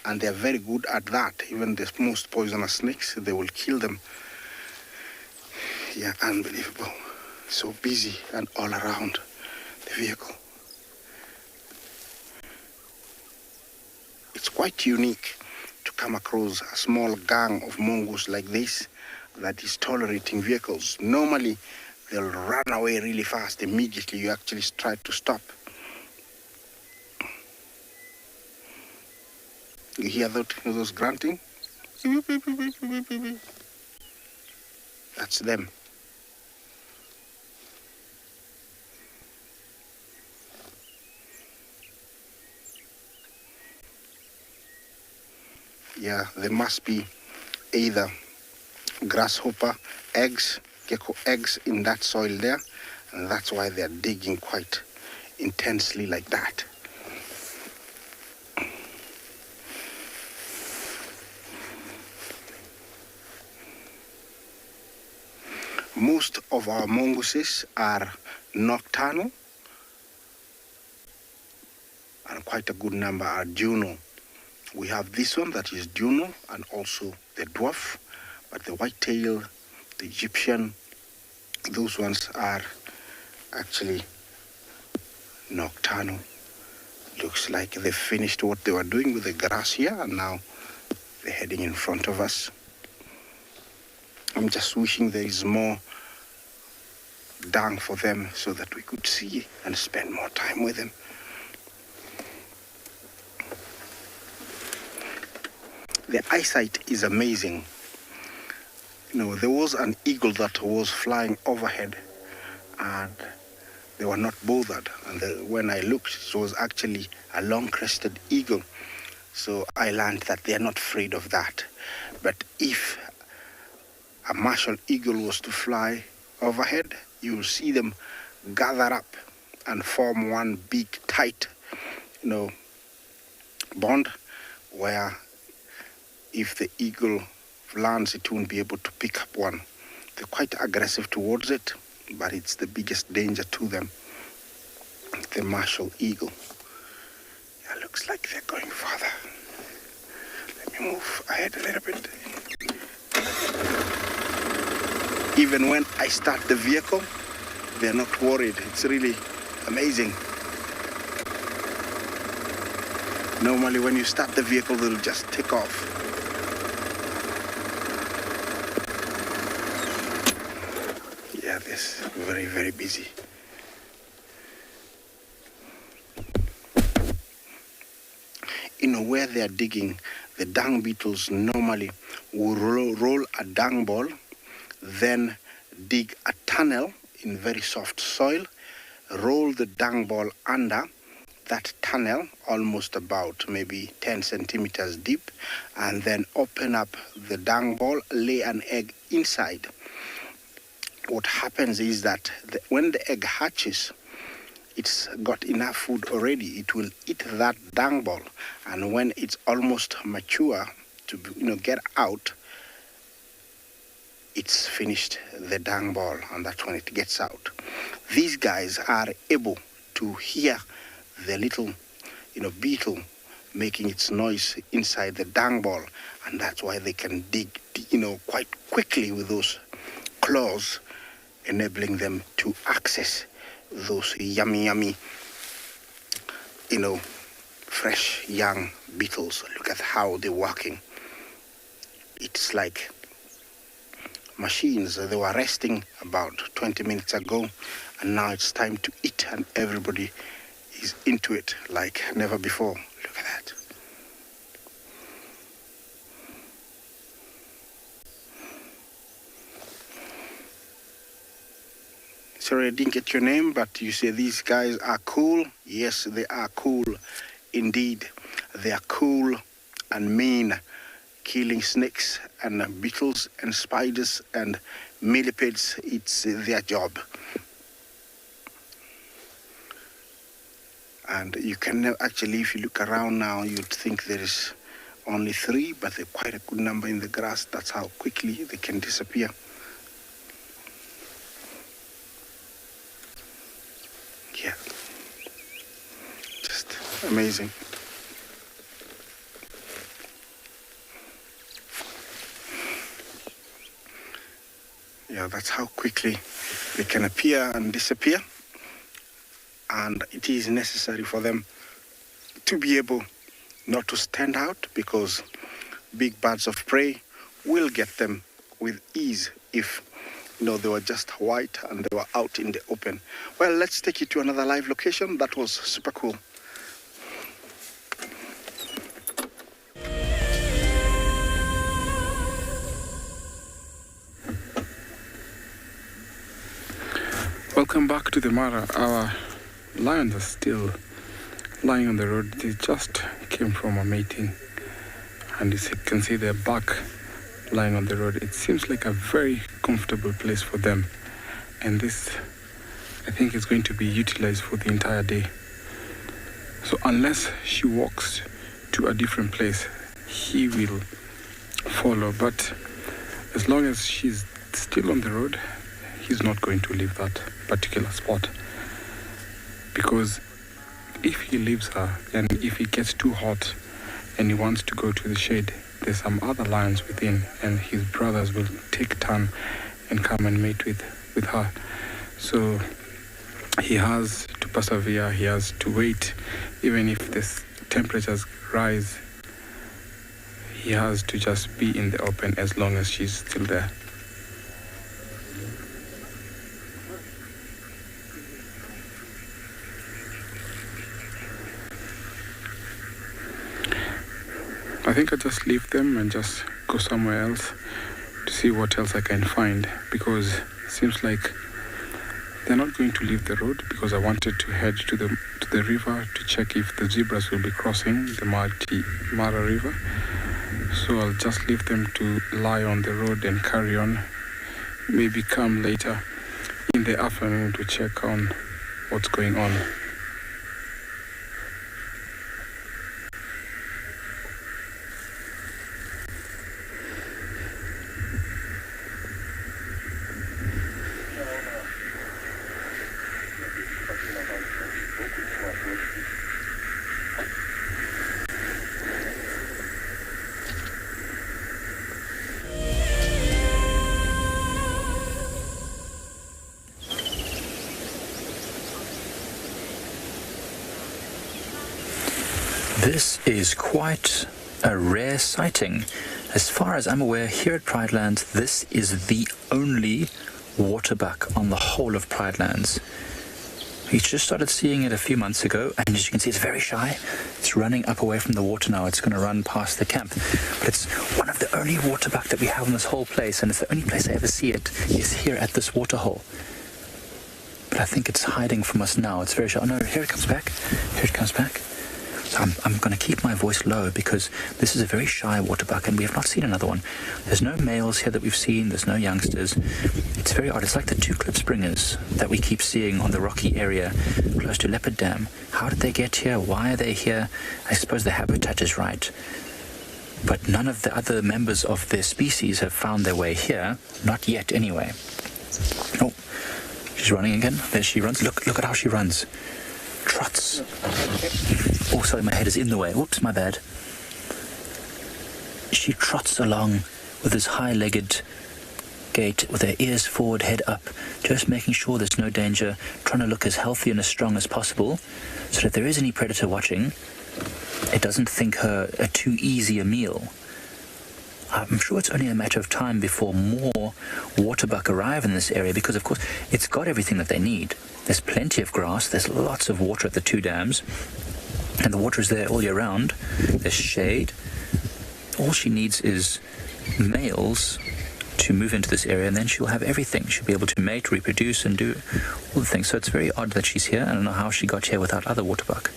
Speaker 4: and they're very good at that. Even the most poisonous snakes, they will kill them. Yeah, unbelievable. So busy and all around the vehicle. It's quite unique to come across a small gang of mongoose like this that is tolerating vehicles. Normally, they'll run away really fast immediately you actually try to stop. You hear those grunting? That's them. Yeah, there must be either grasshopper eggs, gecko eggs in that soil there, and that's why they're digging quite intensely like that. Most of our mongooses are nocturnal, and quite a good number are diurnal. We have this one that is diurnal, and also the dwarf, but the white-tail, the Egyptian, those ones are actually nocturnal. Looks like they finished what they were doing with the grass here, and now they're heading in front of us. I'm just wishing there is more dung for them so that we could see and spend more time with them. The eyesight is amazing. You know, there was an eagle that was flying overhead and they were not bothered. And when I looked, it was actually a long-crested eagle. So I learned that they are not afraid of that. But if a martial eagle was to fly overhead, you will see them gather up and form one big, tight, bond where if the eagle lands, it won't be able to pick up one. They're quite aggressive towards it, but it's the biggest danger to them, the martial eagle. It looks like they're going further. Let me move ahead a little bit. Even when I start the vehicle, they're not worried. It's really amazing. Normally when you start the vehicle, they'll just take off. Yeah, this very, very busy. Where they are digging, the dung beetles normally will roll a dung ball, then dig a tunnel in very soft soil, roll the dung ball under that tunnel, almost about maybe 10 centimeters deep, and then open up the dung ball, lay an egg inside. What happens is that when the egg hatches, it's got enough food already. It will eat that dung ball, and when it's almost mature to get out, it's finished the dung ball, and that's when it gets out. These guys are able to hear the little beetle making its noise inside the dung ball, and that's why they can dig quite quickly with those claws, enabling them to access those yummy, fresh young beetles. Look at how they're working. It's like machines. They were resting about 20 minutes ago, and now it's time to eat, and everybody is into it like never before. Look at that. Sorry, I didn't get your name, but you say these guys are cool. Yes, they are cool indeed they are cool and mean, killing snakes and beetles and spiders and millipedes. It's their job. And you can actually, if you look around now, you'd think there is only 3, but they're quite a good number in the grass. That's how quickly they can disappear. Yeah, just amazing. Yeah, that's how quickly they can appear and disappear. And it is necessary for them to be able not to stand out, because big birds of prey will get them with ease if, they were just white and they were out in the open. Well, let's take you to another live location. That was super cool.
Speaker 2: Welcome back to the Mara. Our lions are still lying on the road. They just came from a mating, and as you can see, they're back lying on the road. It seems like a very comfortable place for them, and this, I think, is going to be utilized for the entire day. So unless she walks to a different place, he will follow. But as long as she's still on the road, he's not going to leave that particular spot, because if he leaves her, then if it gets too hot and he wants to go to the shade, there's some other lions within, and his brothers will take turn and come and mate with her. So he has to persevere, he has to wait. Even if the temperatures rise, he has to just be in the open as long as she's still there. I think I just leave them and just go somewhere else to see what else I can find, because it seems like they're not going to leave the road, because I wanted to head to the river to check if the zebras will be crossing the Mara River. So I'll just leave them to lie on the road and carry on. Maybe come later in the afternoon to check on what's going on.
Speaker 3: This is quite a rare sighting. As far as I'm aware, here at Pridelands, this is the only waterbuck on the whole of Pridelands. We just started seeing it a few months ago, and as you can see, it's very shy. It's running up away from the water now. It's going to run past the camp. But it's one of the only waterbuck that we have in this whole place, and it's the only place I ever see it is here at this waterhole. But I think it's hiding from us now. It's very shy. Oh no, here it comes back. Here it comes back. So I'm going to keep my voice low, because this is a very shy waterbuck and we have not seen another one. There's no males here that we've seen. There's no youngsters. It's very odd. It's like the 2 klipspringers that we keep seeing on the rocky area close to Leopard Dam. How did they get here? Why are they here? I suppose the habitat is right. But none of the other members of their species have found their way here. Not yet, anyway. Oh, she's running again. There she runs. Look at how she runs. Trots. Oh, sorry, my head is in the way. Whoops, my bad. She trots along with this high-legged gait, with her ears forward, head up, just making sure there's no danger, trying to look as healthy and as strong as possible, so that if there is any predator watching, it doesn't think her a too easy a meal. I'm sure it's only a matter of time before more waterbuck arrive in this area, because, of course, it's got everything that they need. There's plenty of grass, there's lots of water at the 2 dams, and the water is there all year round. There's shade. All she needs is males to move into this area, and then she'll have everything. She'll be able to mate, reproduce, and do all the things. So it's very odd that she's here. I don't know how she got here without other waterbuck.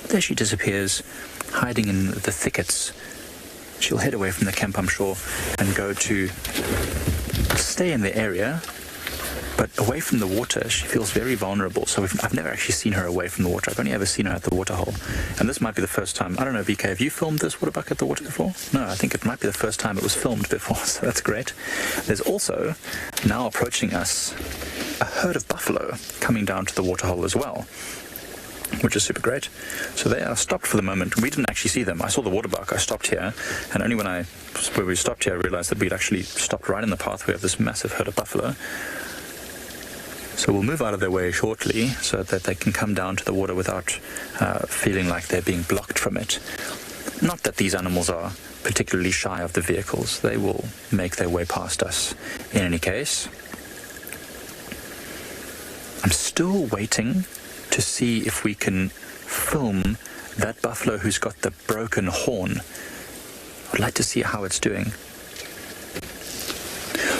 Speaker 3: There she disappears, hiding in the thickets. She'll head away from the camp, I'm sure, and go to stay in the area, but away from the water. She feels very vulnerable. So I've never actually seen her away from the water. I've only ever seen her at the waterhole. And this might be the first time. I don't know, BK, have you filmed this Waterbuck at the water before? No, I think it might be the first time it was filmed before, so that's great. There's also, now approaching us, a herd of buffalo coming down to the waterhole as well, which is super great. So they are stopped for the moment. We didn't actually see them. I saw the Waterbuck. I stopped here, and only when we stopped here, I realized that we'd actually stopped right in the pathway of this massive herd of buffalo. So we'll move out of their way shortly so that they can come down to the water without feeling like they're being blocked from it. Not that these animals are particularly shy of the vehicles. They will make their way past us in any case. I'm still waiting to see if we can film that buffalo who's got the broken horn. I'd like to see how it's doing.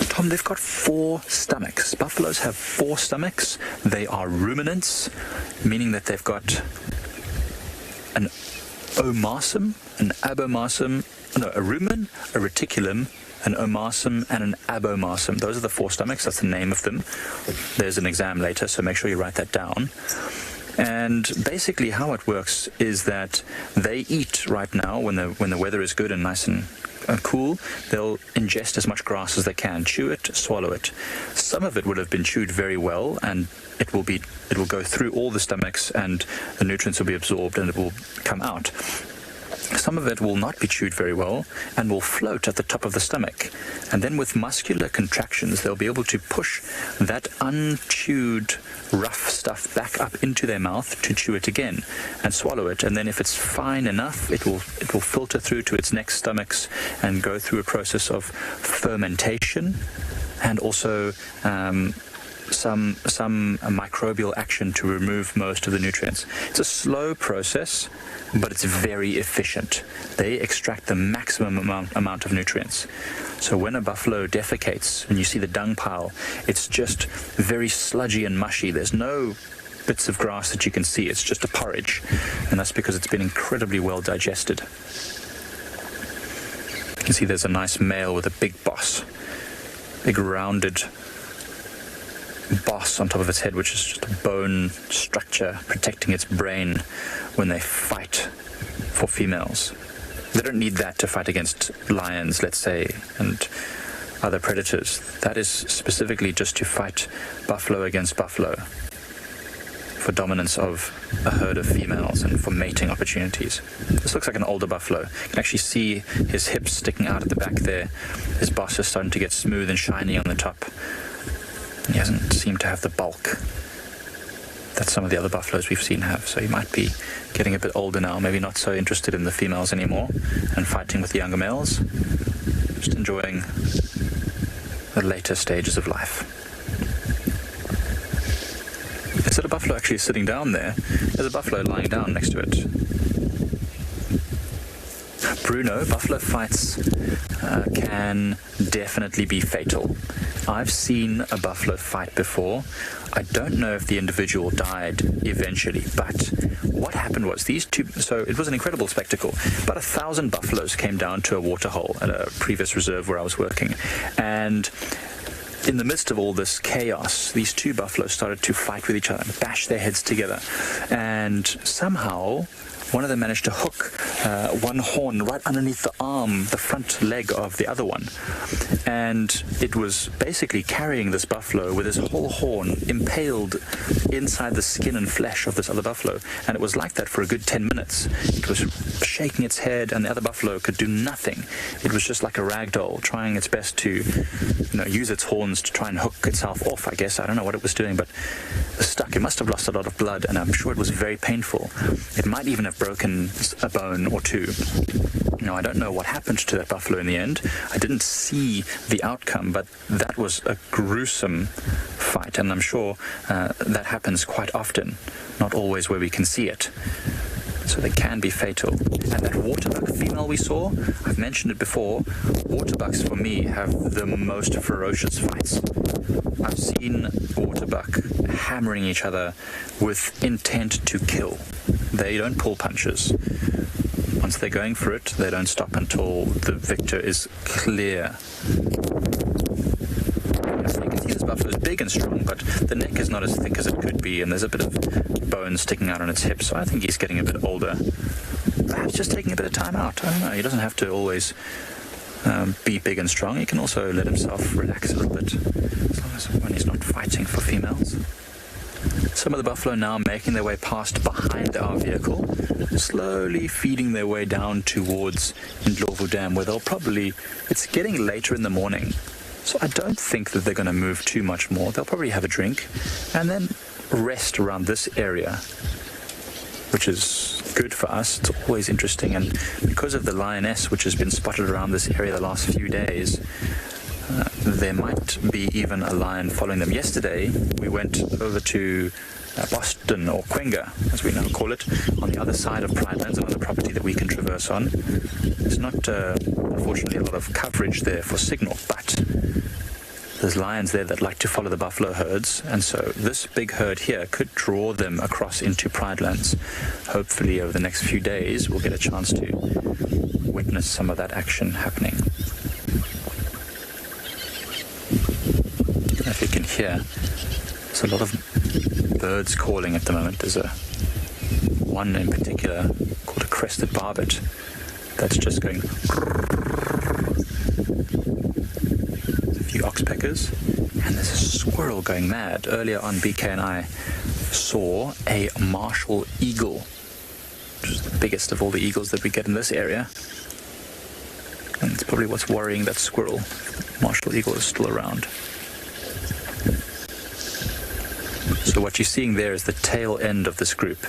Speaker 3: Tom, they've got 4 stomachs. Buffaloes have 4 stomachs. They are ruminants, meaning that they've got an omarsum, an abomarsum, no, a rumen, a reticulum, an omarsum, and an abomarsum. Those are the 4 stomachs. That's the name of them. There's an exam later, so make sure you write that down. And basically how it works is that they eat right now when the weather is good and nice and cool. They'll ingest as much grass as they can, chew it, swallow it. Some of it would have been chewed very well, and it will go through all the stomachs, and the nutrients will be absorbed and it will come out. Some of it will not be chewed very well and will float at the top of the stomach. And then with muscular contractions, they'll be able to push that unchewed rough stuff back up into their mouth to chew it again and swallow it. And then if it's fine enough, it will filter through to its next stomachs and go through a process of fermentation and also some microbial action to remove most of the nutrients. It's a slow process, but it's very efficient. They extract the maximum amount of nutrients. So when a buffalo defecates and you see the dung pile, it's just very sludgy and mushy. There's no bits of grass that you can see. It's just a porridge, and that's because it's been incredibly well digested. You can see there's a nice male with a big big rounded boss on top of its head, which is just a bone structure protecting its brain when they fight for females. They don't need that to fight against lions, let's say, and other predators. That is specifically just to fight buffalo against buffalo for dominance of a herd of females and for mating opportunities. This looks like an older buffalo. You can actually see his hips sticking out at the back there. His boss is starting to get smooth and shiny on the top. He hasn't seemed to have the bulk that some of the other buffaloes we've seen have, so he might be getting a bit older now, maybe not so interested in the females anymore and fighting with the younger males, just enjoying the later stages of life. Instead of buffalo actually sitting down there, there's a buffalo lying down next to it. Bruno, buffalo fights can definitely be fatal. I've seen a buffalo fight before. I don't know if the individual died eventually, but what happened was so it was an incredible spectacle. About 1,000 buffaloes came down to a waterhole at a previous reserve where I was working, and in the midst of all this chaos, these 2 buffaloes started to fight with each other and bash their heads together, and somehow one of them managed to hook one horn right underneath the front leg of the other one. And it was basically carrying this buffalo with his whole horn impaled inside the skin and flesh of this other buffalo. And it was like that for a good 10 minutes. It was shaking its head, and the other buffalo could do nothing. It was just like a rag doll, trying its best to use its horns to try and hook itself off, I guess. I don't know what it was doing, but it was stuck. It must have lost a lot of blood, and I'm sure it was very painful. It might even have broken a bone or 2. Now, I don't know what happened to that buffalo in the end. I didn't see the outcome, but that was a gruesome fight, and I'm sure that happens quite often, not always where we can see it. So they can be fatal. And that Waterbuck female we saw, I've mentioned it before, Waterbucks for me have the most ferocious fights. I've seen Waterbuck hammering each other with intent to kill. they don't pull punches. Once they're going for it, they don't stop until the victor is clear. So you can see this buffalo is big and strong, but the neck is not as thick as it could be, and there's a bit of bone sticking out on its hip, so I think he's getting a bit older. Perhaps just taking a bit of time out. I don't know. He doesn't have to always be big and strong. He can also let himself relax a little bit, as long as when he's not fighting for females. Some of the buffalo now making their way past behind our vehicle, slowly feeding their way down towards Ndlovu Dam, where it's getting later in the morning, so I don't think that they're going to move too much more. They'll probably have a drink and then rest around this area, which is good for us. It's always interesting, and because of the lioness which has been spotted around this area the last few days, there might be even a lion following them. Yesterday, we went over to Boston, or Kwenga, as we now call it, on the other side of Pridelands, another property that we can traverse on. There's not, unfortunately, a lot of coverage there for signal, but there's lions there that like to follow the buffalo herds, and so this big herd here could draw them across into Pridelands. Hopefully, over the next few days, we'll get a chance to witness some of that action happening. If you can hear, there's a lot of birds calling at the moment. There's one in particular called a crested barbet that's just going. There's a few oxpeckers, and there's a squirrel going mad. Earlier on, BK and I saw a martial eagle, which is the biggest of all the eagles that we get in this area, and it's probably what's worrying that squirrel. Martial eagle is still around. So what you're seeing there is the tail end of this group.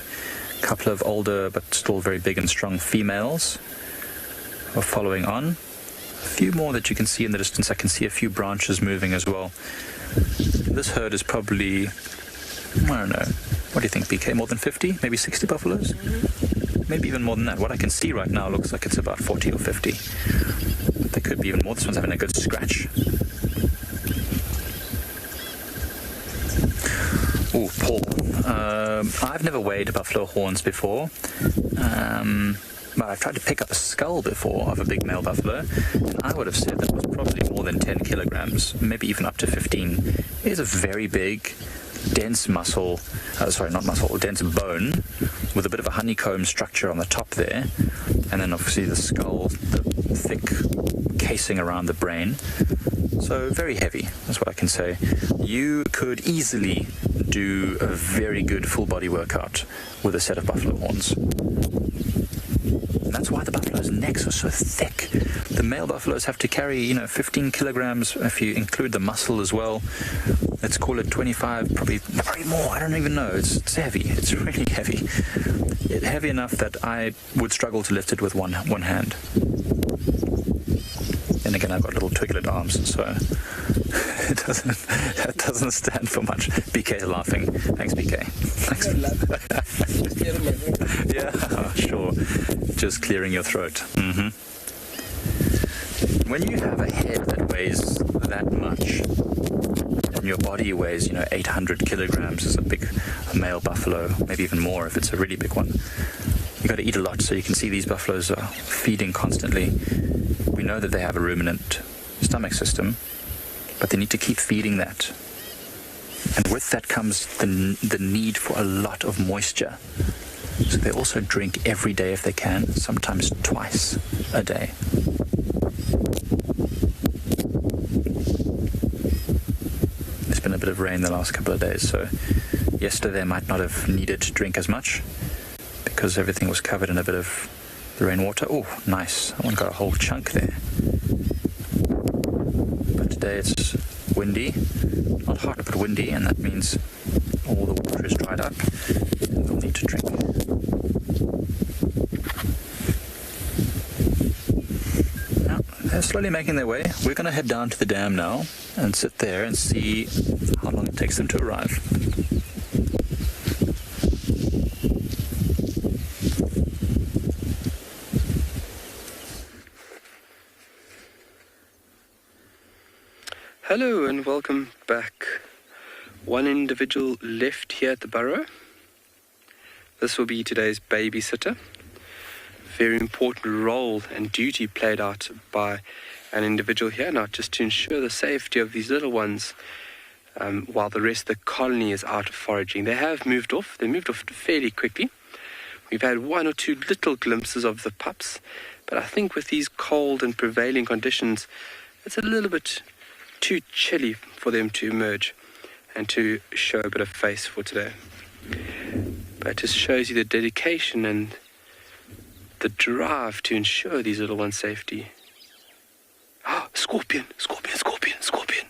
Speaker 3: A couple of older but still very big and strong females are following on. A few more that you can see in the distance. I can see a few branches moving as well. This herd is probably, I don't know, what do you think, BK? More than 50? Maybe 60 buffaloes? Maybe even more than that. What I can see right now looks like it's about 40 or 50. But there could be even more. This one's having a good scratch. Oh, Paul. I've never weighed buffalo horns before, but I've tried to pick up a skull before of a big male buffalo, and I would have said that was probably more than 10 kilograms, maybe even up to 15. It is a very big, dense dense bone, with a bit of a honeycomb structure on the top there, and then obviously the skull, the thick casing around the brain. So very heavy, that's what I can say. You could easily do a very good full body workout with a set of buffalo horns. And that's why the buffalo's necks are so thick. The male buffaloes have to carry, 15 kilograms if you include the muscle as well. Let's call it 25, probably more, I don't even know. It's heavy, it's really heavy. Heavy enough that I would struggle to lift it with one hand. And again, I've got little twiglet arms, so that doesn't stand for much. BK's laughing. Thanks, BK. Thanks. Yeah, sure. Just clearing your throat. When you have a head that weighs that much, and your body weighs, 800 kilograms as a male buffalo, maybe even more if it's a really big one, you got to eat a lot. So you can see these buffaloes are feeding constantly. We know that they have a ruminant stomach system, but they need to keep feeding that. And with that comes the need for a lot of moisture. So they also drink every day if they can, sometimes twice a day. There's been a bit of rain the last couple of days, so yesterday they might not have needed to drink as much because everything was covered in a bit of the rainwater. Oh, nice. That one got a whole chunk there. But today it's windy. Not hot, but windy, and that means all the water is dried up and they'll need to drink. Now, they're slowly making their way. We're going to head down to the dam now and sit there and see how long it takes them to arrive.
Speaker 6: Hello and welcome back. One individual left here at the burrow. This will be today's babysitter. Very important role and duty played out by an individual here now, just to ensure the safety of these little ones while the rest of the colony is out foraging. They have moved off. They moved off fairly quickly. We've had one or two little glimpses of the pups, but I think with these cold and prevailing conditions, it's a little bit too chilly for them to emerge and to show a bit of face for today. But it just shows you the dedication and the drive to ensure these little ones' safety. Oh, scorpion, scorpion, scorpion, scorpion.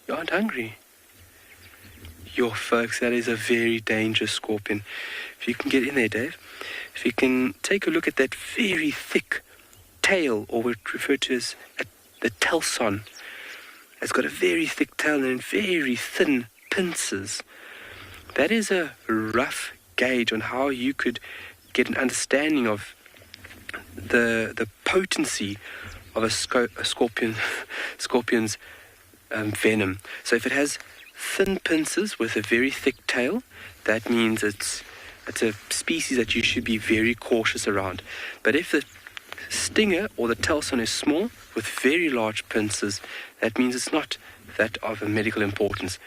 Speaker 6: You aren't hungry. Yo, folks, that is a very dangerous scorpion. If you can get in there, Dave, if you can take a look at that very thick tail, or what we refer to as the telson. It's got a very thick tail and very thin pincers. That is a rough gauge on how you could get an understanding of the potency of a scorpion's venom. So if it has thin pincers with a very thick tail, that means it's a species that you should be very cautious around. But if the stinger or the telson is small with very large pincers, that means it's not that of a medical importance.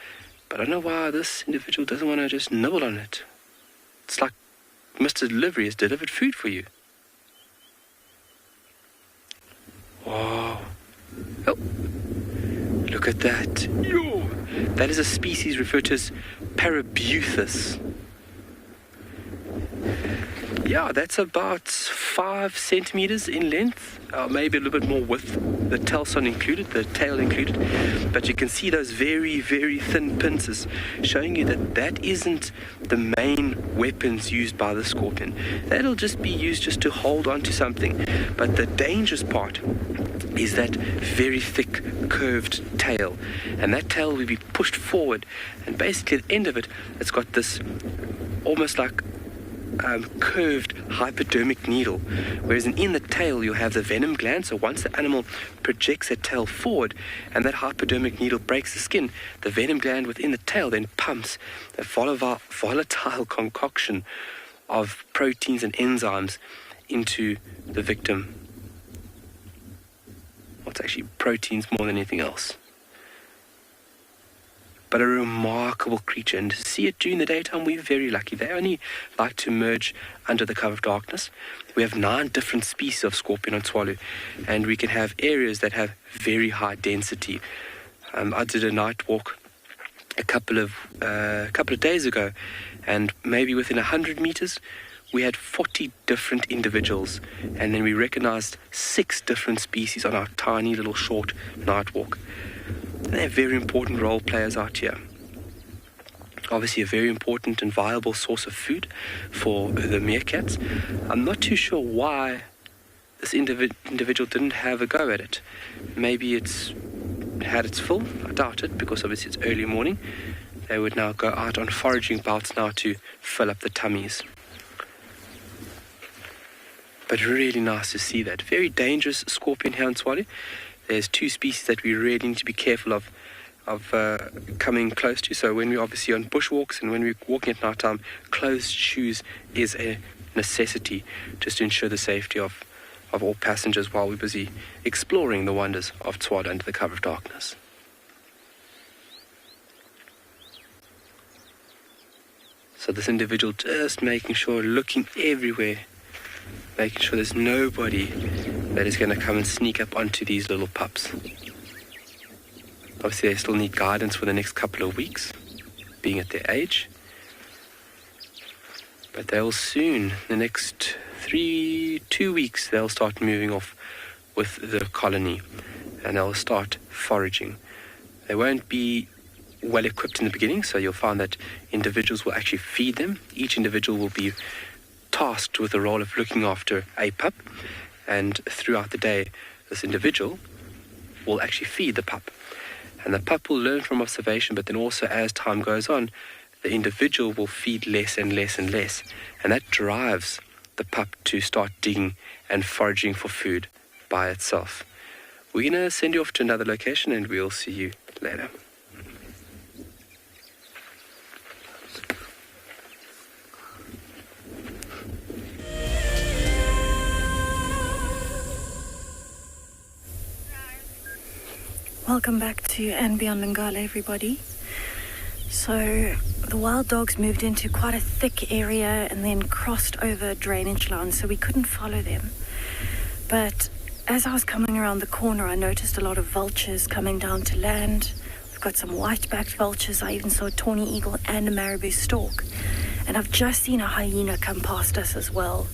Speaker 6: But I don't know why this individual doesn't want to just nibble on it. It's like Mr. Delivery has delivered food for you. Wow. Oh, look at that. Yo. That is a species referred to as Prrivate. Yeah, that's about 5 centimeters in length, maybe a little bit more width, the telson included, the tail included. But you can see those very, very thin pincers, showing you that that isn't the main weapons used by the scorpion. That'll just be used just to hold on to something. But the dangerous part is that very thick, curved tail. And that tail will be pushed forward. And basically at the end of it, it's got this almost like curved hypodermic needle, whereas in the tail you have the venom gland. So once the animal projects that tail forward and that hypodermic needle breaks the skin, the venom gland within the tail then pumps a volatile concoction of proteins and enzymes into the victim. Well, it's actually proteins more than anything else. But a remarkable creature, and to see it during the daytime, we're very lucky. They only like to emerge under the cover of darkness. We have 9 different species of scorpion on Tswalu, and we can have areas that have very high density. I did a night walk a couple of days ago, and maybe within 100 meters, we had 40 different individuals, and then we recognized 6 different species on our tiny little short night walk. They're very important role players out here. Obviously a very important and viable source of food for the meerkats. I'm not too sure why this individual didn't have a go at it. Maybe it's had its fill. I doubt it, because obviously it's early morning. They would now go out on foraging bouts now to fill up the tummies. But really nice to see that. Very dangerous scorpion here in Tswalu. There's 2 species that we really need to be careful of coming close to. So when we're obviously on bushwalks and when we're walking at night time, closed shoes is a necessity, just to ensure the safety of all passengers while we're busy exploring the wonders of Tswalu under the cover of darkness. So this individual just making sure, looking everywhere, making sure there's nobody that is going to come and sneak up onto these little pups. Obviously they still need guidance for the next couple of weeks, being at their age. But they'll soon, the next 2 weeks, they'll start moving off with the colony and they'll start foraging. They won't be well equipped in the beginning, so you'll find that individuals will actually feed them. Each individual will be tasked with the role of looking after a pup, and throughout the day this individual will actually feed the pup, and the pup will learn from observation. But then also, as time goes on, the individual will feed less and less and less, and that drives the pup to start digging and foraging for food by itself. we're going to send you off to another location and we'll see you later.
Speaker 5: Welcome back to andBeyond Ngala, everybody. So the wild dogs moved into quite a thick area and then crossed over drainage lines, so we couldn't follow them. But as I was coming around the corner, I noticed a lot of vultures coming down to land. We've got some white-backed vultures. I even saw a tawny eagle and a marabou stork. And I've just seen a hyena come past us as well.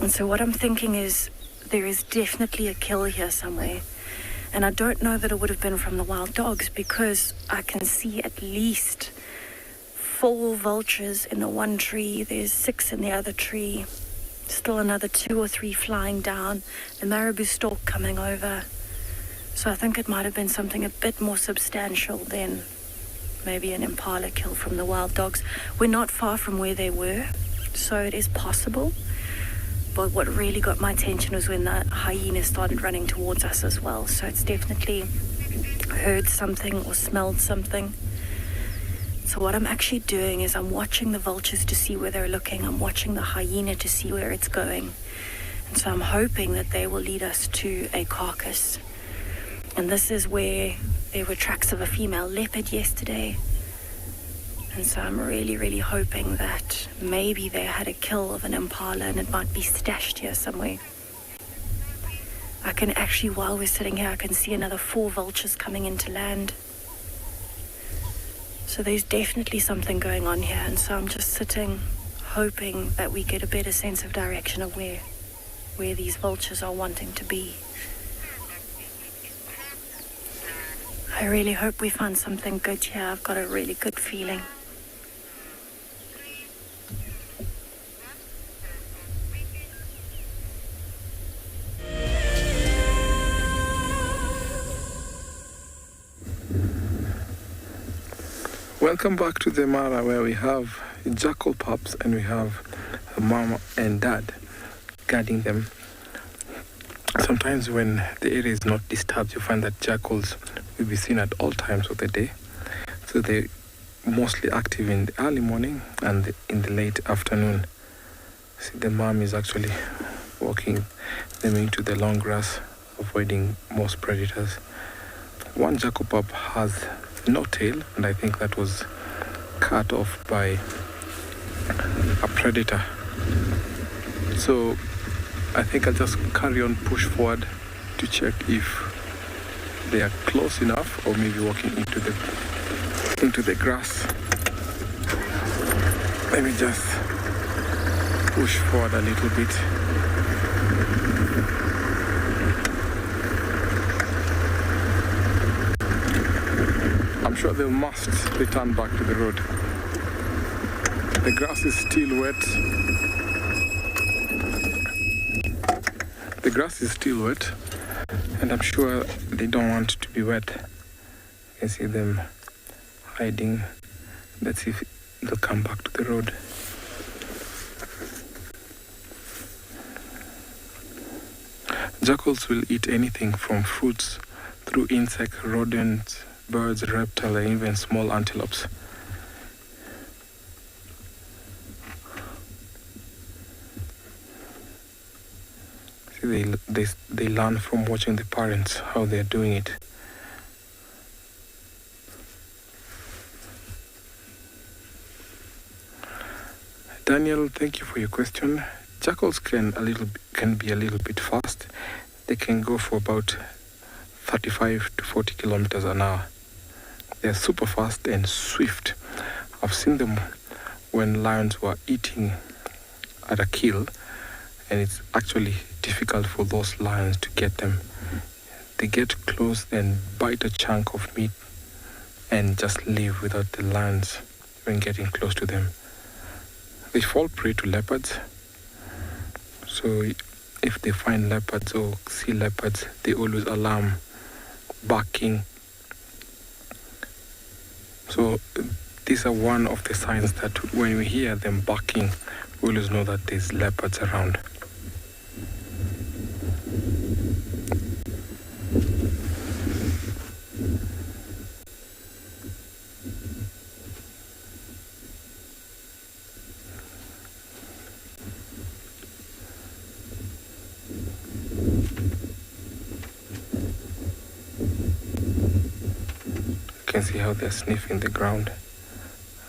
Speaker 5: And so what I'm thinking is there is definitely a kill here somewhere. And I don't know that it would have been from the wild dogs because I can see at least 4 vultures in the one tree. There's 6 in the other tree. Still another 2 or 3 flying down. The marabou stork coming over. So I think it might have been something a bit more substantial than maybe an impala kill from the wild dogs. We're not far from where they were, so it is possible. But what really got my attention was when the hyena started running towards us as well. So it's definitely heard something or smelled something. So what I'm actually doing is I'm watching the vultures to see where they're looking. I'm watching the hyena to see where it's going. And so I'm hoping that they will lead us to a carcass. And this is where there were tracks of a female leopard yesterday. And so I'm really, really hoping that maybe they had a kill of an impala and it might be stashed here somewhere. I can actually, while we're sitting here, I can see another 4 vultures coming into land. So there's definitely something going on here. And so I'm just sitting, hoping that we get a better sense of direction of where these vultures are wanting to be. I really hope we find something good here. I've got a really good feeling.
Speaker 2: Welcome back to the Mara, where we have jackal pups and we have a mom and dad guarding them. Sometimes when the area is not disturbed, you find that jackals will be seen at all times of the day. So they're mostly active in the early morning and in the late afternoon. See, the mom is actually walking them into the long grass, avoiding most predators. One jackal pup has no tail, and I think that was cut off by a predator. So I think I'll just carry on, push forward to check if they are close enough or maybe walking into the grass. Let me just push forward a little bit. I'm sure they must return back to the road. The grass is still wet. The grass is still wet, and I'm sure they don't want to be wet. You can see them hiding. Let's see if they'll come back to the road. Jackals will eat anything from fruits through insects, rodents, birds, reptiles, and even small antelopes. See, they learn from watching the parents how they're doing it. Daniel, thank you for your question. Jackals can be a little bit fast. They can go for about 35 to 40 kilometers an hour. They're super fast and swift. I've seen them when lions were eating at a kill, and it's actually difficult for those lions to get them. They get close and bite a chunk of meat and just leave without the lions even getting close to them. They fall prey to leopards. So if they find leopards or see leopards, they always alarm, barking. So these are one of the signs that when we hear them barking, we always know that there's leopards around. can see how they're sniffing the ground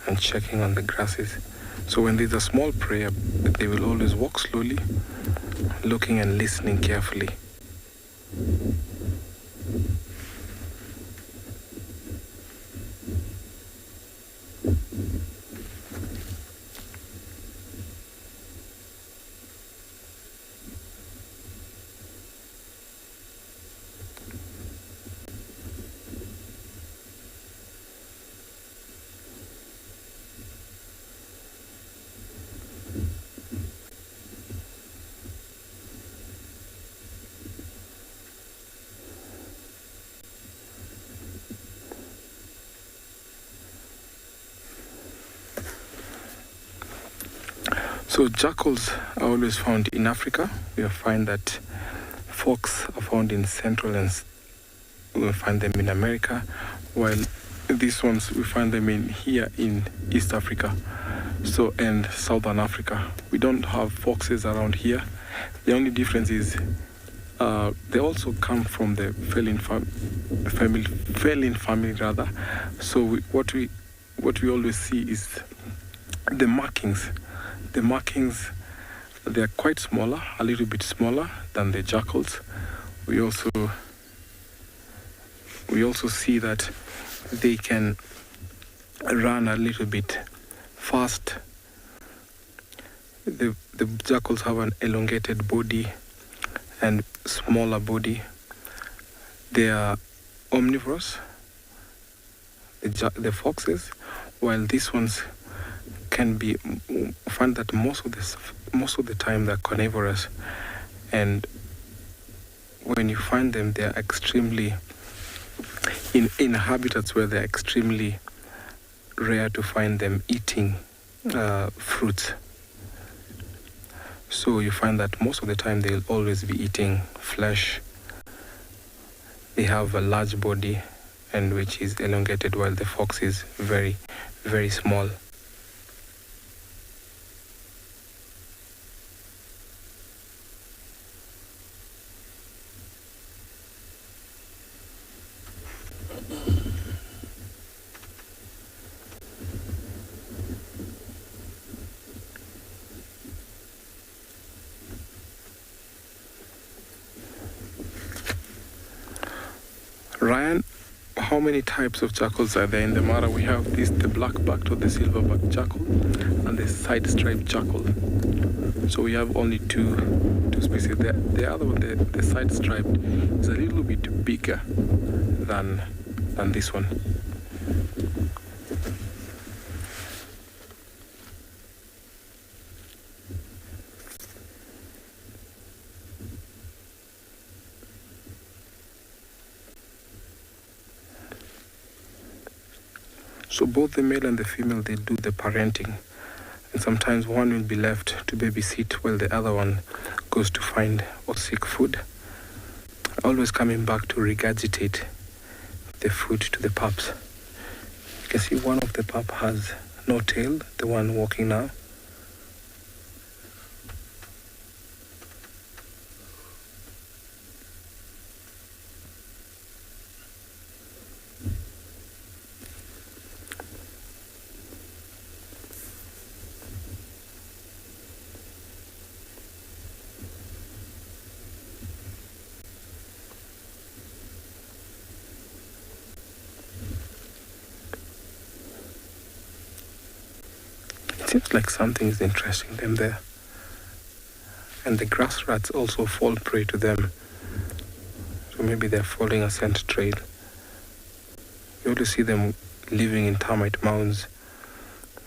Speaker 2: and checking on the grasses. So when there's a small prey, they will always walk slowly, looking and listening carefully. So jackals are always found in Africa. We find that fox are found in Central, and we will find them in America, while these ones we find them here in East Africa, and Southern Africa. We don't have foxes around here. The only difference is they also come from the feline family rather. So what we always see is the markings. The markings, they are quite smaller, a little bit smaller than the jackals. We also see that they can run a little bit fast. The jackals have an elongated body and smaller body. They are omnivorous, the foxes, while these ones find that most of the time they're carnivorous, and when you find them, they're extremely in habitats where they're extremely rare to find them eating fruits. So you find that most of the time they'll always be eating flesh. They have a large body and which is elongated, while the fox is very, very small. Ryan, how many types of jackals are there in the Mara? We have the black-backed or the silver-backed jackal and the side-striped jackal. So we have only two species. The other one, the side-striped, is a little bit bigger than this one. So both the male and the female, they do the parenting. And sometimes one will be left to babysit while the other one goes to find or seek food. Always coming back to regurgitate the food to the pups. You can see one of the pup has no tail, the one walking now. Seems like something is interesting them there. And the grass rats also fall prey to them. So maybe they're following a scent trail. You always see them living in termite mounds.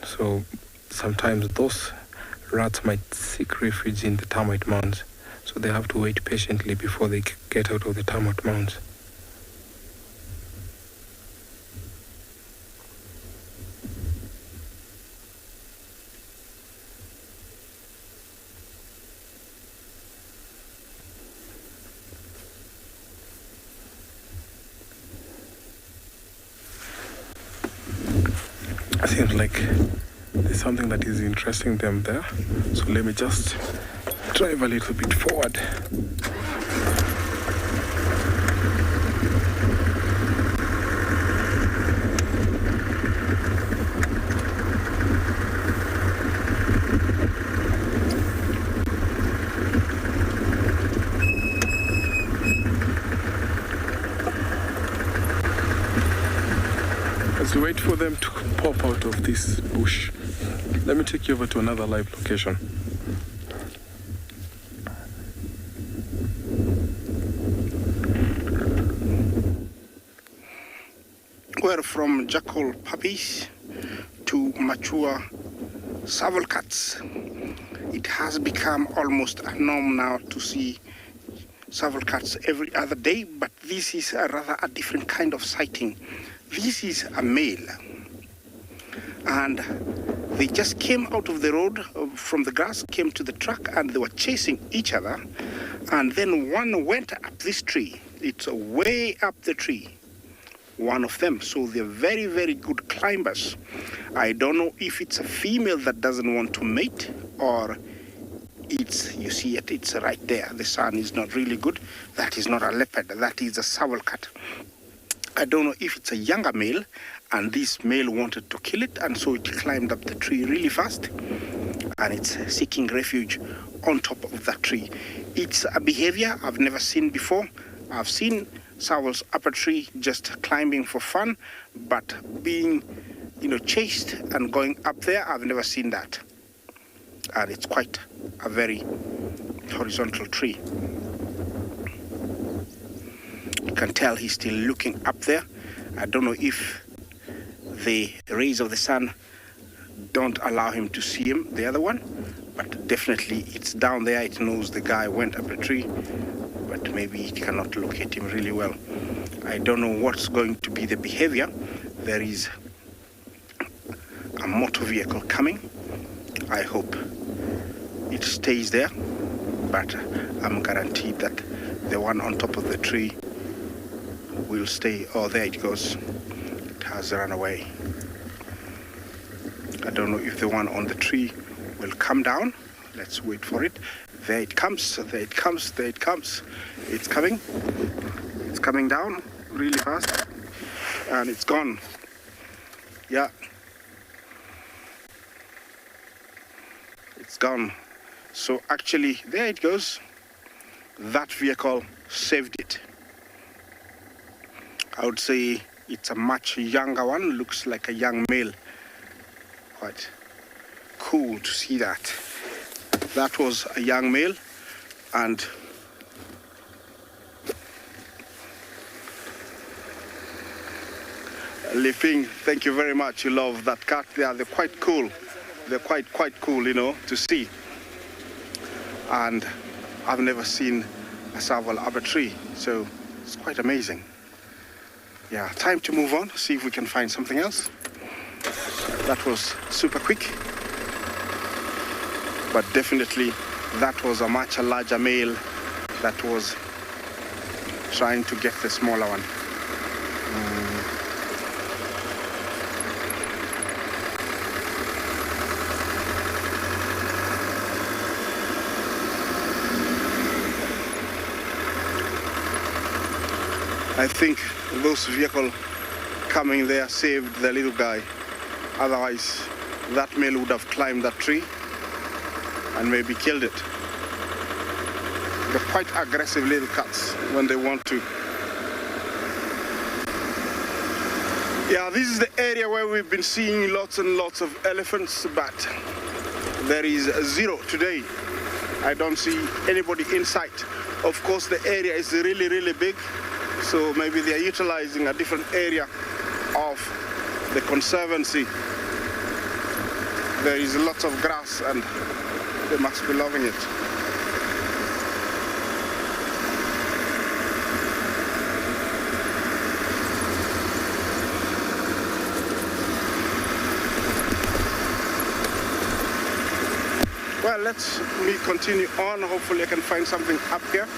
Speaker 2: So sometimes those rats might seek refuge in the termite mounds. So they have to wait patiently before they get out of the termite mounds. Seems like there's something that is interesting them there. So let me just drive a little bit forward. for them to pop out of this bush. Let me take you over to another live location.
Speaker 4: We're from Jackal puppies to mature serval cats. It has become almost a norm now to see serval cats every other day, but this is rather a different kind of sighting. This is a male, and they just came out of the road from the grass, came to the truck, and they were chasing each other, and then one went up this tree. It's way up the tree, one of them. So they're very, very good climbers. I don't know if it's a female that doesn't want to mate, or it's, you see it, it's right there. The sun is not really good. That is not a leopard, that is a serval cat. I don't know if it's a younger male, and this male wanted to kill it, and so it climbed up the tree really fast, and it's seeking refuge on top of that tree. It's a behavior I've never seen before. I've seen servals up a tree just climbing for fun, but being, chased and going up there, I've never seen that. And it's quite a very horizontal tree. You can tell he's still looking up there. I don't know if the rays of the sun don't allow him to see him, the other one, but definitely it's down there. It knows the guy went up a tree, but maybe it cannot locate him really well. I don't know what's going to be the behavior. There is a motor vehicle coming. I hope it stays there, but I'm guaranteed that the one on top of the tree will stay. Oh, there it goes. It has run away. I don't know if the one on the tree will come down. Let's wait for it. There it comes, there it comes, there it comes. It's coming. It's coming down really fast. And it's gone. Yeah. It's gone. So actually, there it goes. That vehicle saved it. I would say it's a much younger one. Looks like a young male. Quite cool to see that. That was a young male, and Lifing, thank you very much. You love that cat. They're quite cool. They're quite cool, to see. And I've never seen a serval up a tree, so it's quite amazing. Yeah, time to move on, see if we can find something else. That was super quick. But definitely that was a much larger male that was trying to get the smaller one. I think those vehicles coming there saved the little guy. Otherwise, that male would have climbed that tree and maybe killed it. They're quite aggressive little cats when they want to. Yeah, this is the area where we've been seeing lots and lots of elephants, but there is zero today. I don't see anybody in sight. Of course, the area is really, really big, so maybe they are utilizing a different area of the conservancy. There is lots of grass and they must be loving it. Well, let's continue on. Hopefully I can find something up here.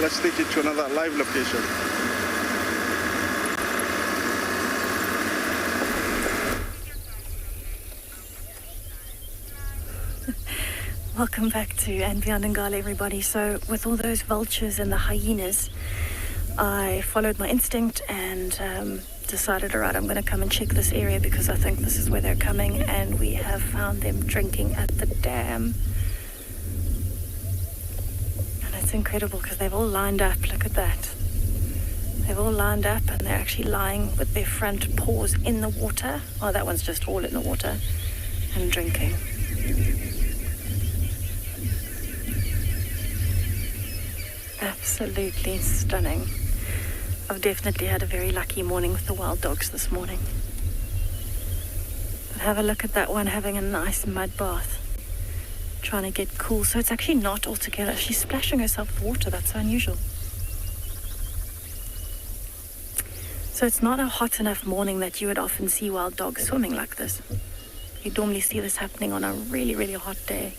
Speaker 4: Let's take it to another live location.
Speaker 5: Welcome back to andBeyond Ngala, everybody. So with all those vultures and the hyenas, I followed my instinct and decided, all right, I'm going to come and check this area because I think this is where they're coming, and we have found them drinking at the dam. And it's incredible because they've all lined up. Look at that. They've all lined up and they're actually lying with their front paws in the water. Oh, that one's just all in the water and drinking. Absolutely stunning. I've definitely had a very lucky morning with the wild dogs this morning. But have a look at that one having a nice mud bath. Trying to get cool. So it's actually not altogether. She's splashing herself with water. That's unusual. So it's not a hot enough morning that you would often see wild dogs swimming like this. You'd normally see this happening on a really, really hot day.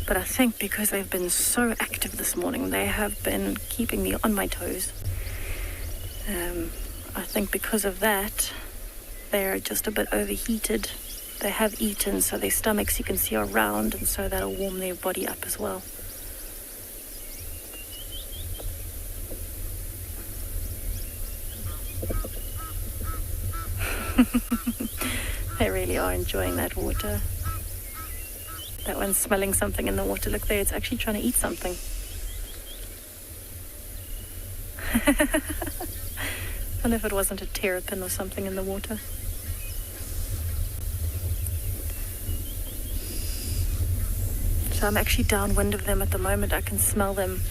Speaker 5: But I think because they've been so active this morning, they have been keeping me on my toes. I think because of that, they're just a bit overheated. They have eaten, so their stomachs, you can see, are round, and so that'll warm their body up as well. They really are enjoying that water. That one's smelling something in the water. Look there, it's actually trying to eat something. I wonder if it wasn't a terrapin or something in the water. So I'm actually downwind of them at the moment. I can smell them.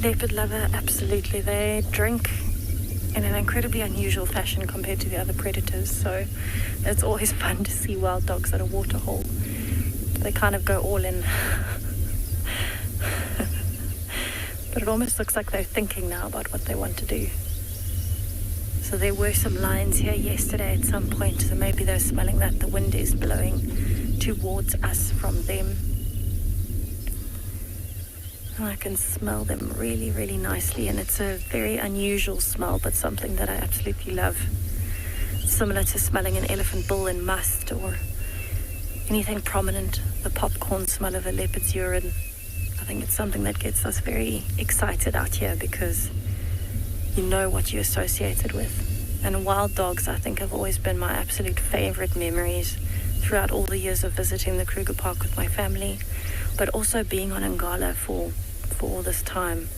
Speaker 5: Leopard lover, absolutely. They drink in an incredibly unusual fashion compared to the other predators, so it's always fun to see wild dogs at a water hole. They kind of go all in. But it almost looks like they're thinking now about what they want to do. So there were some lions here yesterday at some point, so maybe they're smelling that the wind is blowing towards us from them. And I can smell them really, really nicely, and it's a very unusual smell, but something that I absolutely love. Similar to smelling an elephant bull in must or anything prominent, the popcorn smell of a leopard's urine. I think it's something that gets us very excited out here because you know what you associate it with. And wild dogs, I think, have always been my absolute favorite memories throughout all the years of visiting the Kruger Park with my family, but also being on Ngala for all this time.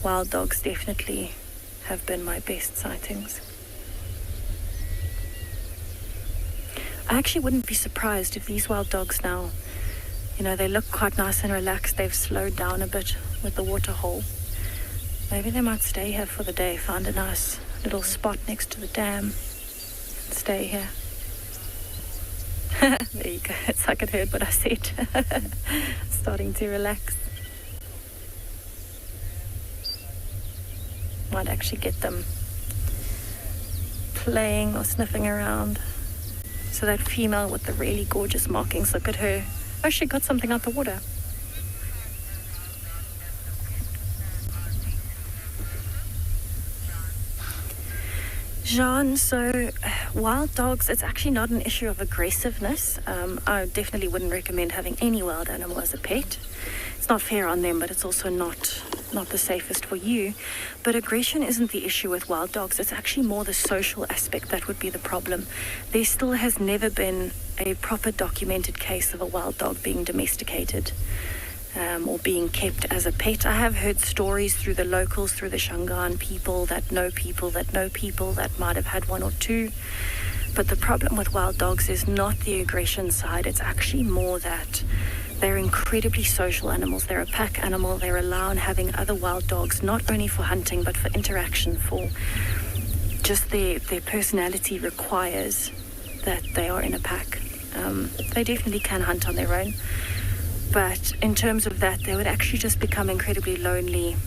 Speaker 5: Wild dogs definitely have been my best sightings. I actually wouldn't be surprised if these wild dogs now, you know, they look quite nice and relaxed. They've slowed down a bit with the water hole. Maybe they might stay here for the day, find a nice little spot next to the dam and stay here. There you go. It's like it heard what I said. Starting to relax. Might actually get them playing or sniffing around. So that female with the really gorgeous markings, look at her. Oh, she got something out the water. Jean, so wild dogs, it's actually not an issue of aggressiveness. I definitely wouldn't recommend having any wild animal as a pet. It's not fair on them, but it's also not the safest for you. But aggression isn't the issue with wild dogs. It's actually more the social aspect that would be the problem. There still has never been a proper documented case of a wild dog being domesticated. Or being kept as a pet. I have heard stories through the locals, through the Shangaan people that know people that might have had one or two. But the problem with wild dogs is not the aggression side. It's actually more that they're incredibly social animals. They're a pack animal. They rely on having other wild dogs, not only for hunting, but for interaction, for just their personality requires that they are in a pack. They definitely can hunt on their own. But in terms of that, they would actually just become incredibly lonely.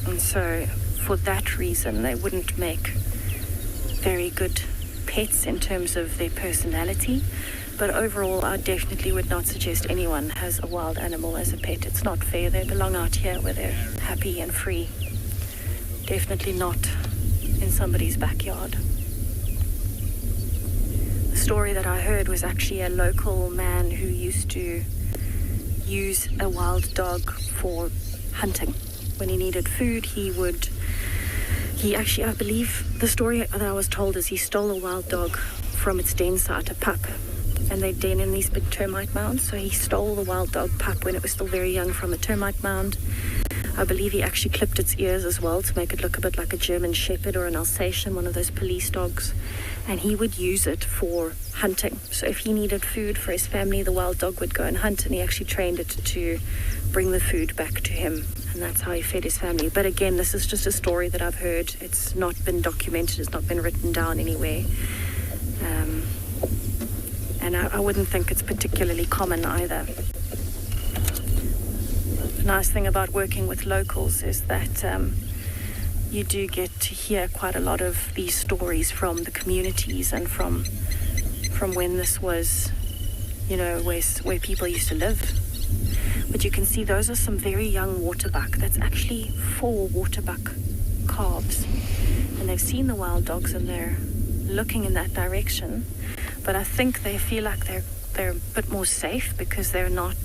Speaker 5: And so for that reason, they wouldn't make very good pets in terms of their personality. But overall, I definitely would not suggest anyone has a wild animal as a pet. It's not fair. They belong out here where they're happy and free. Definitely not in somebody's backyard. The story that I heard was actually a local man who used to use a wild dog for hunting. When he needed food, he actually, I believe the story that I was told is he stole a wild dog from its den site, a pup, and they den in these big termite mounds. So he stole the wild dog pup when it was still very young from a termite mound. I believe he actually clipped its ears as well to make it look a bit like a German Shepherd or an Alsatian, one of those police dogs. And he would use it for hunting. So if he needed food for his family, the wild dog would go and hunt, and he actually trained it to bring the food back to him. And that's how he fed his family. But again, this is just a story that I've heard. It's not been documented. It's not been written down anywhere. And I wouldn't think it's particularly common either. The nice thing about working with locals is that you do get to hear quite a lot of these stories from the communities and from when this was, you know, where people used to live. But you can see those are some very young waterbuck. That's actually 4 waterbuck calves. And they've seen the wild dogs and they're looking in that direction. But I think they feel like they're a bit more safe because they're not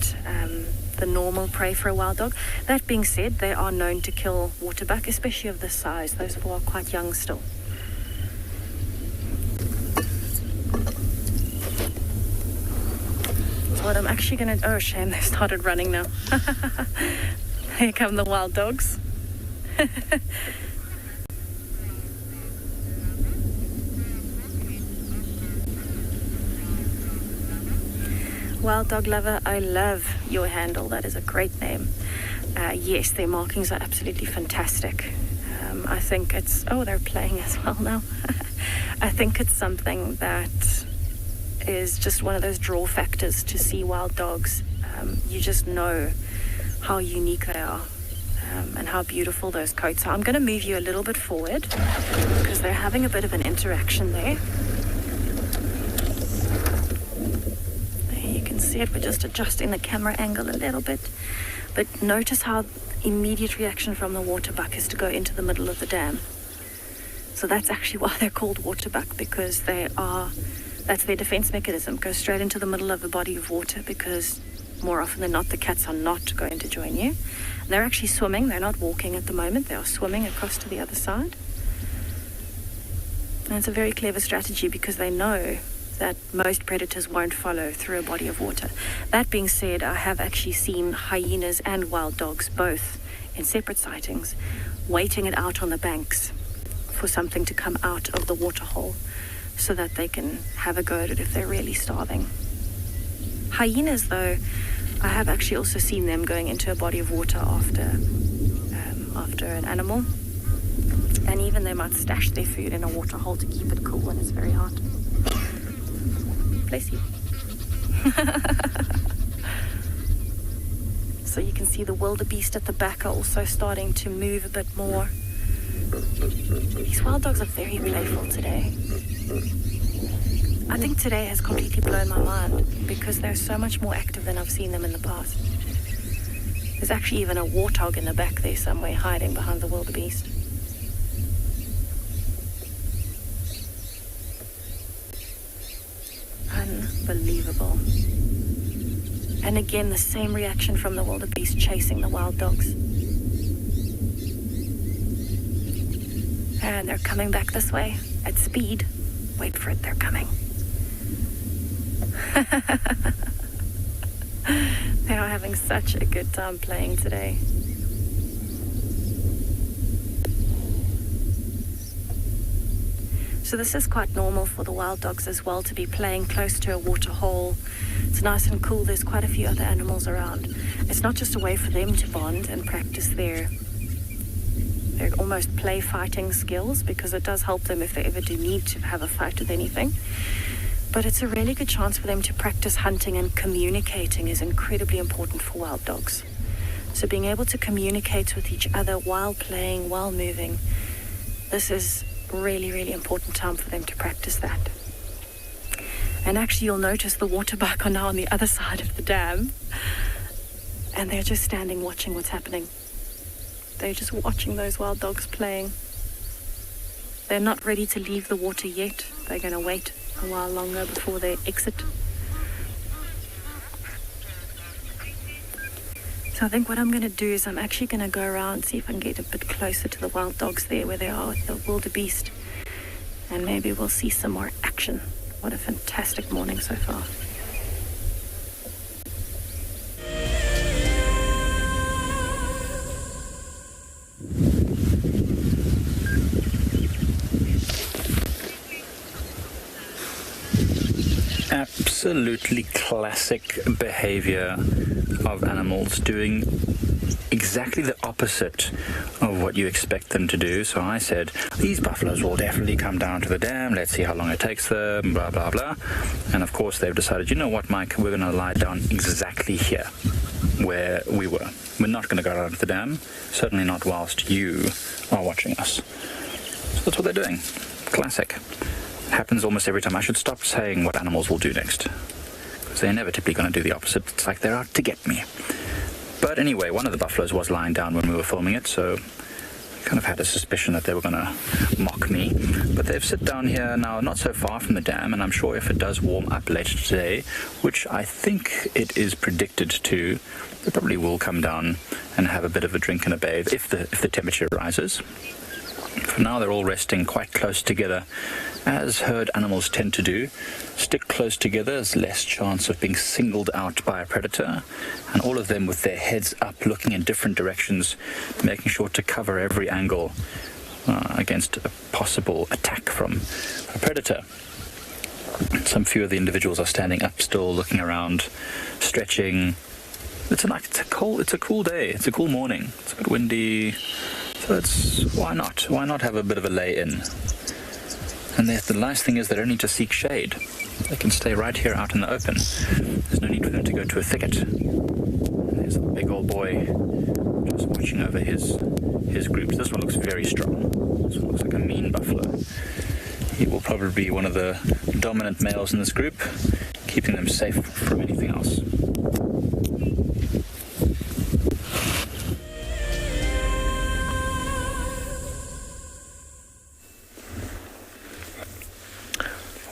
Speaker 5: the normal prey for a wild dog. That being said, they are known to kill waterbuck, especially of this size. Those 4 are quite young still. So what I'm actually going to... Oh, shame, they started running now. Here come the wild dogs. Wild dog lover, I love your handle. That is a great name. Yes, their markings are absolutely fantastic. I think it's... Oh, they're playing as well now. I think it's something that is just one of those draw factors to see wild dogs. You just know how unique they are and how beautiful those coats are. I'm going to move you a little bit forward because they're having a bit of an interaction there. See it, we're just adjusting the camera angle a little bit, but notice how immediate reaction from the waterbuck is to go into the middle of the dam. So that's actually why they're called waterbuck, because that's their defense mechanism. Go straight into the middle of a body of water, because more often than not the cats are not going to join you. They're actually swimming. They're not walking at the moment. They are swimming across to the other side, and it's a very clever strategy because they know that most predators won't follow through a body of water. That being said, I have actually seen hyenas and wild dogs, both in separate sightings, waiting it out on the banks for something to come out of the waterhole so that they can have a go at it if they're really starving. Hyenas, though, I have actually also seen them going into a body of water after an animal. And even they might stash their food in a waterhole to keep it cool when it's very hot. Bless you. So you can see the wildebeest at the back are also starting to move a bit more. These wild dogs are very playful today. I think today has completely blown my mind because they're so much more active than I've seen them in the past. There's actually even a warthog in the back there somewhere hiding behind the wildebeest. Unbelievable. And again, the same reaction from the wildebeest chasing the wild dogs. And they're coming back this way at speed. Wait for it, they're coming. They are having such a good time playing today. So this is quite normal for the wild dogs as well, to be playing close to a water hole. It's nice and cool. There's quite a few other animals around. It's not just a way for them to bond and practice their almost play fighting skills, because it does help them if they ever do need to have a fight with anything. But it's a really good chance for them to practice hunting, and communicating is incredibly important for wild dogs. So being able to communicate with each other while playing, while moving, this is really, really important time for them to practice that. And actually you'll notice the waterbuck are now on the other side of the dam, and they're just standing watching what's happening. They're just watching those wild dogs playing. They're not ready to leave the water yet. They're going to wait a while longer before they exit. So I think what I'm going to do is I'm actually going to go around, see if I can get a bit closer to the wild dogs there where they are with the wildebeest. And maybe we'll see some more action. What a fantastic morning so far.
Speaker 3: Absolutely classic behavior of animals doing exactly the opposite of what you expect them to do. So I said, these buffaloes will definitely come down to the dam. Let's see how long it takes them, blah, blah, blah. And of course, they've decided, you know what, Mike, we're going to lie down exactly here where we were. We're not going to go down to the dam, certainly not whilst you are watching us. So that's what they're doing. Classic. It happens almost every time. I should stop saying what animals will do next, because they're inevitably going to do the opposite. It's like they're out to get me. But anyway, one of the buffaloes was lying down when we were filming it, so I kind of had a suspicion that they were going to mock me. But they've sit down here now, not so far from the dam, and I'm sure if it does warm up later today, which I think it is predicted to, they probably will come down and have a bit of a drink and a bathe if the temperature rises. For now, they're all resting quite close together, as herd animals tend to do. Stick close together, there's less chance of being singled out by a predator, and all of them with their heads up, looking in different directions, making sure to cover every angle against a possible attack from a predator. Some few of the individuals are standing up still, looking around, stretching. It's a cool day. It's a cool morning. It's a bit windy. So why not have a bit of a lay-in? And the nice thing is they don't need to seek shade. They can stay right here out in the open. There's no need for them to go to a thicket. And there's a big old boy just watching over his groups. This one looks very strong. This one looks like a mean buffalo. He will probably be one of the dominant males in this group, keeping them safe from anything else.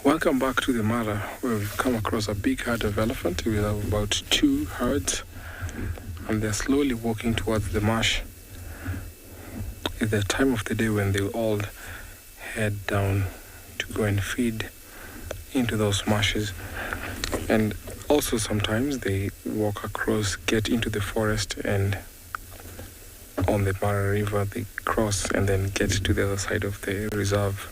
Speaker 2: Welcome back to the Mara, where we've come across a big herd of elephant. We have about 2 herds, and they're slowly walking towards the marsh. It's the time of the day when they all head down to go and feed into those marshes. And also sometimes they walk across, get into the forest, and on the Mara River they cross and then get to the other side of the reserve.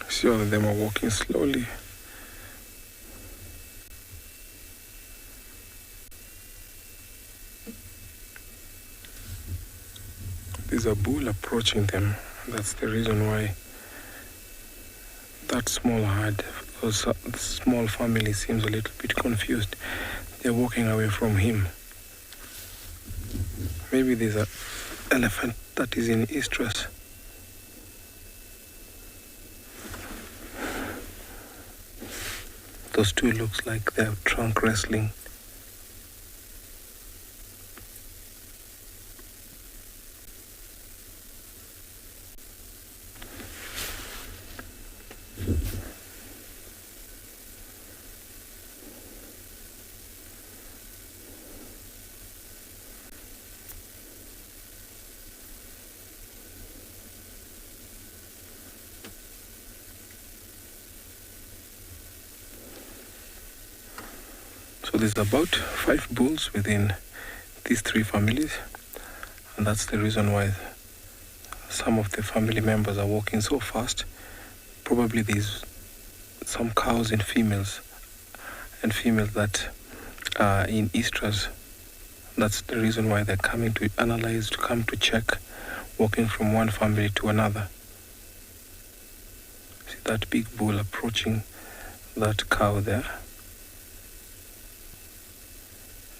Speaker 2: See, all of them are walking slowly. There's a bull approaching them. That's the reason why that small herd, those small family, seems a little bit confused. They're walking away from him. Maybe there's an elephant that is in estrus. Those two looks like they're trunk wrestling. So there's about 5 bulls within these 3 families, and that's the reason why some of the family members are walking so fast. Probably there's some cows and females that are in estrus. That's the reason why they're coming to analyze, to come to check, walking from one family to another. See that big bull approaching that cow there.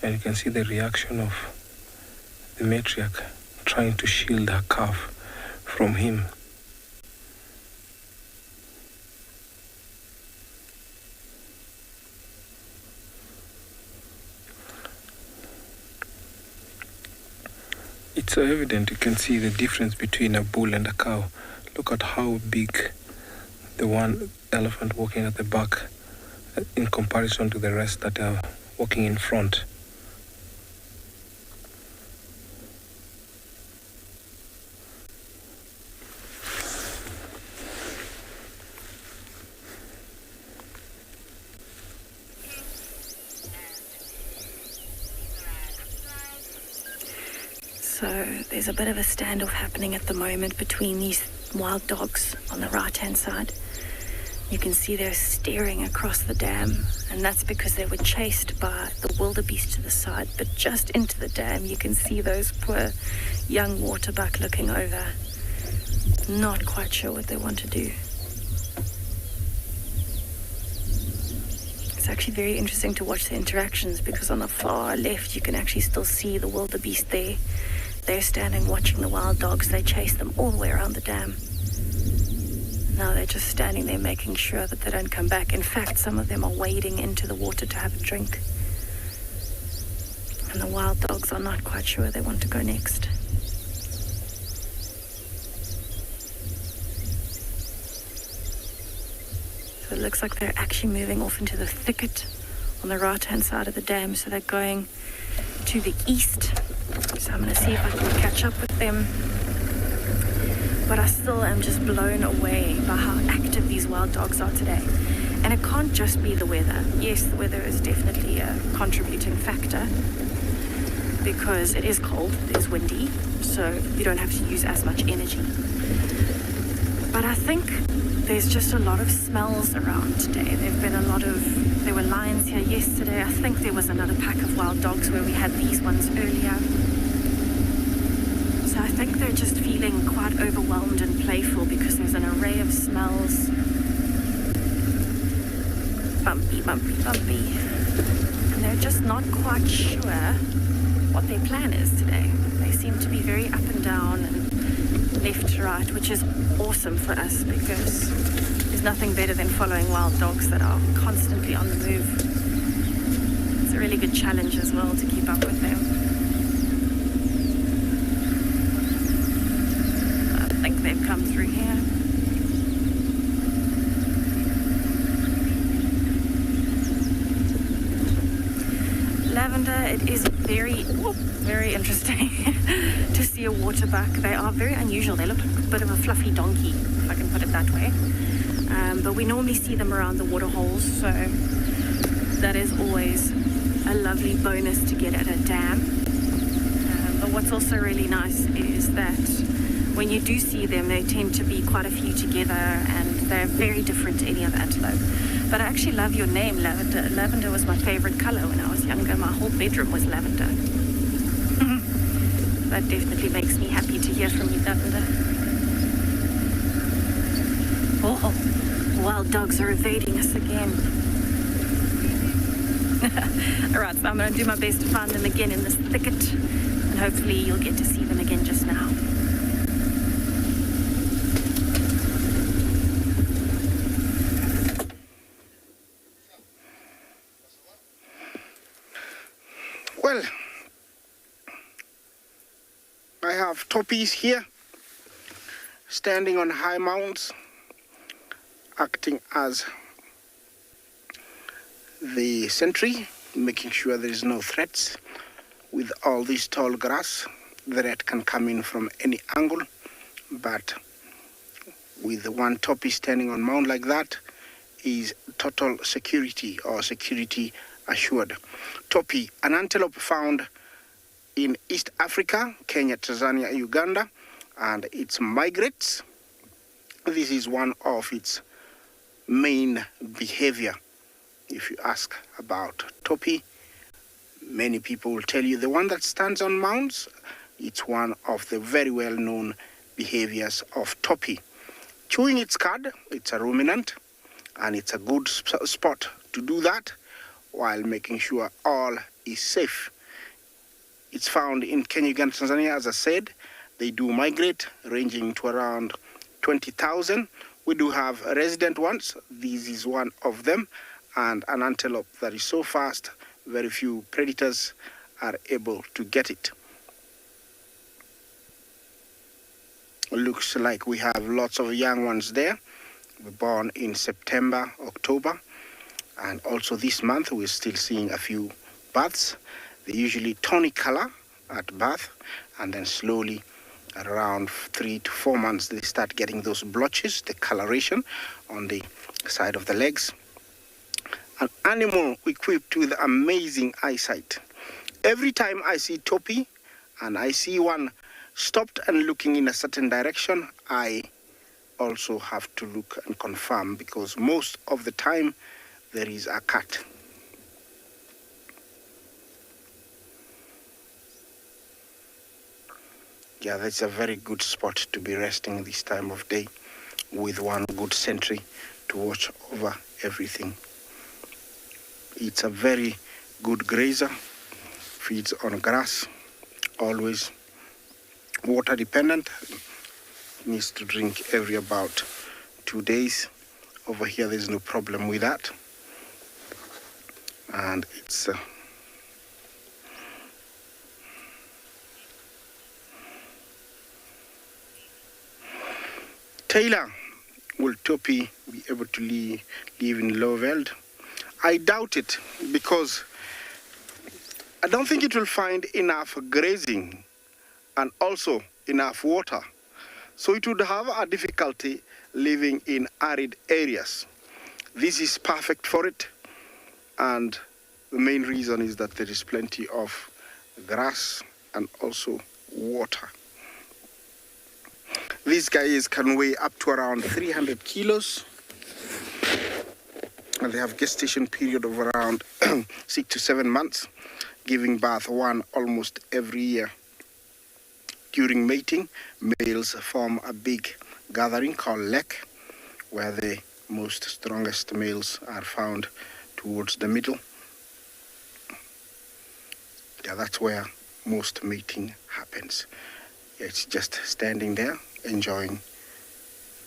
Speaker 2: And you can see the reaction of the matriarch trying to shield her calf from him. It's so evident, you can see the difference between a bull and a cow. Look at how big the one elephant walking at the back in comparison to the rest that are walking in front.
Speaker 5: So there's a bit of a standoff happening at the moment between these wild dogs on the right-hand side. You can see they're staring across the dam, and that's because they were chased by the wildebeest to the side. But just into the dam, you can see those poor young waterbuck looking over, not quite sure what they want to do. It's actually very interesting to watch the interactions, because on the far left, you can actually still see the wildebeest there. They're standing watching the wild dogs. They chase them all the way around the dam. Now they're just standing there making sure that they don't come back. In fact, some of them are wading into the water to have a drink. And the wild dogs are not quite sure they want to go next. So it looks like they're actually moving off into the thicket on the right-hand side of the dam. So they're going to the east. So I'm going to see if I can catch up with them. But I still am just blown away by how active these wild dogs are today. And it can't just be the weather. Yes, the weather is definitely a contributing factor, because it is cold, it is windy, so you don't have to use as much energy. But I think there's just a lot of smells around today. There were lions here yesterday. I think there was another pack of wild dogs where we had these ones earlier. So I think they're just feeling quite overwhelmed and playful, because there's an array of smells. Bumpy, bumpy, bumpy. And they're just not quite sure what their plan is today. They seem to be very up and down and left to right, which is awesome for us, because there's nothing better than following wild dogs that are constantly on the move. It's a really good challenge as well to keep up with them. I think they've come through here. Lavender, it is very interesting to see a waterbuck. They are very unusual. They look like a bit of a fluffy donkey, if I can put it that way. But we normally see them around the water holes, so that is always a lovely bonus to get at a dam. But what's also really nice is that when you do see them, they tend to be quite a few together, and they're very different to any other antelope. But I actually love your name, Lavender. Lavender was my favorite color when I was younger. My whole bedroom was lavender. That definitely makes me happy to hear from you, Lavender. Oh, wild dogs are evading us again. All right, so I'm going to do my best to find them again in this thicket, and hopefully you'll get to see them again just now.
Speaker 4: Well, I have toppies here, standing on high mounds, acting as the sentry, making sure there is no threats. With all this tall grass, the rat can come in from any angle, but with one toppy standing on mound like that is total security, or security assured. Toppy, an antelope found in East Africa, Kenya, Tanzania, Uganda, and it migrates. This is one of its main behavior. If you ask about toppy, many people will tell you the one that stands on mounds, it's one of the very well-known behaviors of toppy. Chewing its cud, it's a ruminant, and it's a good spot to do that while making sure all is safe. It's found in Kenya, Uganda, Tanzania. As I said, they do migrate, ranging to around 20,000. We do have resident ones. This is one of them, and an antelope that is so fast, very few predators are able to get it. Looks like we have lots of young ones there. We're born in September, October, and also this month we're still seeing a few births. They're usually tawny color at birth, and then slowly around 3 to 4 months they start getting those blotches, the coloration on the side of the legs. An animal equipped with amazing eyesight. Every time I see toppy, and I see one stopped and looking in a certain direction, I also have to look and confirm, because most of the time there is a cat. Yeah, that's a very good spot to be resting this time of day, with one good sentry to watch over everything. It's a very good grazer, feeds on grass, always water dependent, needs to drink every about 2 days. Over here there's no problem with that, and it's Taylor, will Topi be able to live in Lowveld? I doubt it, because I don't think it will find enough grazing and also enough water. So it would have a difficulty living in arid areas. This is perfect for it, and the main reason is that there is plenty of grass and also water. These guys can weigh up to around 300 kilos, and they have gestation period of around 6 to 7 months, giving birth one almost every year. During mating, males form a big gathering called lek, where the most strongest males are found towards the middle. Yeah, that's where most mating happens. It's just standing there, enjoying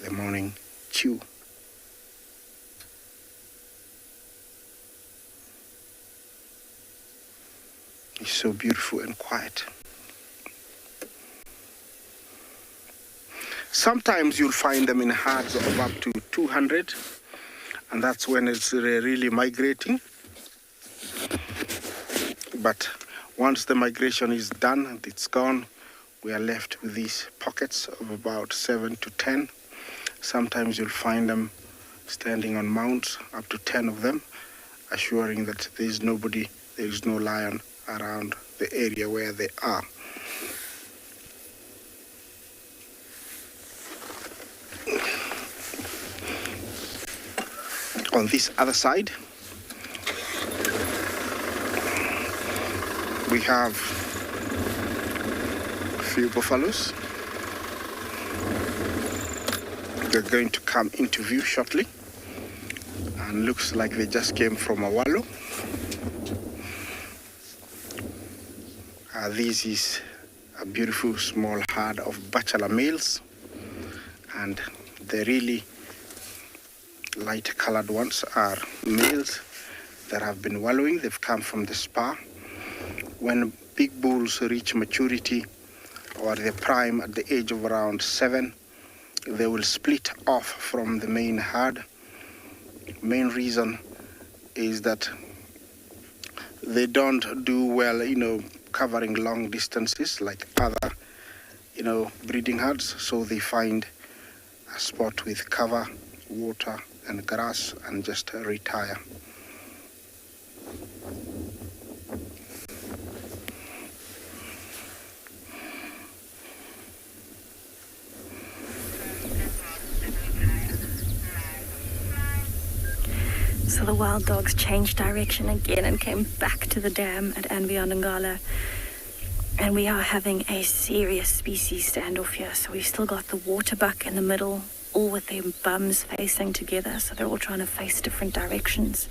Speaker 4: the morning chew. It's so beautiful and quiet. Sometimes you'll find them in herds of up to 200, and that's when it's really migrating. But once the migration is done and it's gone, we are left with these pockets of about 7 to 10. Sometimes you'll find them standing on mounds, up to 10 of them, assuring that there is nobody, there is no lion around the area where they are. On this other side, we have a few buffaloes. They're going to come into view shortly, and looks like they just came from a wallow. This is a beautiful small herd of bachelor males, and the really light colored ones are males that have been wallowing. They've come from the spa. When big bulls reach maturity or their prime at the age of around 7, they will split off from the main herd. Main reason is that they don't do well, covering long distances like other, breeding herds. So they find a spot with cover, water, and grass and just retire.
Speaker 5: So the wild dogs changed direction again and came back to the dam at andBeyond Ngala. And we are having a serious species standoff here. So we've still got the Waterbuck in the middle, all with their bums facing together. So they're all trying to face different directions.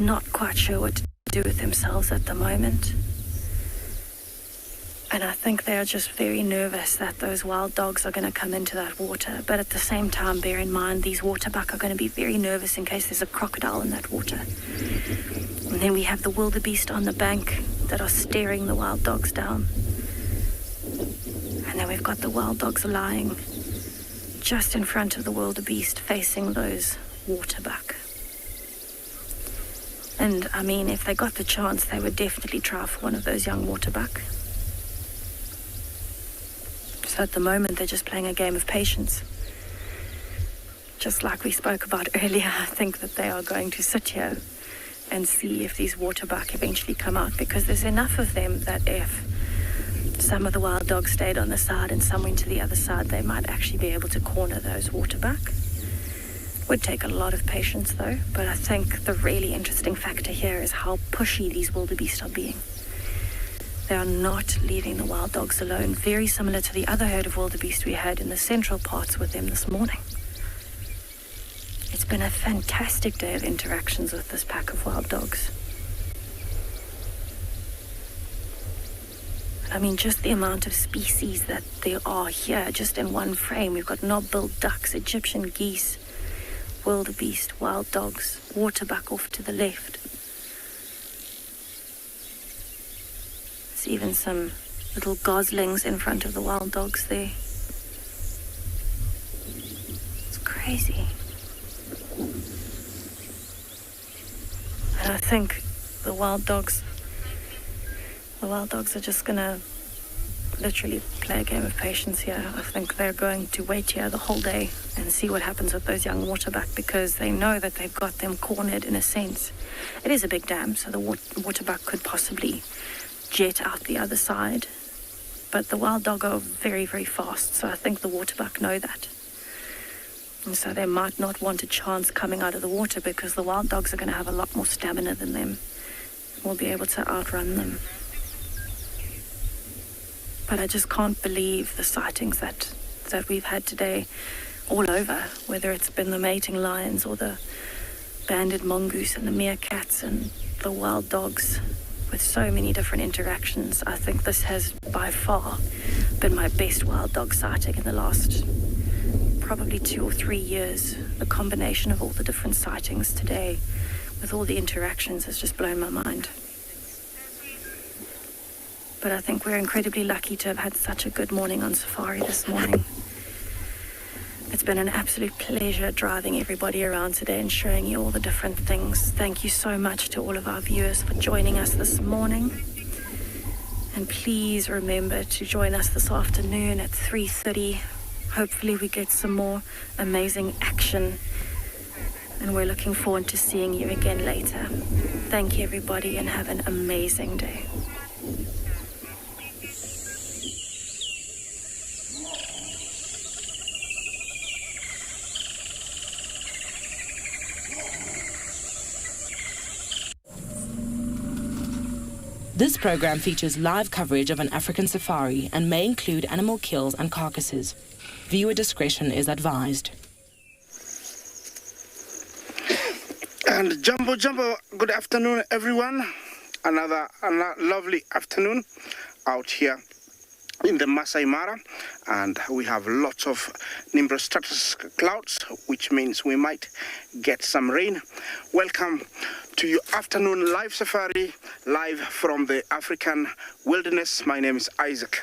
Speaker 5: Not quite sure what to do with themselves at the moment. And I think they are just very nervous that those wild dogs are going to come into that water. But at the same time, bear in mind, these waterbuck are going to be very nervous in case there's a crocodile in that water. And then we have the wildebeest on the bank that are staring the wild dogs down. And then we've got the wild dogs lying just in front of the wildebeest facing those waterbuck. And I mean, if they got the chance, they would definitely try for one of those young waterbuck. So at the moment, they're just playing a game of patience. Just like we spoke about earlier, I think that they are going to sit here and see if these waterbuck eventually come out, because there's enough of them that if Some of the wild dogs stayed on the side and some went to the other side. They might actually be able to corner those Waterbuck. Would take a lot of patience though, but I think the really interesting factor here is how pushy these wildebeest are being. They are not leaving the wild dogs alone, very similar to the other herd of wildebeest we had in the central parts with them this morning. It's been a fantastic day of interactions with this pack of wild dogs. I mean, just the amount of species that there are here, just in one frame. We've got knob-billed ducks, Egyptian geese, wildebeest, wild dogs, Waterbuck off to the left. There's even some little goslings in front of the wild dogs there. It's crazy. And I think the wild dogs are just gonna literally play a game of patience here. I think they're going to wait here the whole day and see what happens with those young Waterbuck, because they know that they've got them cornered in a sense. It is a big dam, so the Waterbuck could possibly jet out the other side. But the wild dog are very, very fast, so I think the Waterbuck know that. And so they might not want a chance coming out of the water, because the wild dogs are going to have a lot more stamina than them. We'll be able to outrun them. But I just can't believe the sightings that we've had today all over, whether it's been the mating lions or the banded mongoose and the meerkats and the wild dogs, with so many different interactions. I think this has by far been my best wild dog sighting in the last probably 2 or 3 years. The combination of all the different sightings today with all the interactions has just blown my mind. But I think we're incredibly lucky to have had such a good morning on safari this morning. It's been an absolute pleasure driving everybody around today and showing you all the different things. Thank you so much to all of our viewers for joining us this morning. And please remember to join us this afternoon at 3:30. Hopefully we get some more amazing action. And we're looking forward to seeing you again later. Thank you, everybody, and have an amazing day.
Speaker 1: This program features live coverage of an African safari and may include animal kills and carcasses. Viewer discretion is advised.
Speaker 4: And jumbo, good afternoon, everyone. Another lovely afternoon out here in the Masai Mara, and we have lots of nimbostratus clouds, which means we might get some rain. Welcome to your afternoon live safari, live from the African wilderness. My name is Isaac.